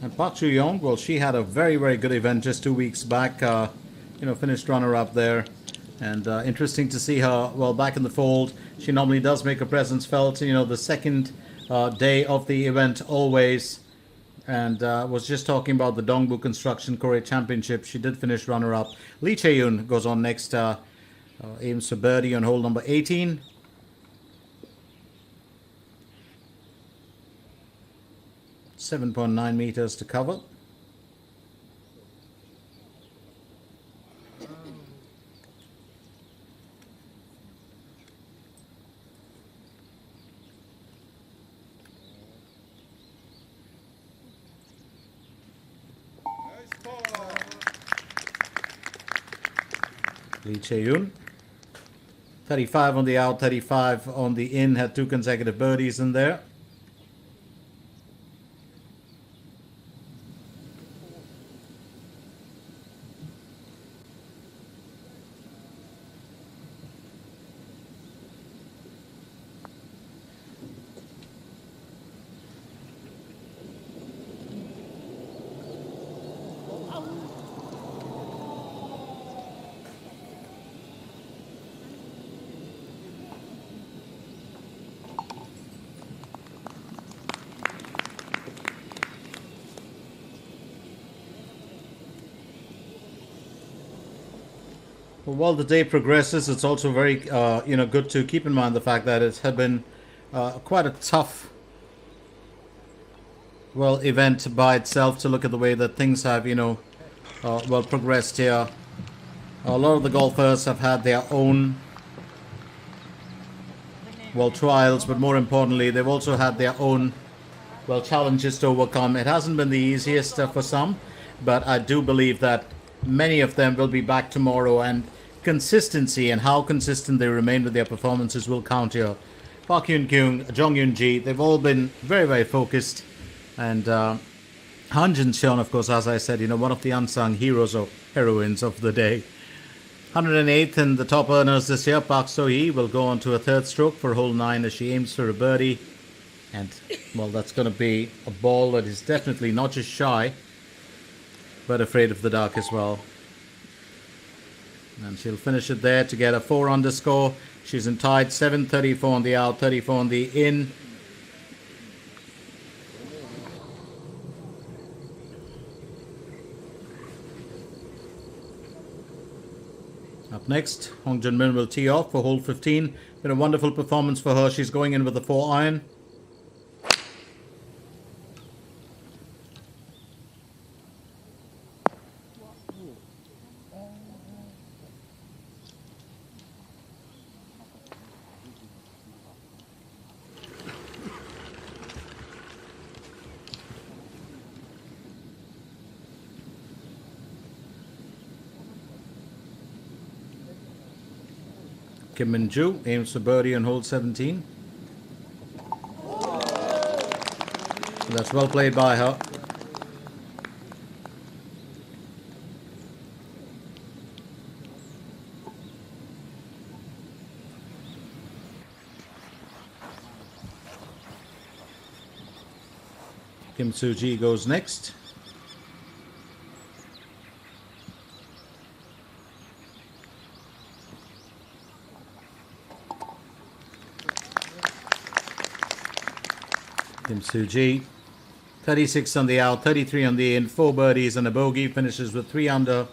And Park Ju-young, well, she had a very, very good event just 2 weeks back. Finished runner-up there. And interesting to see her, back in the fold. She normally does make her presence felt, the second day of the event always. And was just talking about the Dongbu Construction Korea Championship. She did finish runner-up. Lee Chae-yoon goes on next, aims for birdie on hole number 18. .9 meters to cover. Lee Chae-yoon. 35 on the out, 35 on the in, had 2 consecutive birdies in there. while the day progresses, it's also very good to keep in mind the fact that it had been quite a tough event by itself, to look at the way that things have progressed here. A lot of the golfers have had their own trials, but more importantly, they've also had their own challenges to overcome. It hasn't been the easiest for some, but I do believe that many of them will be back tomorrow, and consistency and how consistent they remain with their performances will count here. Park Yoon Kyung, Jong Yoon Ji, they've all been very, very focused. And Han Jin Cheon, of course, as I said, one of the unsung heroes or heroines of the day. 108th in the top earners this year. Park So-hee will go on to a third stroke for hole 9 as she aims for a birdie. And, that's going to be a ball that is definitely not just shy, but afraid of the dark as well. And she'll finish it there to get a 4 under score. She's in tied 7, 34 on the out, 34 on the in. Up next, Hong Jun-min will tee off for hole 15. Been a wonderful performance for her. She's going in with a 4 iron. Kim Min-ju aims for birdie on hole 17. That's well played by her. Kim Soo-ji goes next. Kim Soo-ji, 36 on the out, 33 on the in, 4 birdies and a bogey, finishes with 3 under.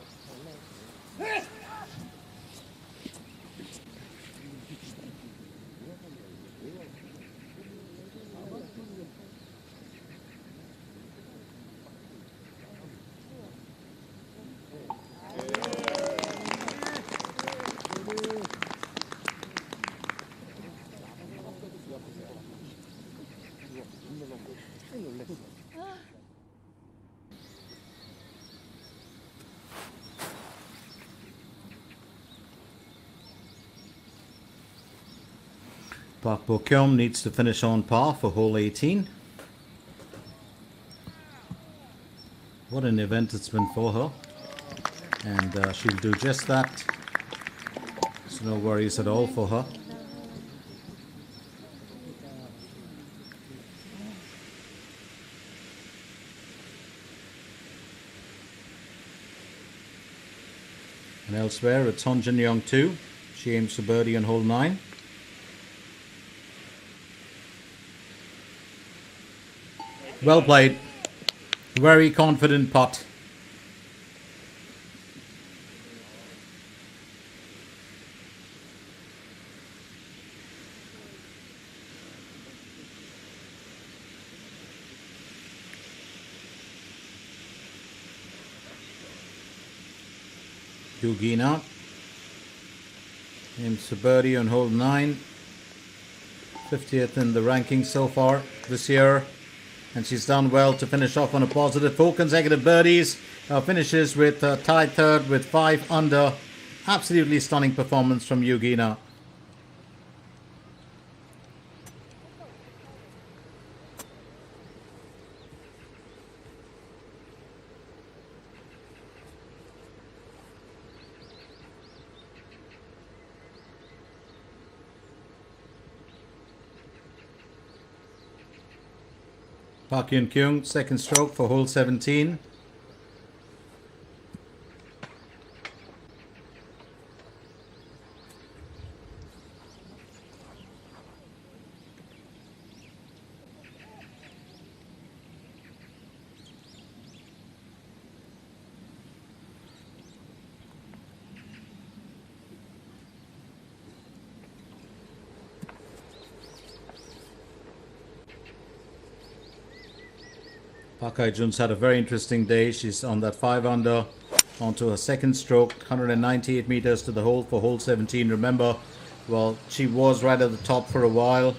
Park Bo-kyum needs to finish on par for hole 18. What an event it's been for her. And she'll do just that. So no worries at all for her. And elsewhere, it's Hon Jin-young too. She aims for birdie on hole 9. Well played. Very confident putt. Yugina aims for birdie on hole 9. 50th in the ranking so far this year. And she's done well to finish off on a positive. 4 consecutive birdies. Finishes with tied third with 5 under. Absolutely stunning performance from Yugina. Park Yoon Kyung, second stroke for hole 17. Park Hae-jun's had a very interesting day. She's on that 5 under onto her second stroke, 198 meters to the hole for hole 17. Remember, well, she was right at the top for a while.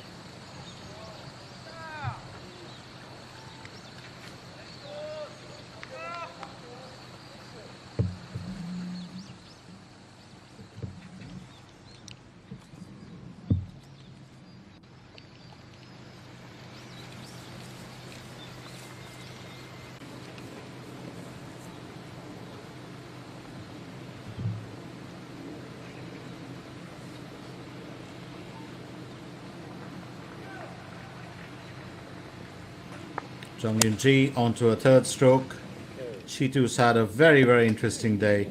Jung Yoon-ji onto her third stroke. She too's had a very, very interesting day.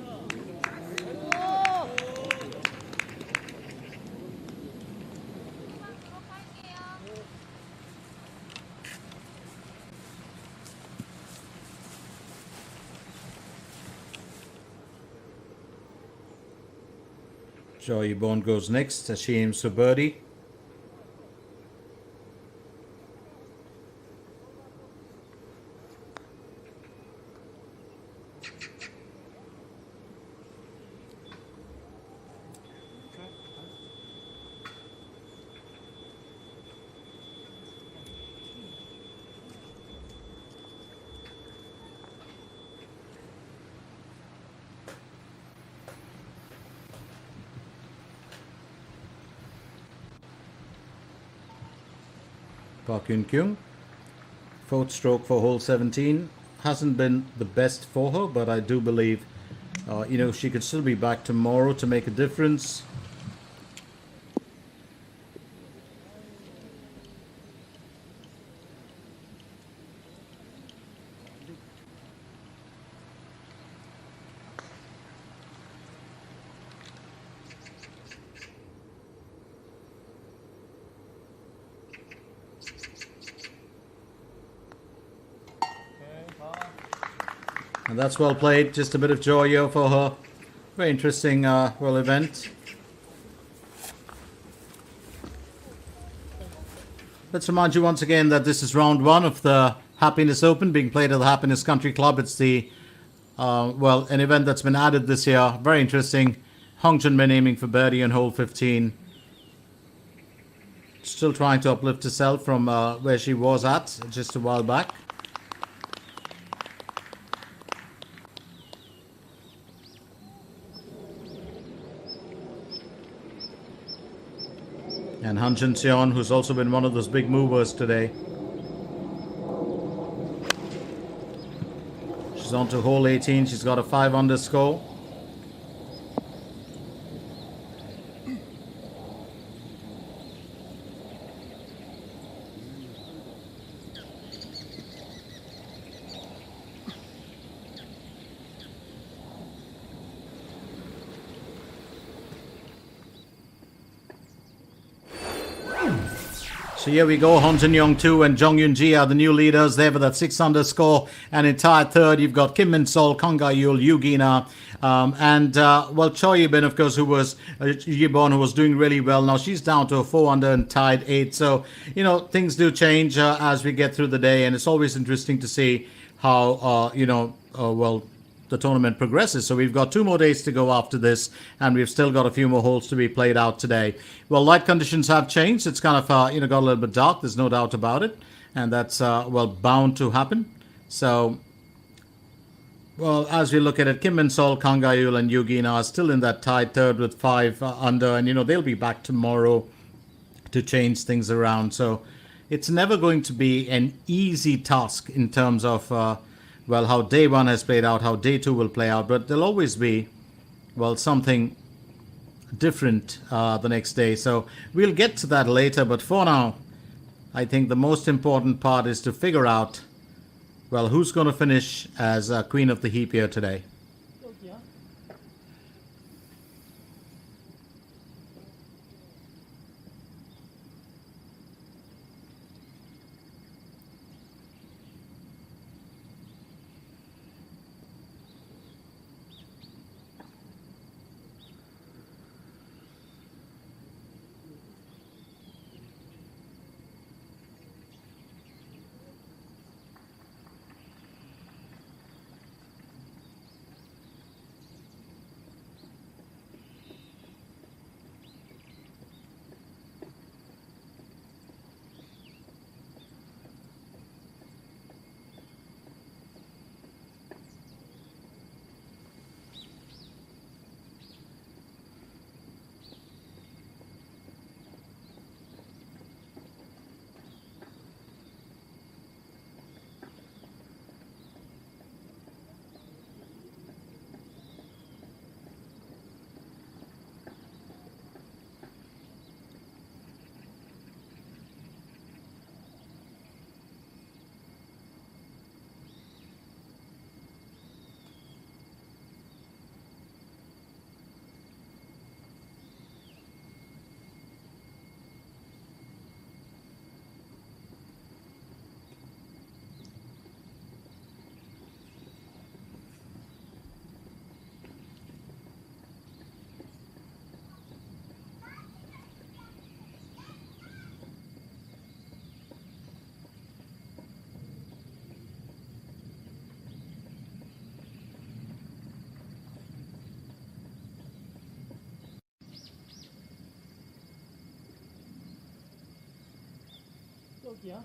Joy Bond goes next as she aims for birdie. Park Yoon-kyung, fourth stroke for hole 17. Hasn't been the best for her, but I do believe, she could still be back tomorrow to make a difference. And that's well played. Just a bit of joy here for her. Very interesting, event. Let's remind you once again that this is round 1 of the Happiness Open being played at the Happiness Country Club. It's the, an event that's been added this year. Very interesting. Hong Jun-min aiming for birdie on hole 15. Still trying to uplift herself from where she was at just a while back. And Han Jun-seon, who's also been one of those big movers today. She's on to hole 18. She's got a 5 under score. So here we go, Hong Jin-young 2 and Jung Yoon-ji are the new leaders there for that 6 under score. And in tied third, you've got Kim Min-sol, Kang Ga-yul, Yoo Gi-na, and Choi Yi-bin, of course, who was Yi-bon, who was doing really well. Now she's down to a 4 under and tied 8. So, things do change as we get through the day. And it's always interesting to see how, the tournament progresses. So we've got 2 more days to go after this, and we've still got a few more holes to be played out today. Well, light conditions have changed. It's kind of, got a little bit dark. There's no doubt about it. And that's, bound to happen. So, as we look at it, Kim Min-sol, Kang Ga-yul, and Yoo Gi-na are still in that tied third with 5 under. And, they'll be back tomorrow to change things around. So it's never going to be an easy task in terms of, how day 1 has played out, how day 2 will play out. But there'll always be, something different the next day. So we'll get to that later. But for now, I think the most important part is to figure out, who's going to finish as Queen of the Heap here today. 떡이야?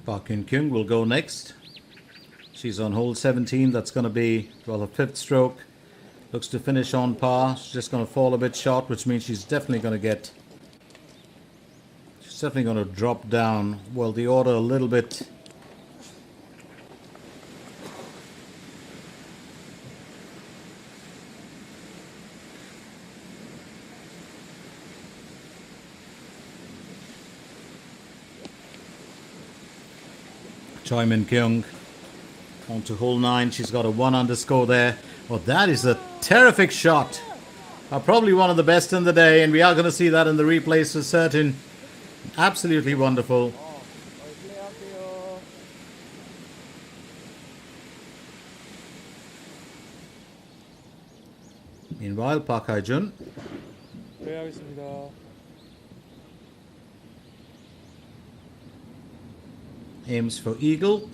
Park Kyung will go next. She's on hole 17. That's going to be, well, her fifth stroke. Looks to finish on par. She's just going to fall a bit short, which means she's definitely going to drop down, well, the order a little bit. Choi Min Kyung on to hole 9. She's got a 1 under score there. Well, that is a terrific shot. Probably one of the best in the day, and we are going to see that in the replays for certain. Absolutely wonderful. Meanwhile, Park Hae-jun 플레이하겠습니다. aims for eagle.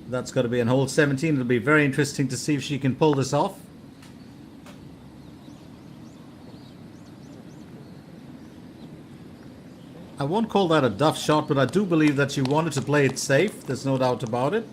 That's got to be on hole 17. It'll be very interesting to see if she can pull this off. I won't call that a duff shot, but I do believe that she wanted to play it safe. There's no doubt about it.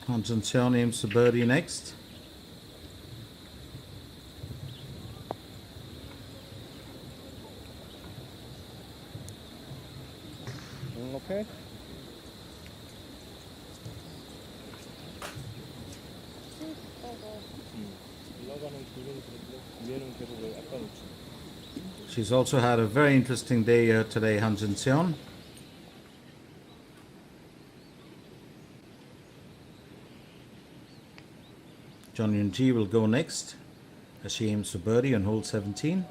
Han Jun-seon aims for birdie next. 오케이. 올라가는 길은 그런데 위에는 계속 왜 약간 우측. She's also had a very interesting day today, Han Jun-seon. John Yoon-ji will go next as she aims for birdie on hole 17.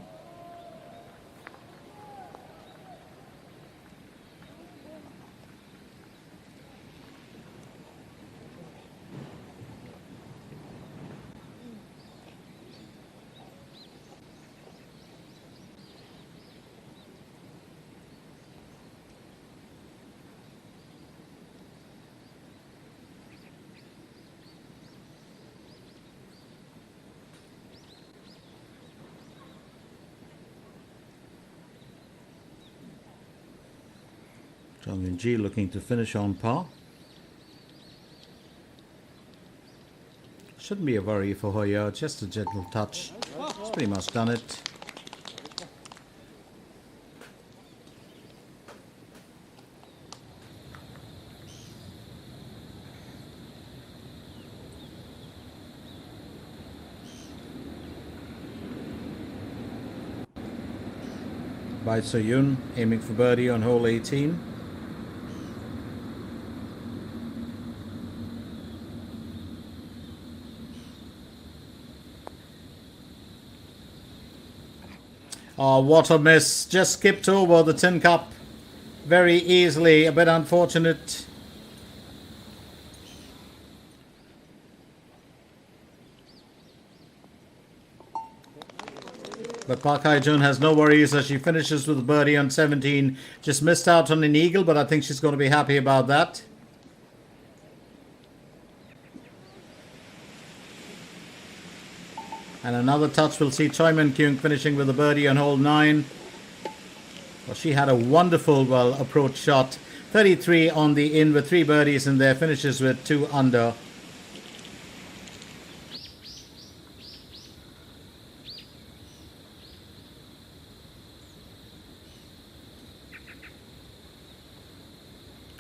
Jung Yoon-ji looking to finish on par. Shouldn't be a worry for her here, just a gentle touch. She's pretty much done it. By So-yoon, aiming for birdie on hole 18. Oh, what a miss. Just skipped over the tin cup very easily. A bit unfortunate. But Park Hae-jun has no worries as she finishes with a birdie on 17. Just missed out on an eagle, but I think she's going to be happy about that. And another touch, we'll see Choi Min Kyung finishing with a birdie on hole 9. Well, she had a wonderful, approach shot. 33 on the in with 3 birdies in there. Finishes with 2 under.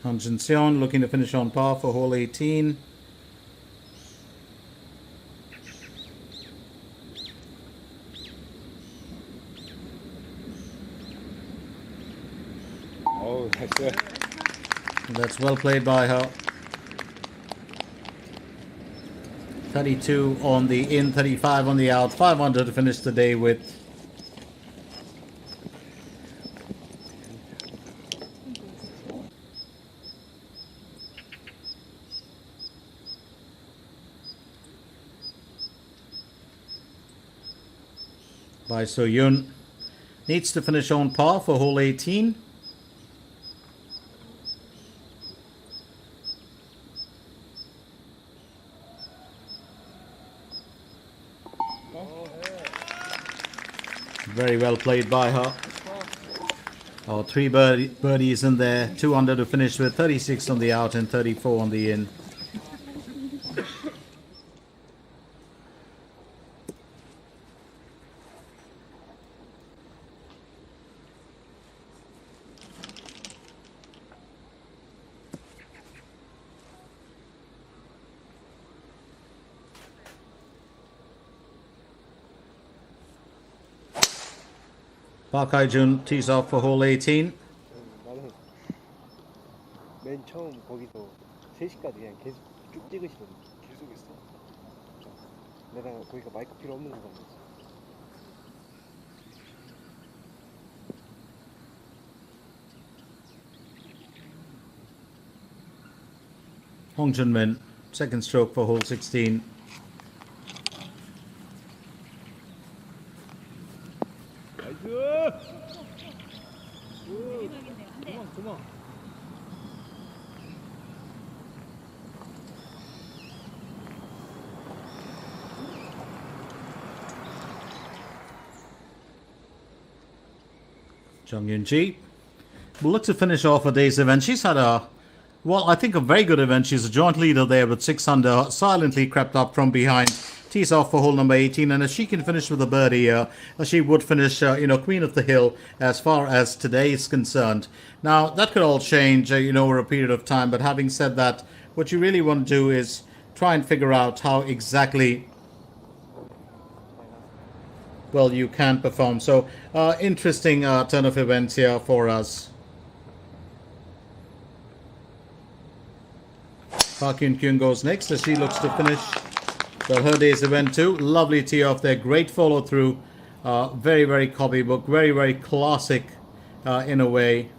Han Jun-seon looking to finish on par for hole 18. 어우, 나이스. That's well played by her. 32 on the in, 35 on the out. 5 under to finish the day with. by So Yun. Needs to finish on par for hole 18. Very well played by her. Oh, three birdies in there, 2 under to finish with, 36 on the out and 34 on the in. Park Hae-jun tees off for hole 18. 나는 맨 처음 거기서 3시까지 그냥 계속 쭉 찍으시거든. 계속 했어? 내가 거기가 마이크 필요 없는 구간이었어. Hong Jun-min, second stroke for hole 16. Jung Yoon-ji will look to finish off a day's event. She's had I think a very good event. She's a joint leader there with 6 under, silently crept up from behind, tees off for hole number 18, and if she can finish with a birdie here, she would finish, queen of the hill as far as today is concerned. Now, that could all change, over a period of time, but having said that, what you really want to do is try and figure out how exactly well you can perform. So, interesting turn of events here for us. Park Hyun-kyung goes next as she looks to finish her day's event too. Lovely tee off there, great follow through, very, very copybook, very, very classic in a way.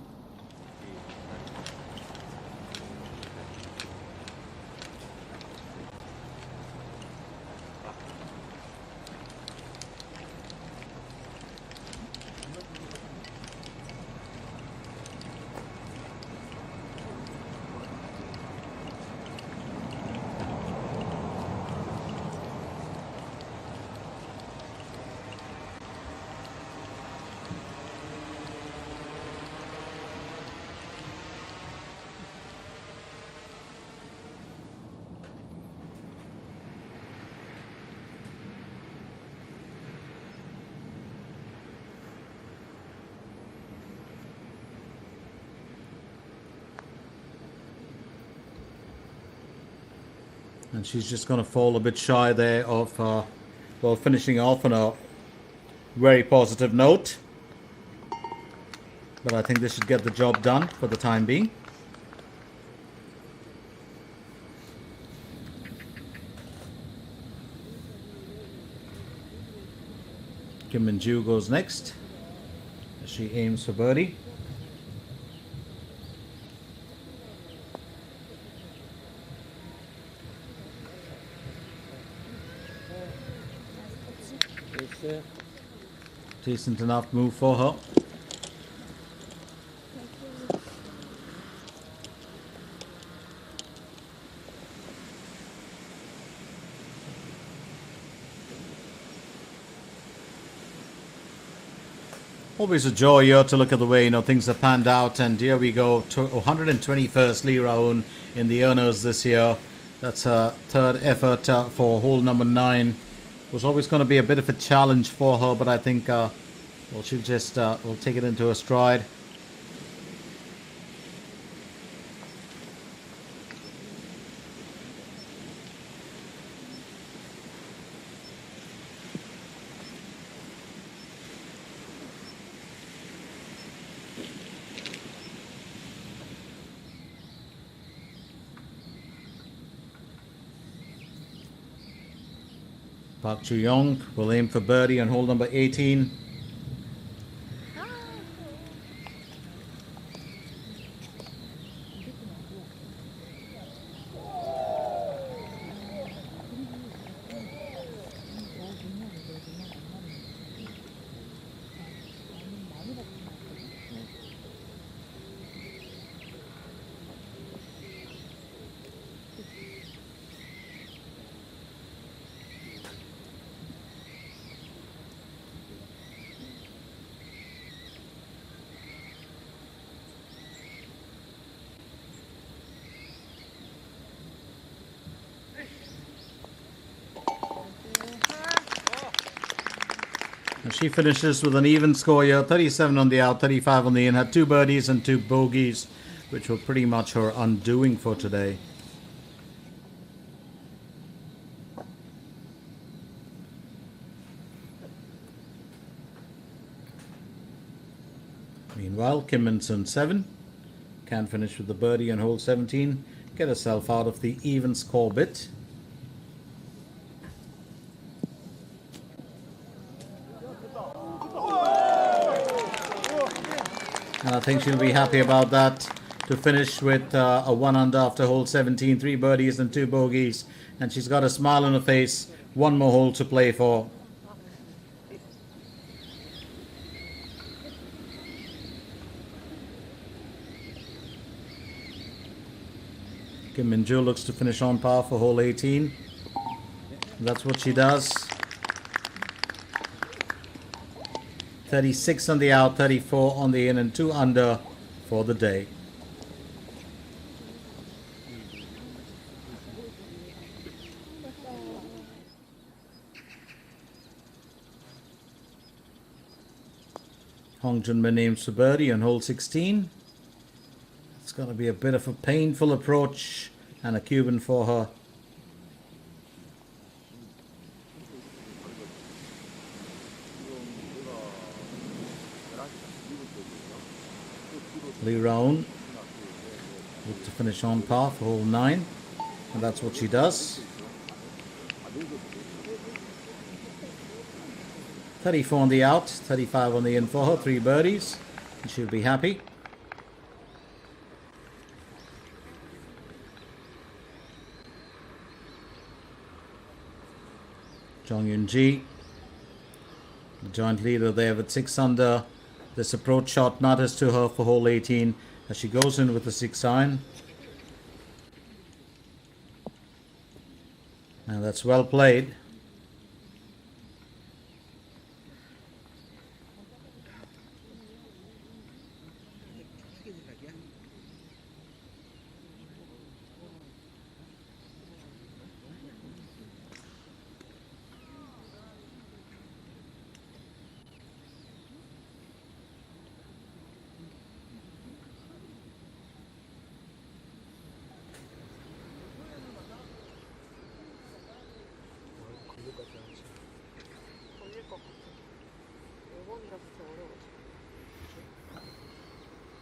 And she's just going to fall a bit shy there of, finishing off on a very positive note. But I think this should get the job done for the time being. Kim Min-ju goes next as she aims for birdie. Decent enough move for her. Always a joy here to look at the way things have panned out, and here we go to 121st Lee Raun in the earners this year. That's her third effort for hole number 9. Was always going to be a bit of a challenge for her, but I think she'll just will take it into her stride. Park Ju-young will aim for birdie on hole number 18. she finishes with an even score here, 37 on the out, 35 on the in, had 2 birdies and 2 bogeys, which were pretty much her undoing for today. Meanwhile, Kim Min-sun 7 can finish with the birdie on hole 17, get herself out of the even score bit. And I think she'll be happy about that, to finish with a 1 under after hole 17, 3 birdies and 2 bogeys. And she's got a smile on her face, 1 more hole to play for. Kim Min-joo looks to finish on par for hole 18. That's what she does. 36 on the out, 34 on the in, and 2 under for the day. Hong Jun-min aims for birdie on hole 16. It's going to be a bit of a painful approach and a Cuban for her. Lee Rowan look to finish on par for hole 9, and that's what she does. 34 on the out, 35 on the in for her, 3 birdies, and she'll be happy. Jong Eun-ji, the joint leader there with 6 under. This approach shot matters to her for hole 18 as she goes in with a 6 iron. And that's well played.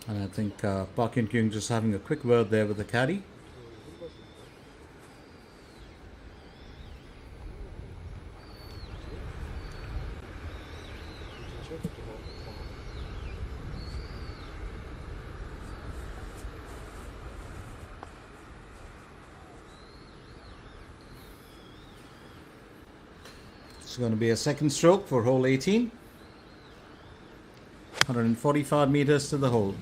And I think Park Hyun-kyung just having a quick word there with the caddy. It's going to be a second stroke for hole 18. 145 meters to the hole.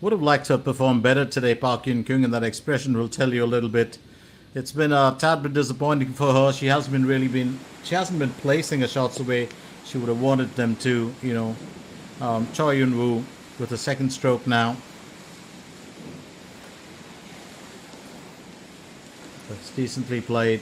Would have liked to perform better today, Park Hyun-kyung, and that expression will tell you a little bit. It's been a tad bit disappointing for her. She hasn't been placing her shots the way she would have wanted them to. You know, Choi Yun-woo with a second stroke now. That's decently played.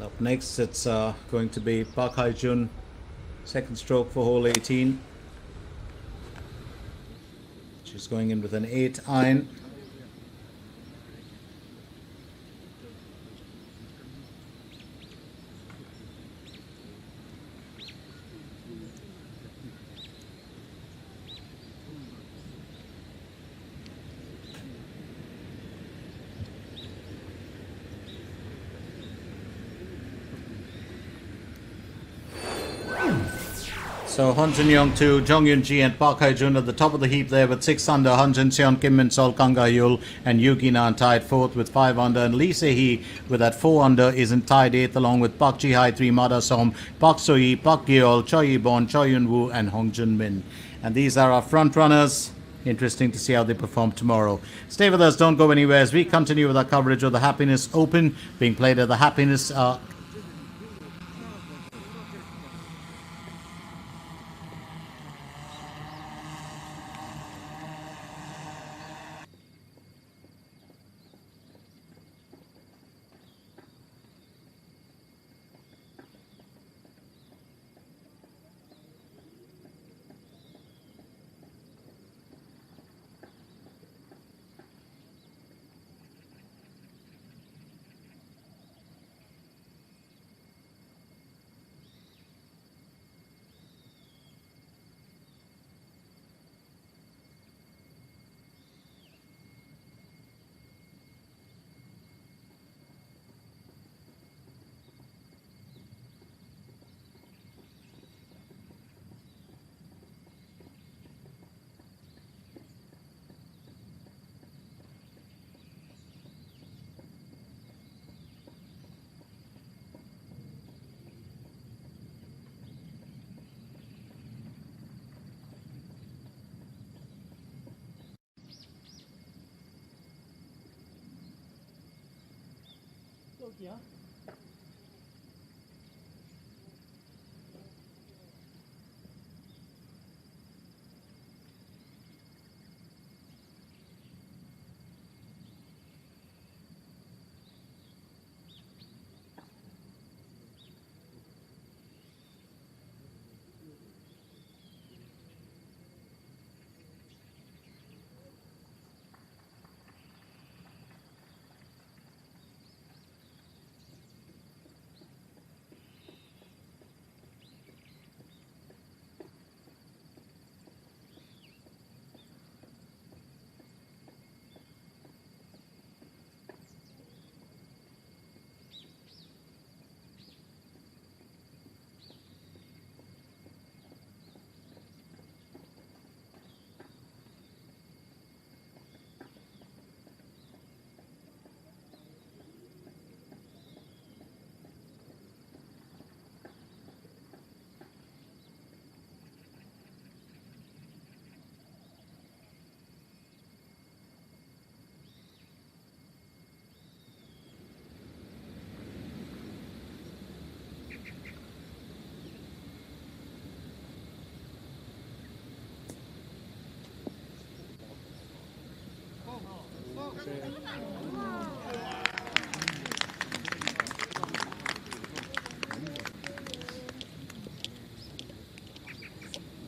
Up next, it's going to be Park Hae-jun, second stroke for hole 18. She's going in with an 8 iron. So Han Jun-young 2, Jong Eun-ji and Park Hae-jun at the top of the heap there with 6 under. Han Jin-seon, Kim Min-sol, Kang Ga-yul and Yoo Ki-nan tied 4th with 5 under. And Lee Se-hee with that 4 under is in tied 8th along with Park Ji-hai 3, Ma Da-som, Park So-hee, Park Gyeol, Choi Yi-bon, Choi Yun-woo and Hong Jun-min. And these are our front runners. Interesting to see how they perform tomorrow. Stay with us, don't go anywhere as we continue with our coverage of the Happiness Open being played at the Happiness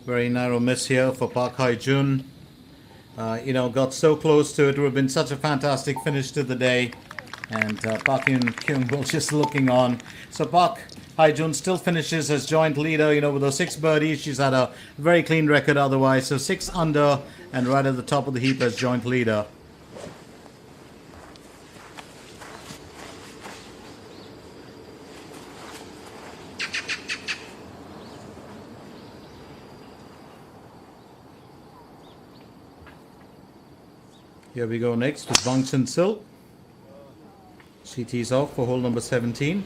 Very narrow miss here for Park Hae-jun. Got so close to it. It would have been such a fantastic finish to the day. And Park Hyun-kyung was just looking on. So Park Hae-jun still finishes as joint leader. With those 6 birdies, she's had a very clean record otherwise. So 6 under and right at the top of the heap as joint leader. Here we go next with Bang Chun-sil. She tees off for hole number 17.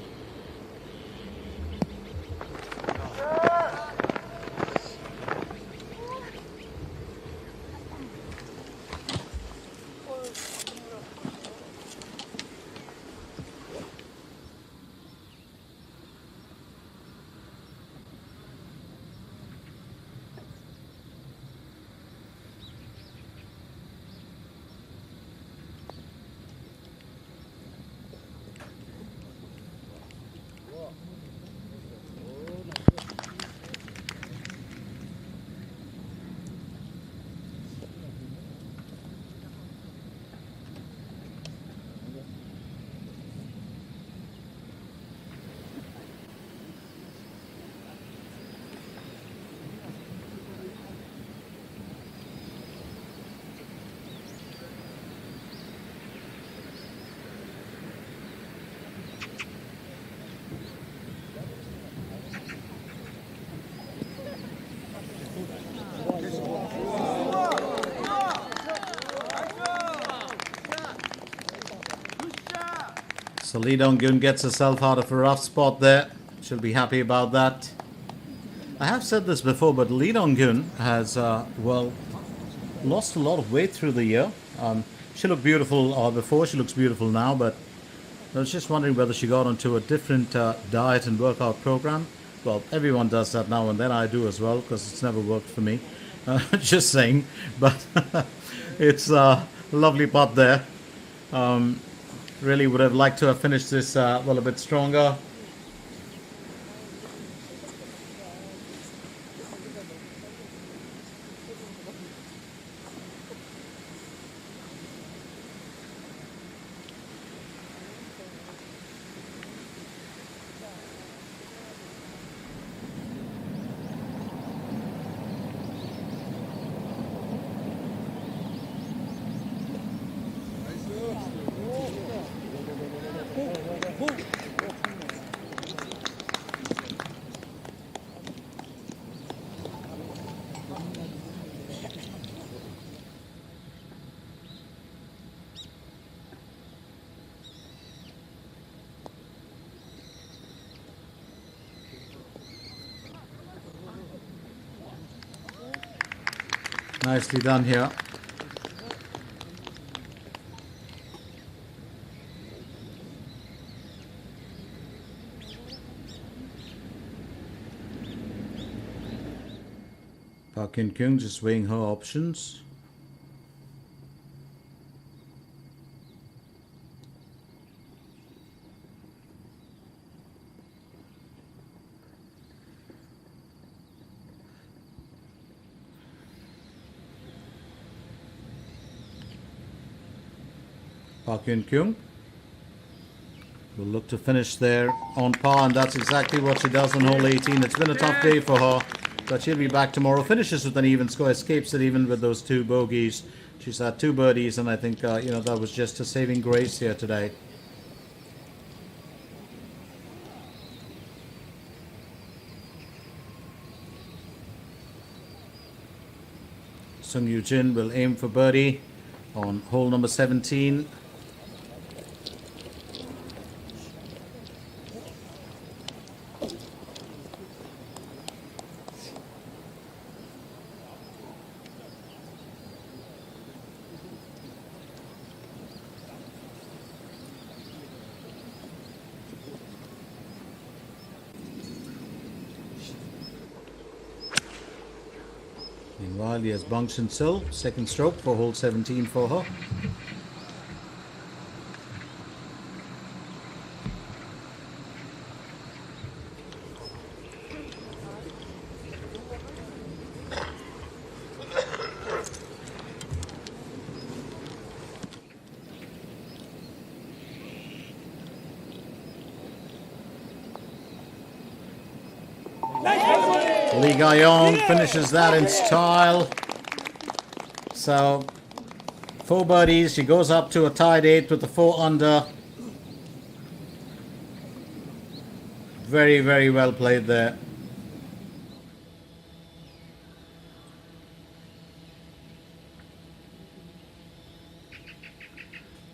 So Lee Dong-gyun gets herself out of a rough spot there. She'll be happy about that. I have said this before, but Lee Dong-gyun has, lost a lot of weight through the year. She looked beautiful before, she looks beautiful now, but I was just wondering whether she got onto a different diet and workout program. Well, everyone does that now and then. I do as well, because it's never worked for me. Just saying. But it's a lovely putt there. Really would have liked to have finished this a bit stronger. Nicely done here. Park Hyun-kyung just weighing her options. Park Hyun-kyung will look to finish there on par, and that's exactly what she does on hole 18. It's been a tough day for her, but she'll be back tomorrow. Finishes with an even score, escapes it even with those 2 bogeys. She's had 2 birdies, and I think that was just a saving grace here today. Sung Yoo-jin will aim for birdie on hole number 17. Meanwhile, he has Bang Shin-sil, second stroke for hole 17 for her. Lee Ga-yong finishes that in style. So 4 birdies. She goes up to a tied 8 with the 4 under. Very, very well played there.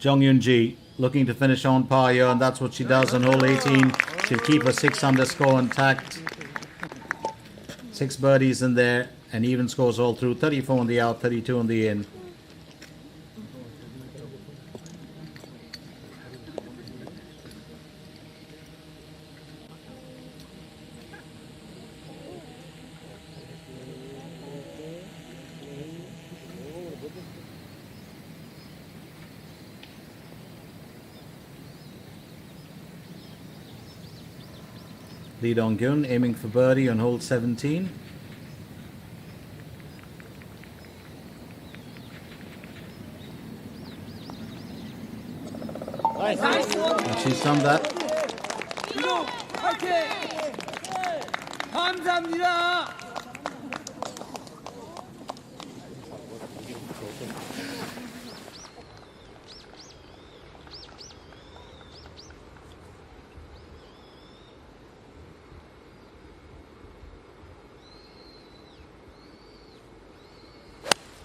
Jung Yoon-ji looking to finish on par here, and that's what she does on hole 18. She'll keep her 6 under score intact. 6 birdies in there, and even scores all through. 34 on the out, 32 on the in. Lee Dong-gyun aiming for birdie on hole 17. And she's done that. 감사합니다.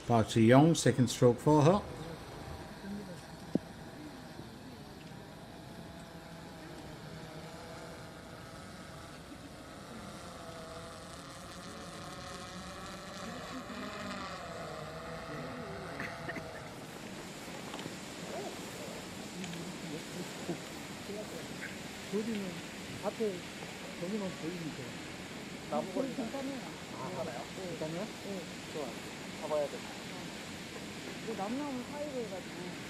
Park Ji-young, second stroke for her. 거리는 앞에 저기만 보이면 돼요. 나무거리 괜찮아요. 괜찮아요? 괜찮아요? 네. 좋아. 가봐야 돼. 이 남나무 사이로 해가지고.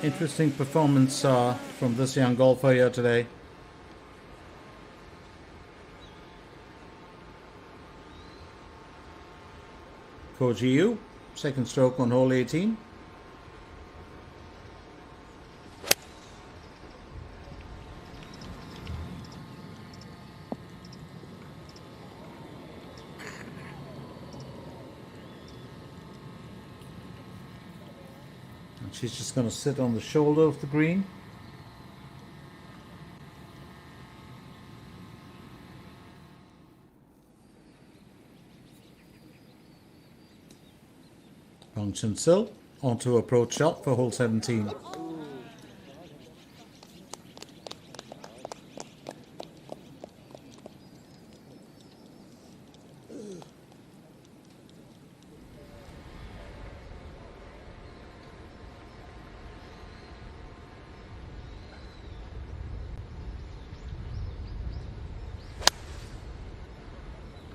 Interesting performance from this young golfer here today. Coach EU, second stroke on hole 18. And she's just going to sit on the shoulder of the green. Bong Chun Sil onto approach shot for hole 17.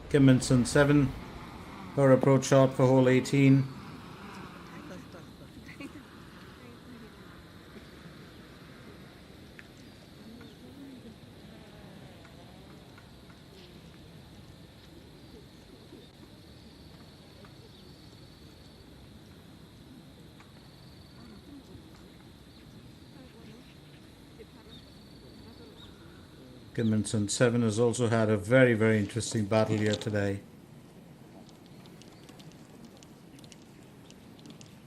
Kim Min-sun 7, her approach shot for hole 18. Kim Min-sun 7 has also had a very, very interesting battle here today.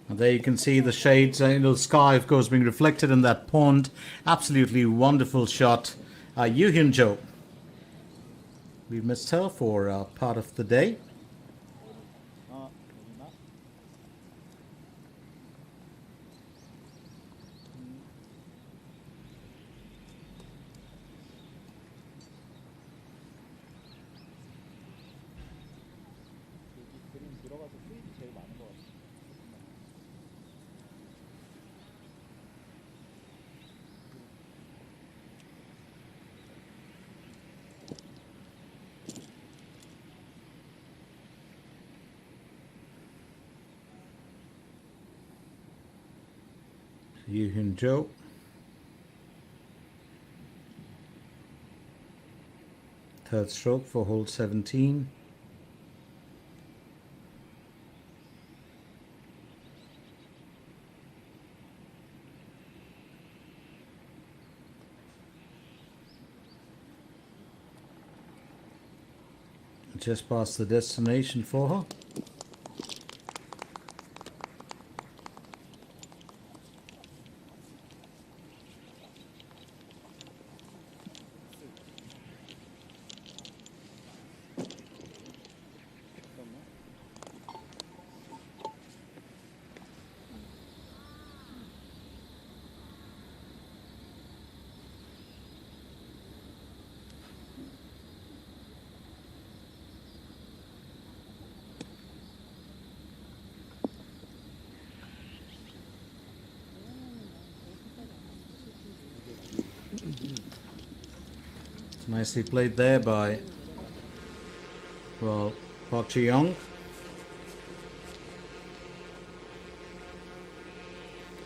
And there you can see the shades, the sky of course being reflected in that pond. Absolutely wonderful shot. Yoo Hyun Jo. We missed her for part of the day. Yoo Hyun Jo. Third stroke for hole 17. Just past the destination for her. Nicely played there by, well, Park Ji-young.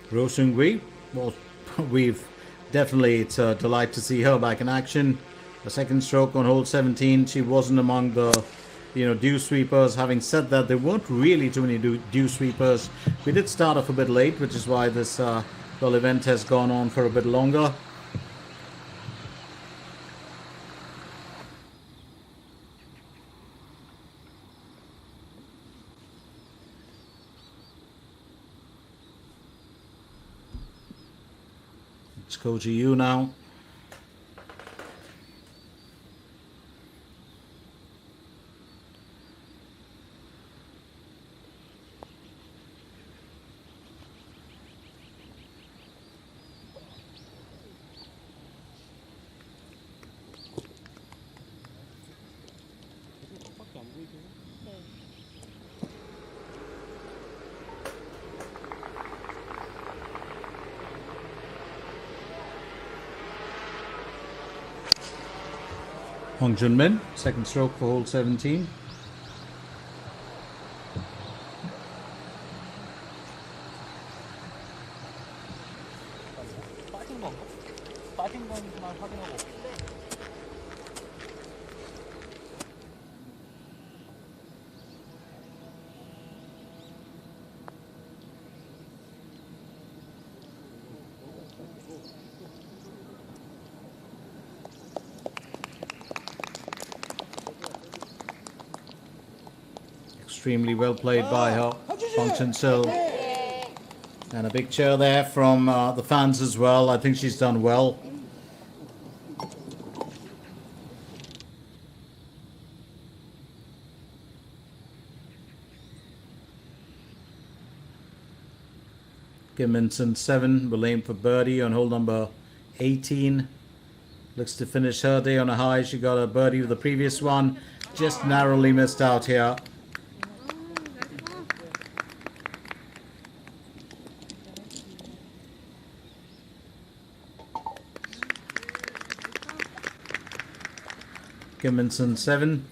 Ro Seung-hui, well, it's a delight to see her back in action. The second stroke on hole 17, she wasn't among the, dew sweepers. Having said that, there weren't really too many dew sweepers. We did start off a bit late, which is why this whole event has gone on for a bit longer. It's Koji Yu now. Hong Junmin, second stroke for hole 17. 빠진 건가? 빠진 건만 확인하고. Extremely well played by her, Function Sil. And a big cheer there from the fans as well. I think she's done well. Kim Minson 7 will aim for birdie on hole number 18. Looks to finish her day on a high. She got a birdie with the previous one. Just narrowly missed out here. Kim Minson 7.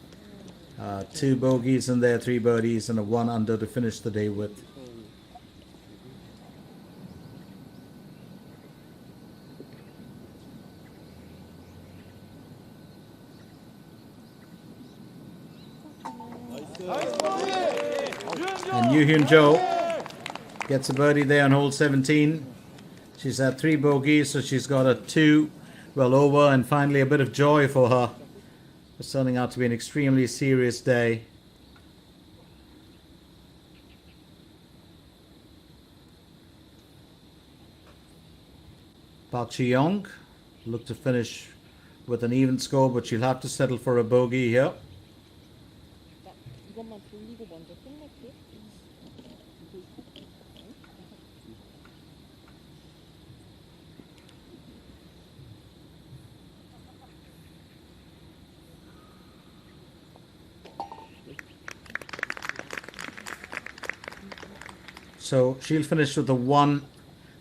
2 bogeys in there, 3 birdies, and a 1 under to finish the day with. And Yoo Hyun Jo gets a birdie there on hole 17. She's had 3 bogeys, so she's got a 2 well over, and finally a bit of joy for her. It's turning out to be an extremely serious day. Park Chi-young look to finish with an even score, but she'll have to settle for a bogey here. 이것만 돌리고 먼저 끝낼게. So she'll finish with a 1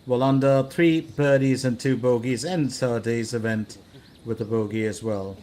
well under, 3 birdies and 2 bogeys, ends her day's event with a bogey as well.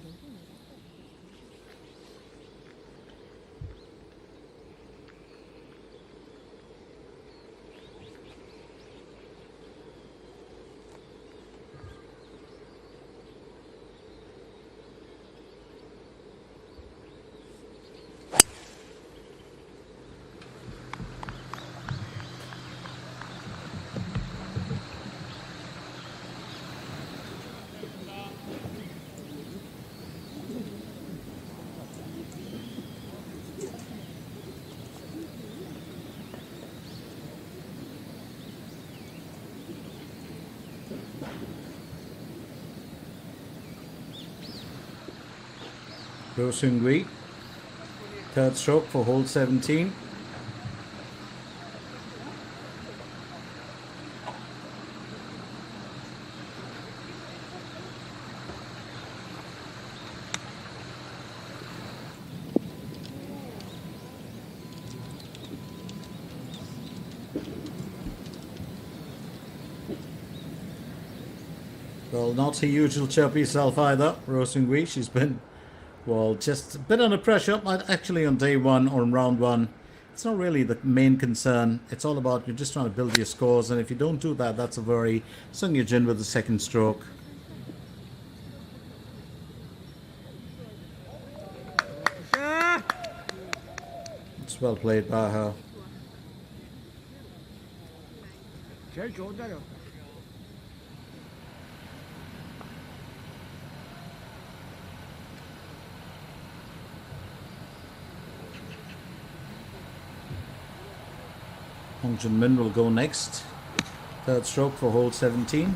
Roh Seung-hui, third stroke for hole 17. Well, not her usual chirpy self either, Roh Seung-hui. She's been, well, just a bit under pressure. Actually, on day 1 or on round 1, it's not really the main concern. It's all about you're just trying to build your scores, and if you don't do that, that's a very Sung Yeo-jin with the second stroke. It's well played by her. 제일 좋은 자료. Hong Junmin will go next. Third stroke for hole 17.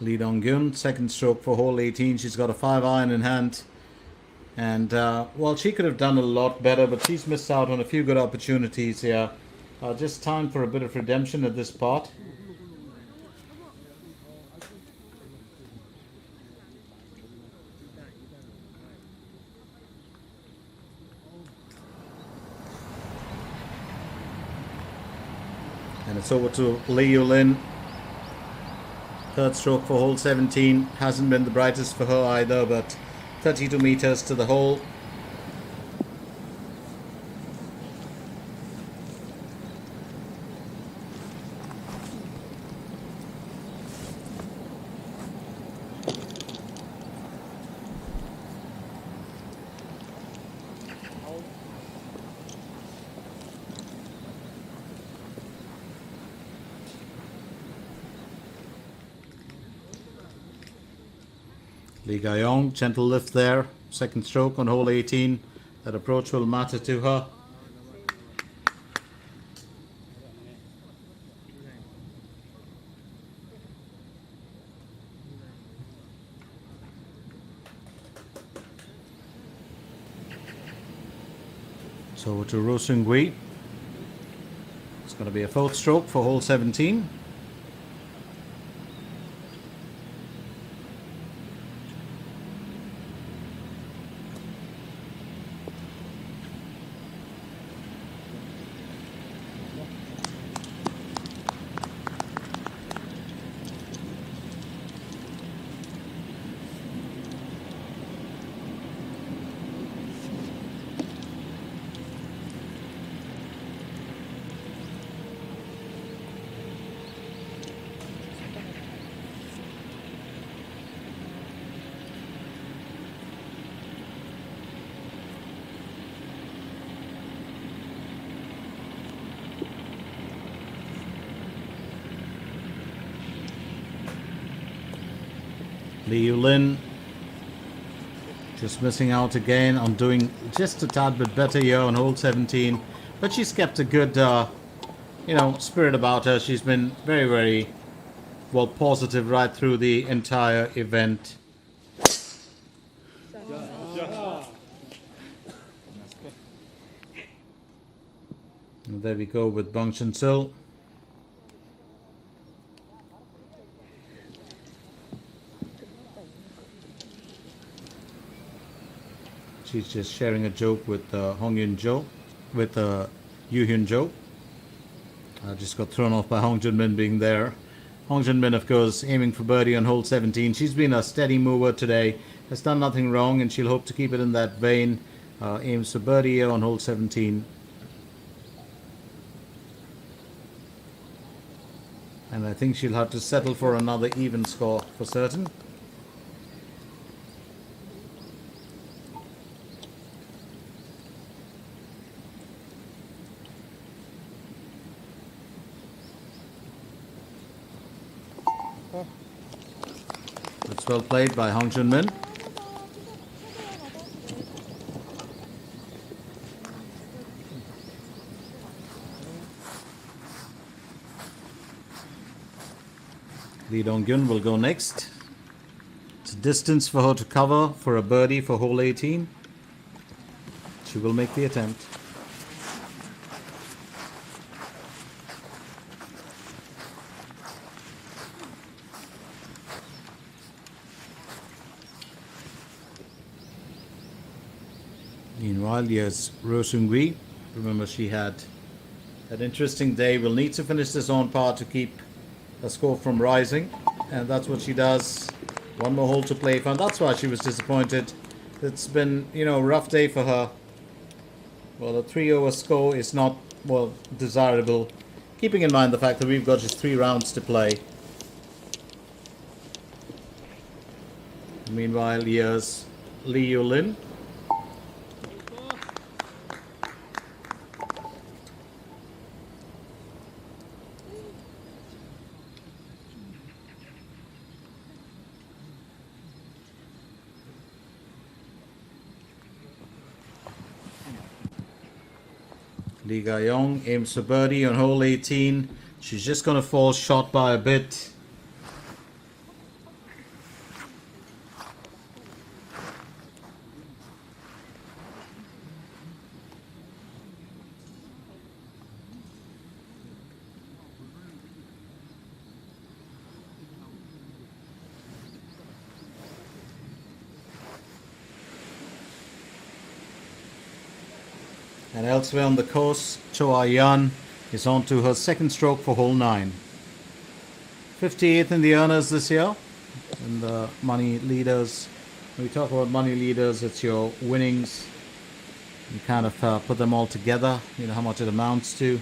Lee Dong-gyun, second stroke for hole 18. She's got a 5-iron in hand. And, well, she could have done a lot better, but she's missed out on a few good opportunities here. Just time for a bit of redemption at this part. And it's over to Lee Yulin. Third stroke for hole 17. Hasn't been the brightest for her either, but 32 meters to the hole. Lee Gayong, gentle lift there. Second stroke on hole 18. That approach will matter to her. So over to Ro Seung Gui. It's going to be a fourth stroke for hole 17. Lee Yulin just missing out again on doing just a tad bit better here on hole 17, but she's kept a good spirit about her. She's been very, very well positive right through the entire event. And there we go with Bang Sil. She's just sharing a joke with Hong Yun Jo, with Yu Hyun Jo. Just got thrown off by Hong Junmin being there. Hong Junmin, of course, aiming for birdie on hole 17. She's been a steady mover today, has done nothing wrong, and she'll hope to keep it in that vein. Aims for birdie here on hole 17. And I think she'll have to settle for another even score for certain. That's well played by Hong Junmin. Lee Dong-gyun will go next. It's a distance for her to cover for a birdie for hole 18. She will make the attempt. Meanwhile, here's Ro Seung Gui. Remember, she had an interesting day. Will need to finish this on par to keep a score from rising, and that's what she does. One more hole to play for, and that's why she was disappointed. It's been, a rough day for her. Well, a 3-over score is not, desirable, keeping in mind the fact that we've got just 3 rounds to play. Meanwhile, here's Lee Yulin. Lee Ga-yong aims for birdie on hole 18. She's just going to fall short by a bit. And elsewhere on the course, Choa Yan is on to her second stroke for hole 9. 58th in the earners this year. And the money leaders, when we talk about money leaders, it's your winnings. You kind of put them all together, you know how much it amounts to.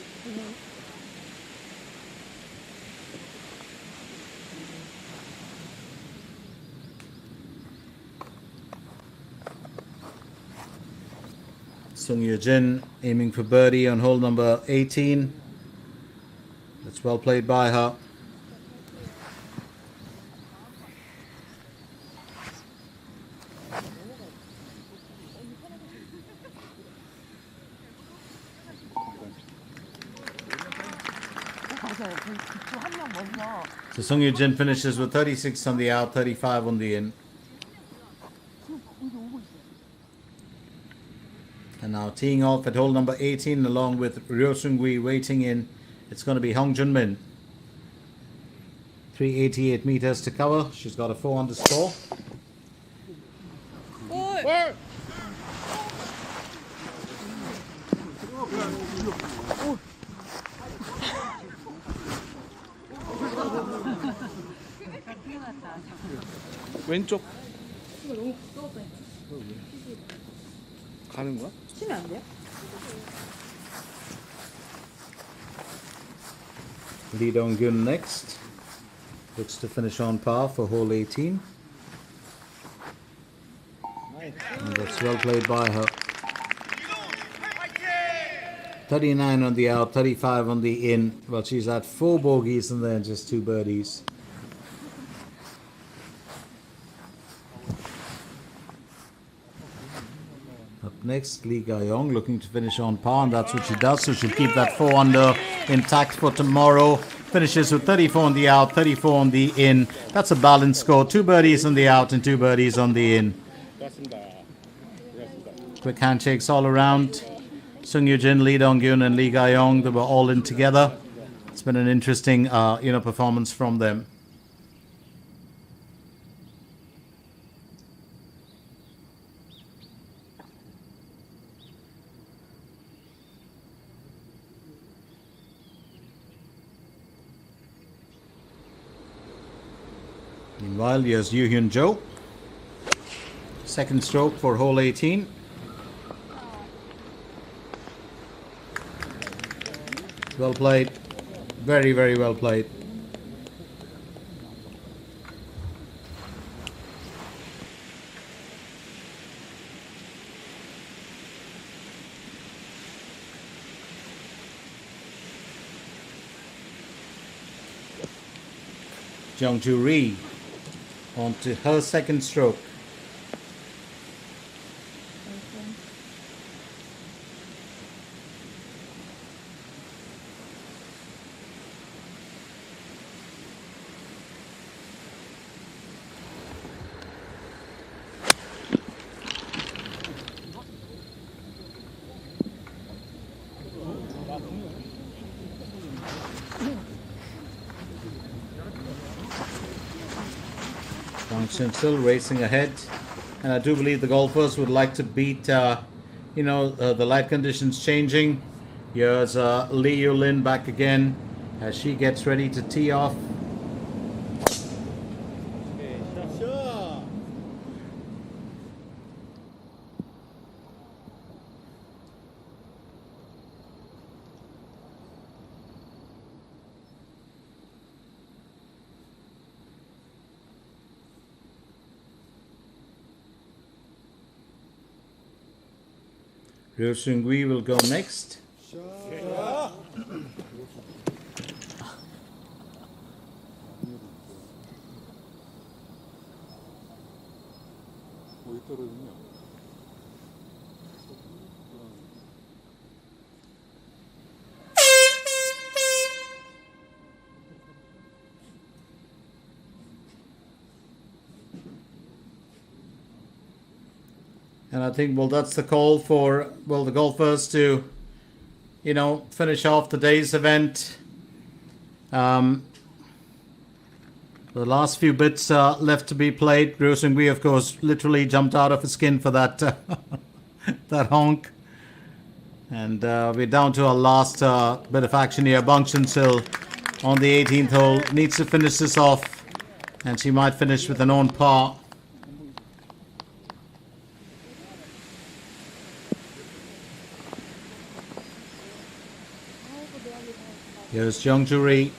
Sung Yoo Jin aiming for birdie on hole number 18. That's well played by her. So Sung Yoo Jin finishes with 36 on the out, 35 on the in. And now teeing off at hole number 18 along with Ryo Seung-gui waiting in. It's going to be Hong Jun-min. 388 meters to cover. She's got a 4 under score. 왼쪽 가는 거야? 치면 안 돼요? Lee Dong-gyun next. Looks to finish on par for hole 18. And that's well played by her. 39 on the out, 35 on the in. Well, she's had 4 bogeys and then just 2 birdies. Up next, Lee Ga-young looking to finish on par, and that's what she does. So she'll keep that 4 under intact for tomorrow. Finishes with 34 on the out, 34 on the in. That's a balanced score. 2 birdies on the out and 2 birdies on the in. Quick handshakes all around. Sung Yoo Jin, Lee Dong-gyun, and Lee Ga-young, they were all in together. It's been an interesting, performance from them. Meanwhile, here's Yoo Hyun Jo. Second stroke for hole 18. Well played. Very, very well played. Jeongju Ri on to her second stroke. Guangchen still racing ahead, and I do believe the golfers would like to beat, the light conditions changing. Here's Lee Yulin back again as she gets ready to tee off. Ryo Seung-gui will go next. And I think, that's the call for, the golfers to, finish off the day's event. The last few bits left to be played. Ryo Seung-gui, of course, literally jumped out of his skin for that, that honk. And we're down to our last bit of action here. Bangchensil on the 18th hole needs to finish this off, and she might finish with an on par. Here's Jeongjuri.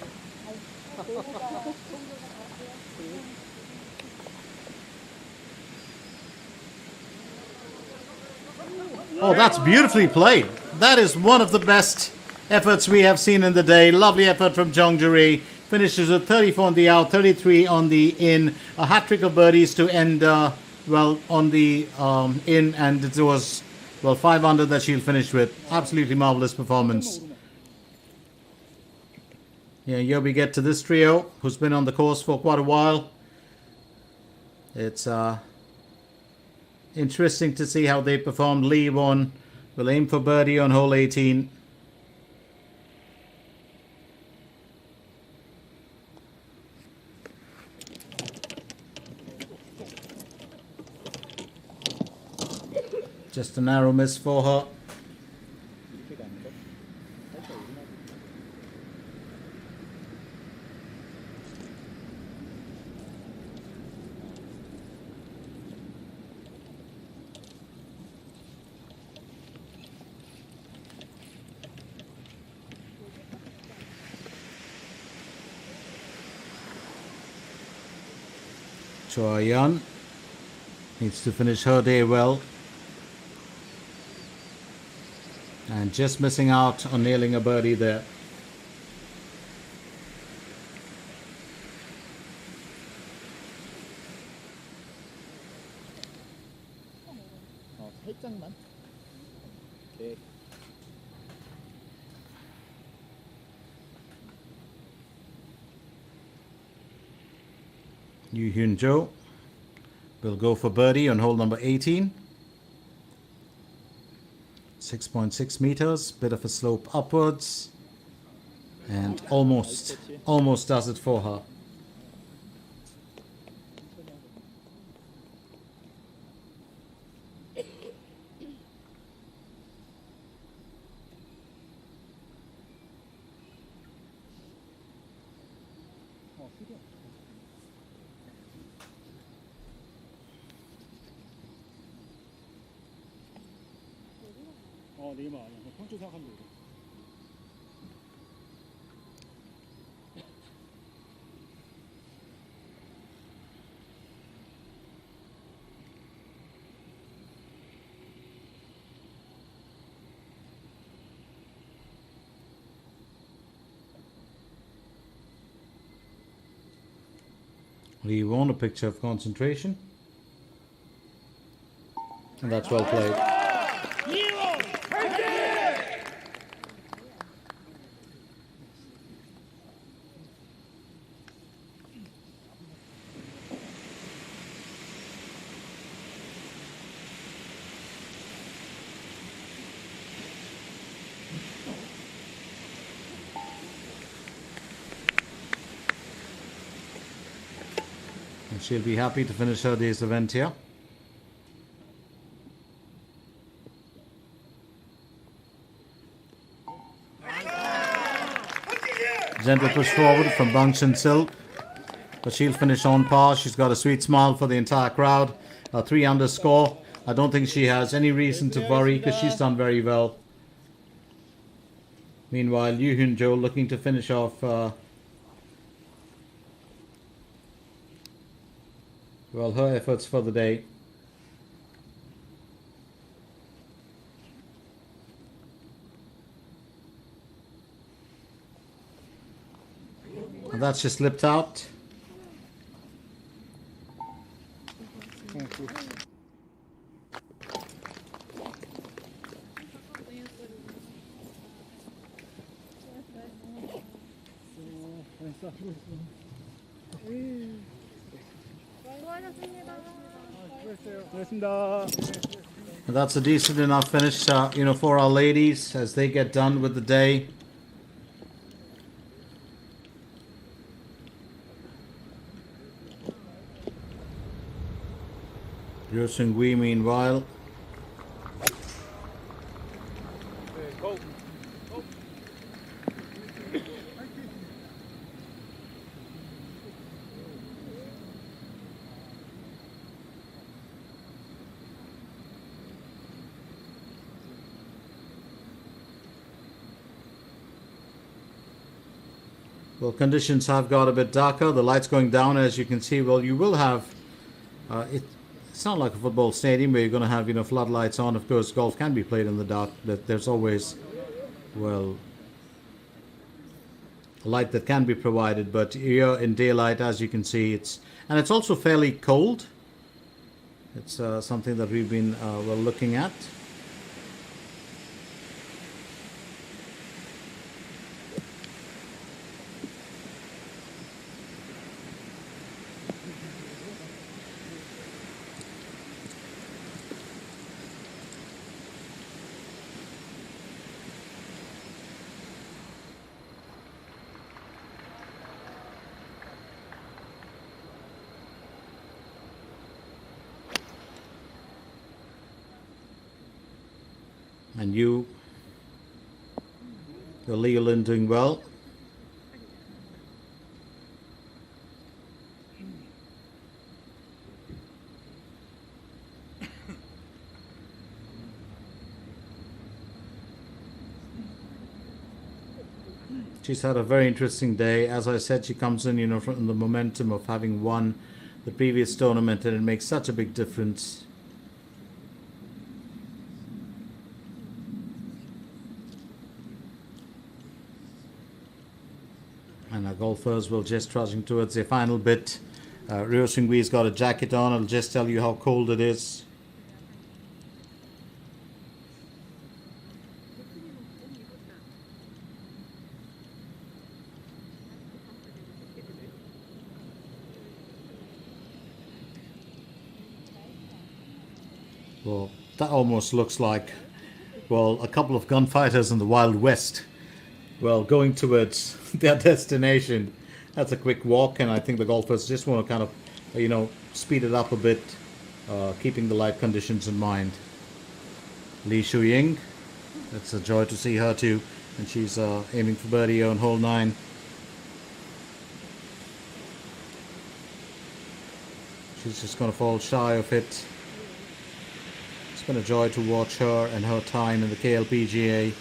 Oh, that's beautifully played. That is one of the best efforts we have seen in the day. Lovely effort from Jeongjuri. Finishes with 34 on the out, 33 on the in. A hat-trick of birdies to end, well, on the in. And it was, well, 5 under that she'll finish with. Absolutely marvelous performance. Yeah, here we get to this trio, who's been on the course for quite a while. It's interesting to see how they performed. Lee won. Will aim for birdie on hole 18. Just a narrow miss for her. Choi Yun needs to finish her day well. And just missing out on nailing a birdie there. 살짝만. 네. Yu Hyun Jo will go for birdie on hole number 18. 6.6 meters, bit of a slope upwards, and almost does it for her. 내일만 아니야. 평소 생각하면 돼. We want a picture of concentration, and that's well played. And she'll be happy to finish her day's event here. Gentle push forward from Bangchensil, but she'll finish on par. She's got a sweet smile for the entire crowd. A 3 under score. I don't think she has any reason to worry because she's done very well. Meanwhile, Yu Hyun Jo looking to finish off well, her efforts for the day. And that's just slipped out. And that's a decent enough finish, for our ladies as they get done with the day. Ryo Seung-wi, meanwhile, Go. Well, conditions have got a bit darker. The light's going down, as you can see. Well, you will have it's not like a football stadium where you're going to have floodlights on. Of course, golf can be played in the dark. But there's always, well, a light that can be provided. But here in daylight, as you can see, it's also fairly cold. It's something that we've been looking at. And you're Leland doing well. She's had a very interesting day. As I said, she comes in, from the momentum of having won the previous tournament, and it makes such a big difference. And our golfers will just trudging towards their final bit. Ryo Seung-wi's got a jacket on. I'll just tell you how cold it is. Well, that almost looks like, well, a couple of gunfighters in the Wild West. Well, going towards their destination. That's a quick walk, and I think the golfers just want to kind of, speed it up a bit, keeping the light conditions in mind. Lee Shu-ying, it's a joy to see her too, and she's aiming for birdie on hole 9. She's just going to fall shy of it. It's been a joy to watch her and her time in the KLPGA.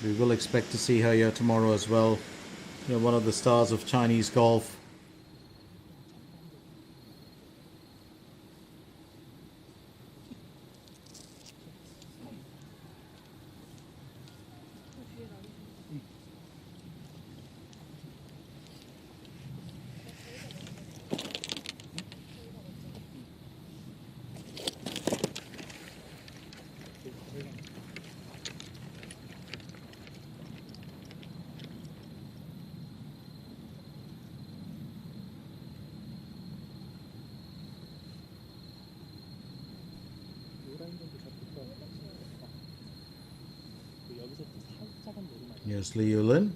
We will expect to see her here tomorrow as well. One of the stars of Chinese golf. Here's Lee Yulin.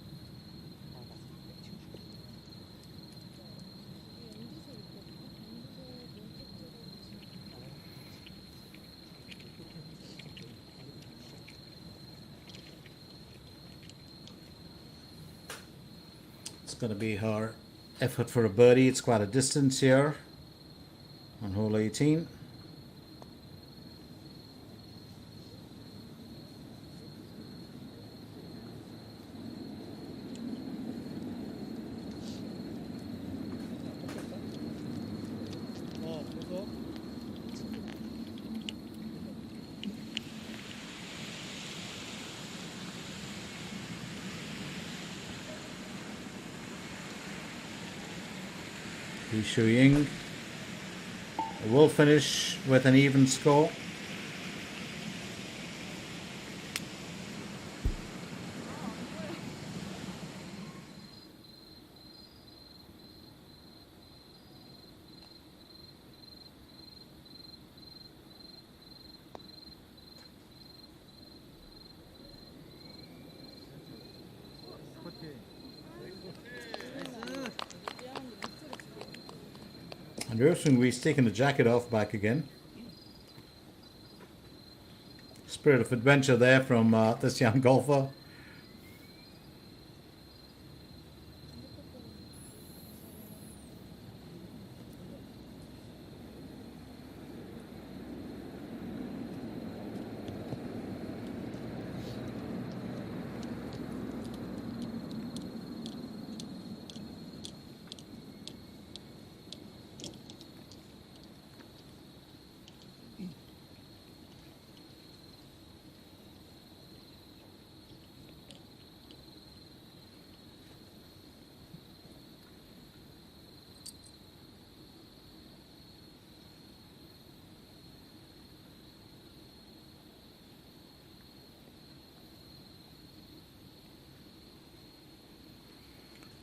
It's going to be her effort for a birdie. It's quite a distance here on hole 18. Lee Shu-ying will finish with an even score. And Ryo Seung-wi's taken the jacket off back again. spirit of adventure there from this young golfer.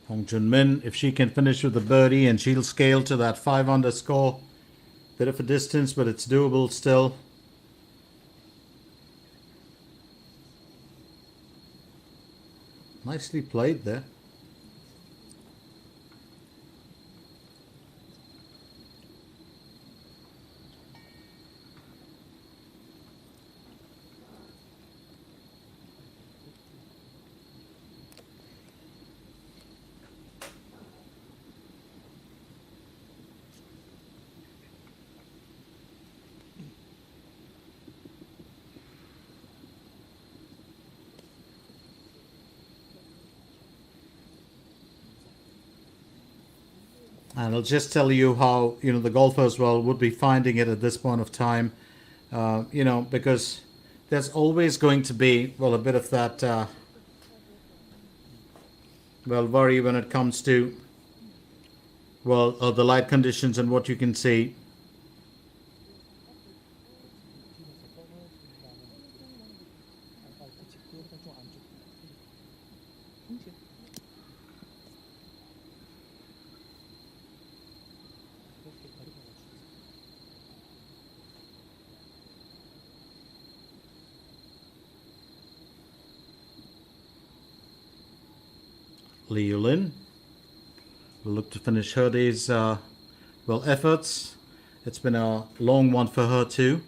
Hong Jun-min, if she can finish with a birdie, and she'll scale to that 5 under score. Bit of a distance, but it's doable still. Nicely played there. And I'll just tell you how, the golfers, would be finding it at this point of time, because there's always going to be, a bit of that, worry when it comes to, the light conditions and what you can see. Lee Yulin will look to finish her day's efforts. It's been a long one for her too.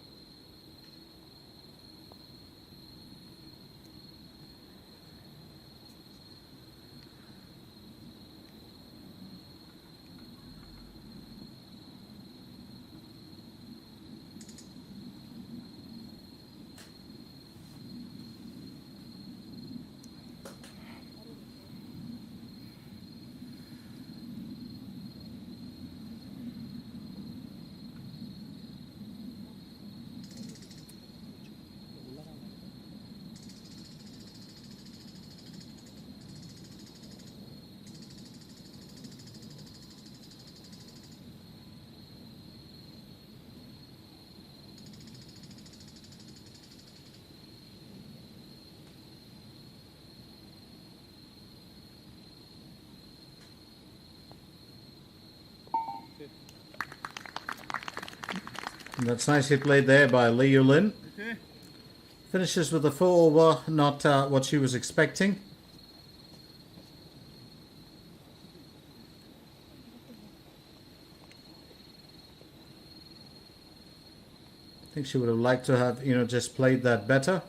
And that's nicely played there by Lee Yulin. Finishes with a 4 over, not what she was expecting. I think she would have liked to have, just played that better.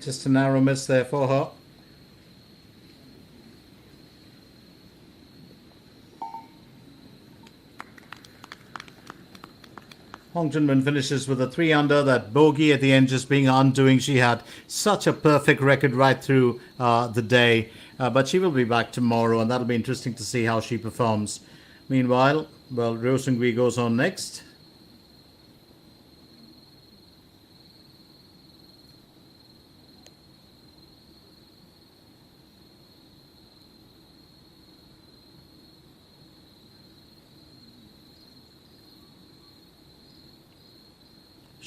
Just a narrow miss there for her. Hong Junmin finishes with a 3 under, that bogey at the end just being undoing. She had such a perfect record right through the day. But she will be back tomorrow, and that'll be interesting to see how she performs. Meanwhile, Ryo Seung-gi goes on next.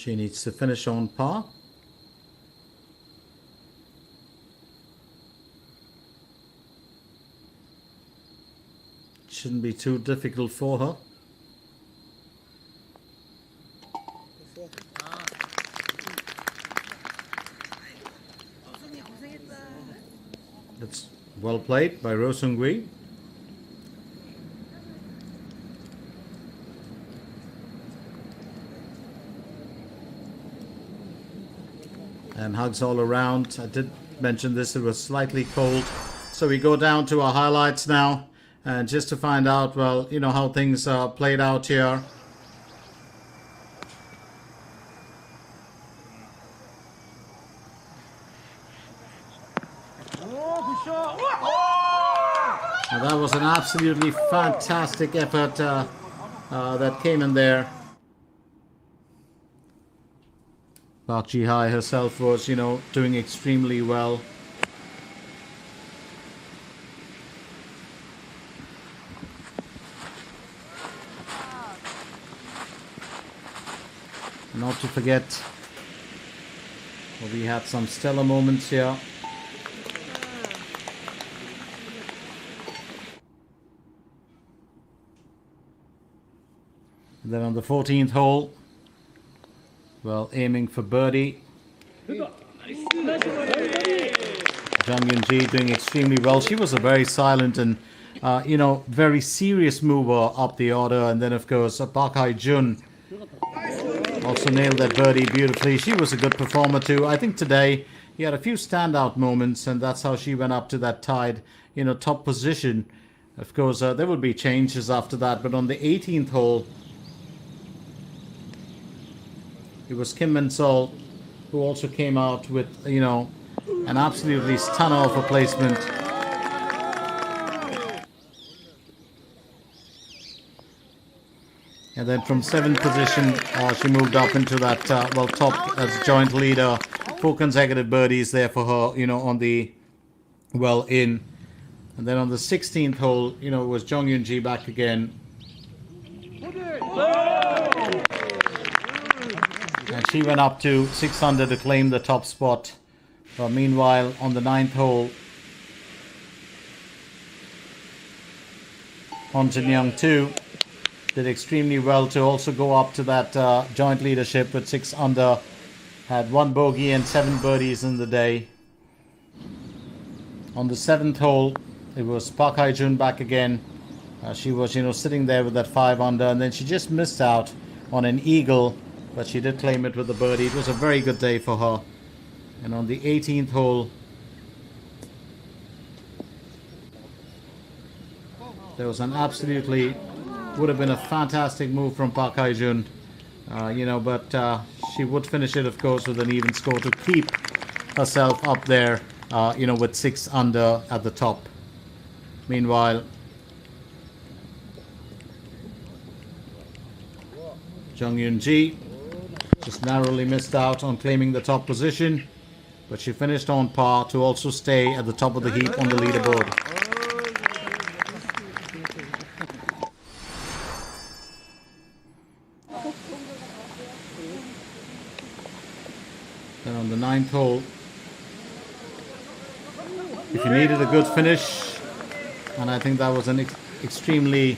She needs to finish on par. Shouldn't be too difficult for her. That's well played by Roh Seung-gui. And hugs all around. I did mention this, it was slightly cold. So we go down to our highlights now. And just to find out, well, you know, how things played out here. Now that was an absolutely fantastic effort that came in there. Park Ji-hai herself was, you know, doing extremely well. Not to forget, well, we had some stellar moments here. And then on the 14th hole, well, aiming for birdie. Jung Yoon-ji doing extremely well. She was a very silent and, you know, very serious mover up the order. And then, of course, Park Hae-jun also nailed that birdie beautifully. She was a good performer too. I think today he had a few standout moments, and that's how she went up to that tied, you know, top position. Of course, there will be changes after that. But on the 18th hole, it was Kim Min-sol who also came out with, you know, an absolutely stunner of a placement. And then from 7th position, she moved up into that, well, top as joint leader. 4 consecutive birdies there for her, you know, on the, well, in. And then on the 16th hole, you know, it was Jung Yoon-ji back again. And she went up to 6 under to claim the top spot. Meanwhile, on the 9th hole, Hong Jin-young too did extremely well to also go up to that joint leadership with 6 under. Had 1 bogey and 7 birdies in the day. On the 7th hole, it was Park Hae-jun back again. She was, you know, sitting there with that 5 under, and then she just missed out on an eagle, but she did claim it with a birdie. It was a very good day for her. And on the 18th hole, there was an absolutely, would have been a fantastic move from Park Hae-jun, you know, but she would finish it, of course, with an even score to keep herself up there, you know, with 6 under at the top. Meanwhile, Jung Yoon-ji just narrowly missed out on claiming the top position, but she finished on par to also stay at the top of the heap on the leaderboard. Then on the 9th hole, if you needed a good finish, and I think that was an extremely,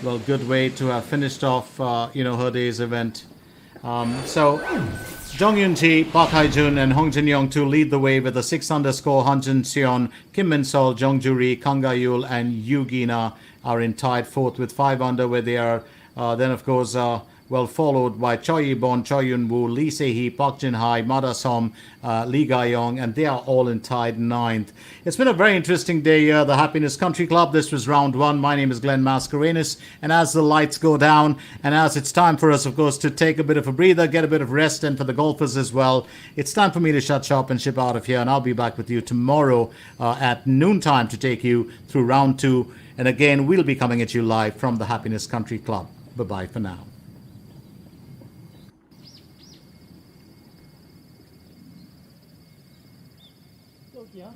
well, good way to have finished off, you know, her day's event. So Jung Yoon-ji, Park Hae-jun and Hong Jin-young to lead the way with a 6 under score. Han Jin-seon, Kim Min-sol, Jung Joo-ri, Kang Ga-yul and Yoo Gi-na are in tied 4th with 5 under, where they are then, of course, well followed by Choi Yi-bon, Choi Yun-woo, Lee Se-hee, Park Jin-hai, Ma Da-som, Lee Ga-yong, and they are all in tied 9th. It's been a very interesting day here, the Happiness Country Club. This was round 1. My name is Glenn Mascarenas, and as the lights go down, and as it's time for us, of course, to take a bit of a breather, get a bit of rest, and for the golfers as well, it's time for me to shut shop and ship out of here, and I'll be back with you tomorrow at noontime to take you through round 2. And again, we'll be coming at you live from the Happiness Country Club. Bye-bye for now. 여기야?